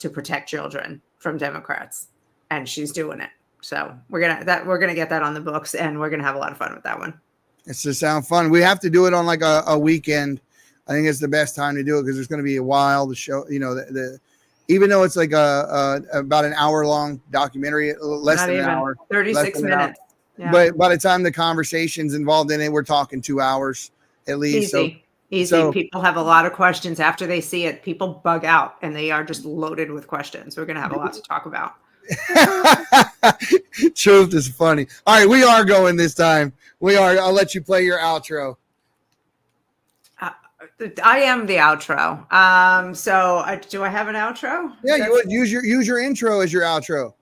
to protect children from Democrats, and she's doing it. So we're gonna get that on the books, and we're gonna have a lot of fun with that one. It's to sound fun. We have to do it on like a weekend. I think it's the best time to do it because there's going to be a while. The show, even though it's like about an hour long documentary, less than an hour, 36 minutes. Yeah. But by the time the conversation's involved in it, we're talking 2 hours at least. Easy. So people have a lot of questions after they see it. People bug out, and they are just loaded with questions. We're gonna have a lot to talk about. Truth is funny. All right, we are going this time. We are. I'll let you play your outro. I am the outro. Do I have an outro? Yeah, you would use your intro as your outro.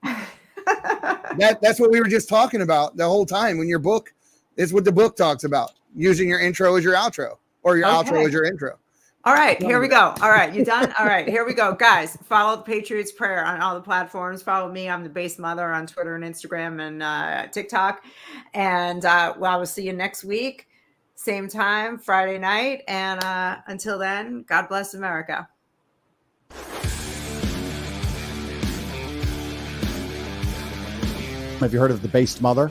That's what we were just talking about the whole time. When your book is what the book talks about, using your intro as your outro or your outro as your intro. All right, here we go. All right, you done? All right, here we go. Guys, follow the Patriots Prayer on all the platforms. Follow me. I'm the Base Mother on Twitter and Instagram and TikTok. And I will see you next week, same time, Friday night. And until then, God bless America. Have you heard of the Based Mother?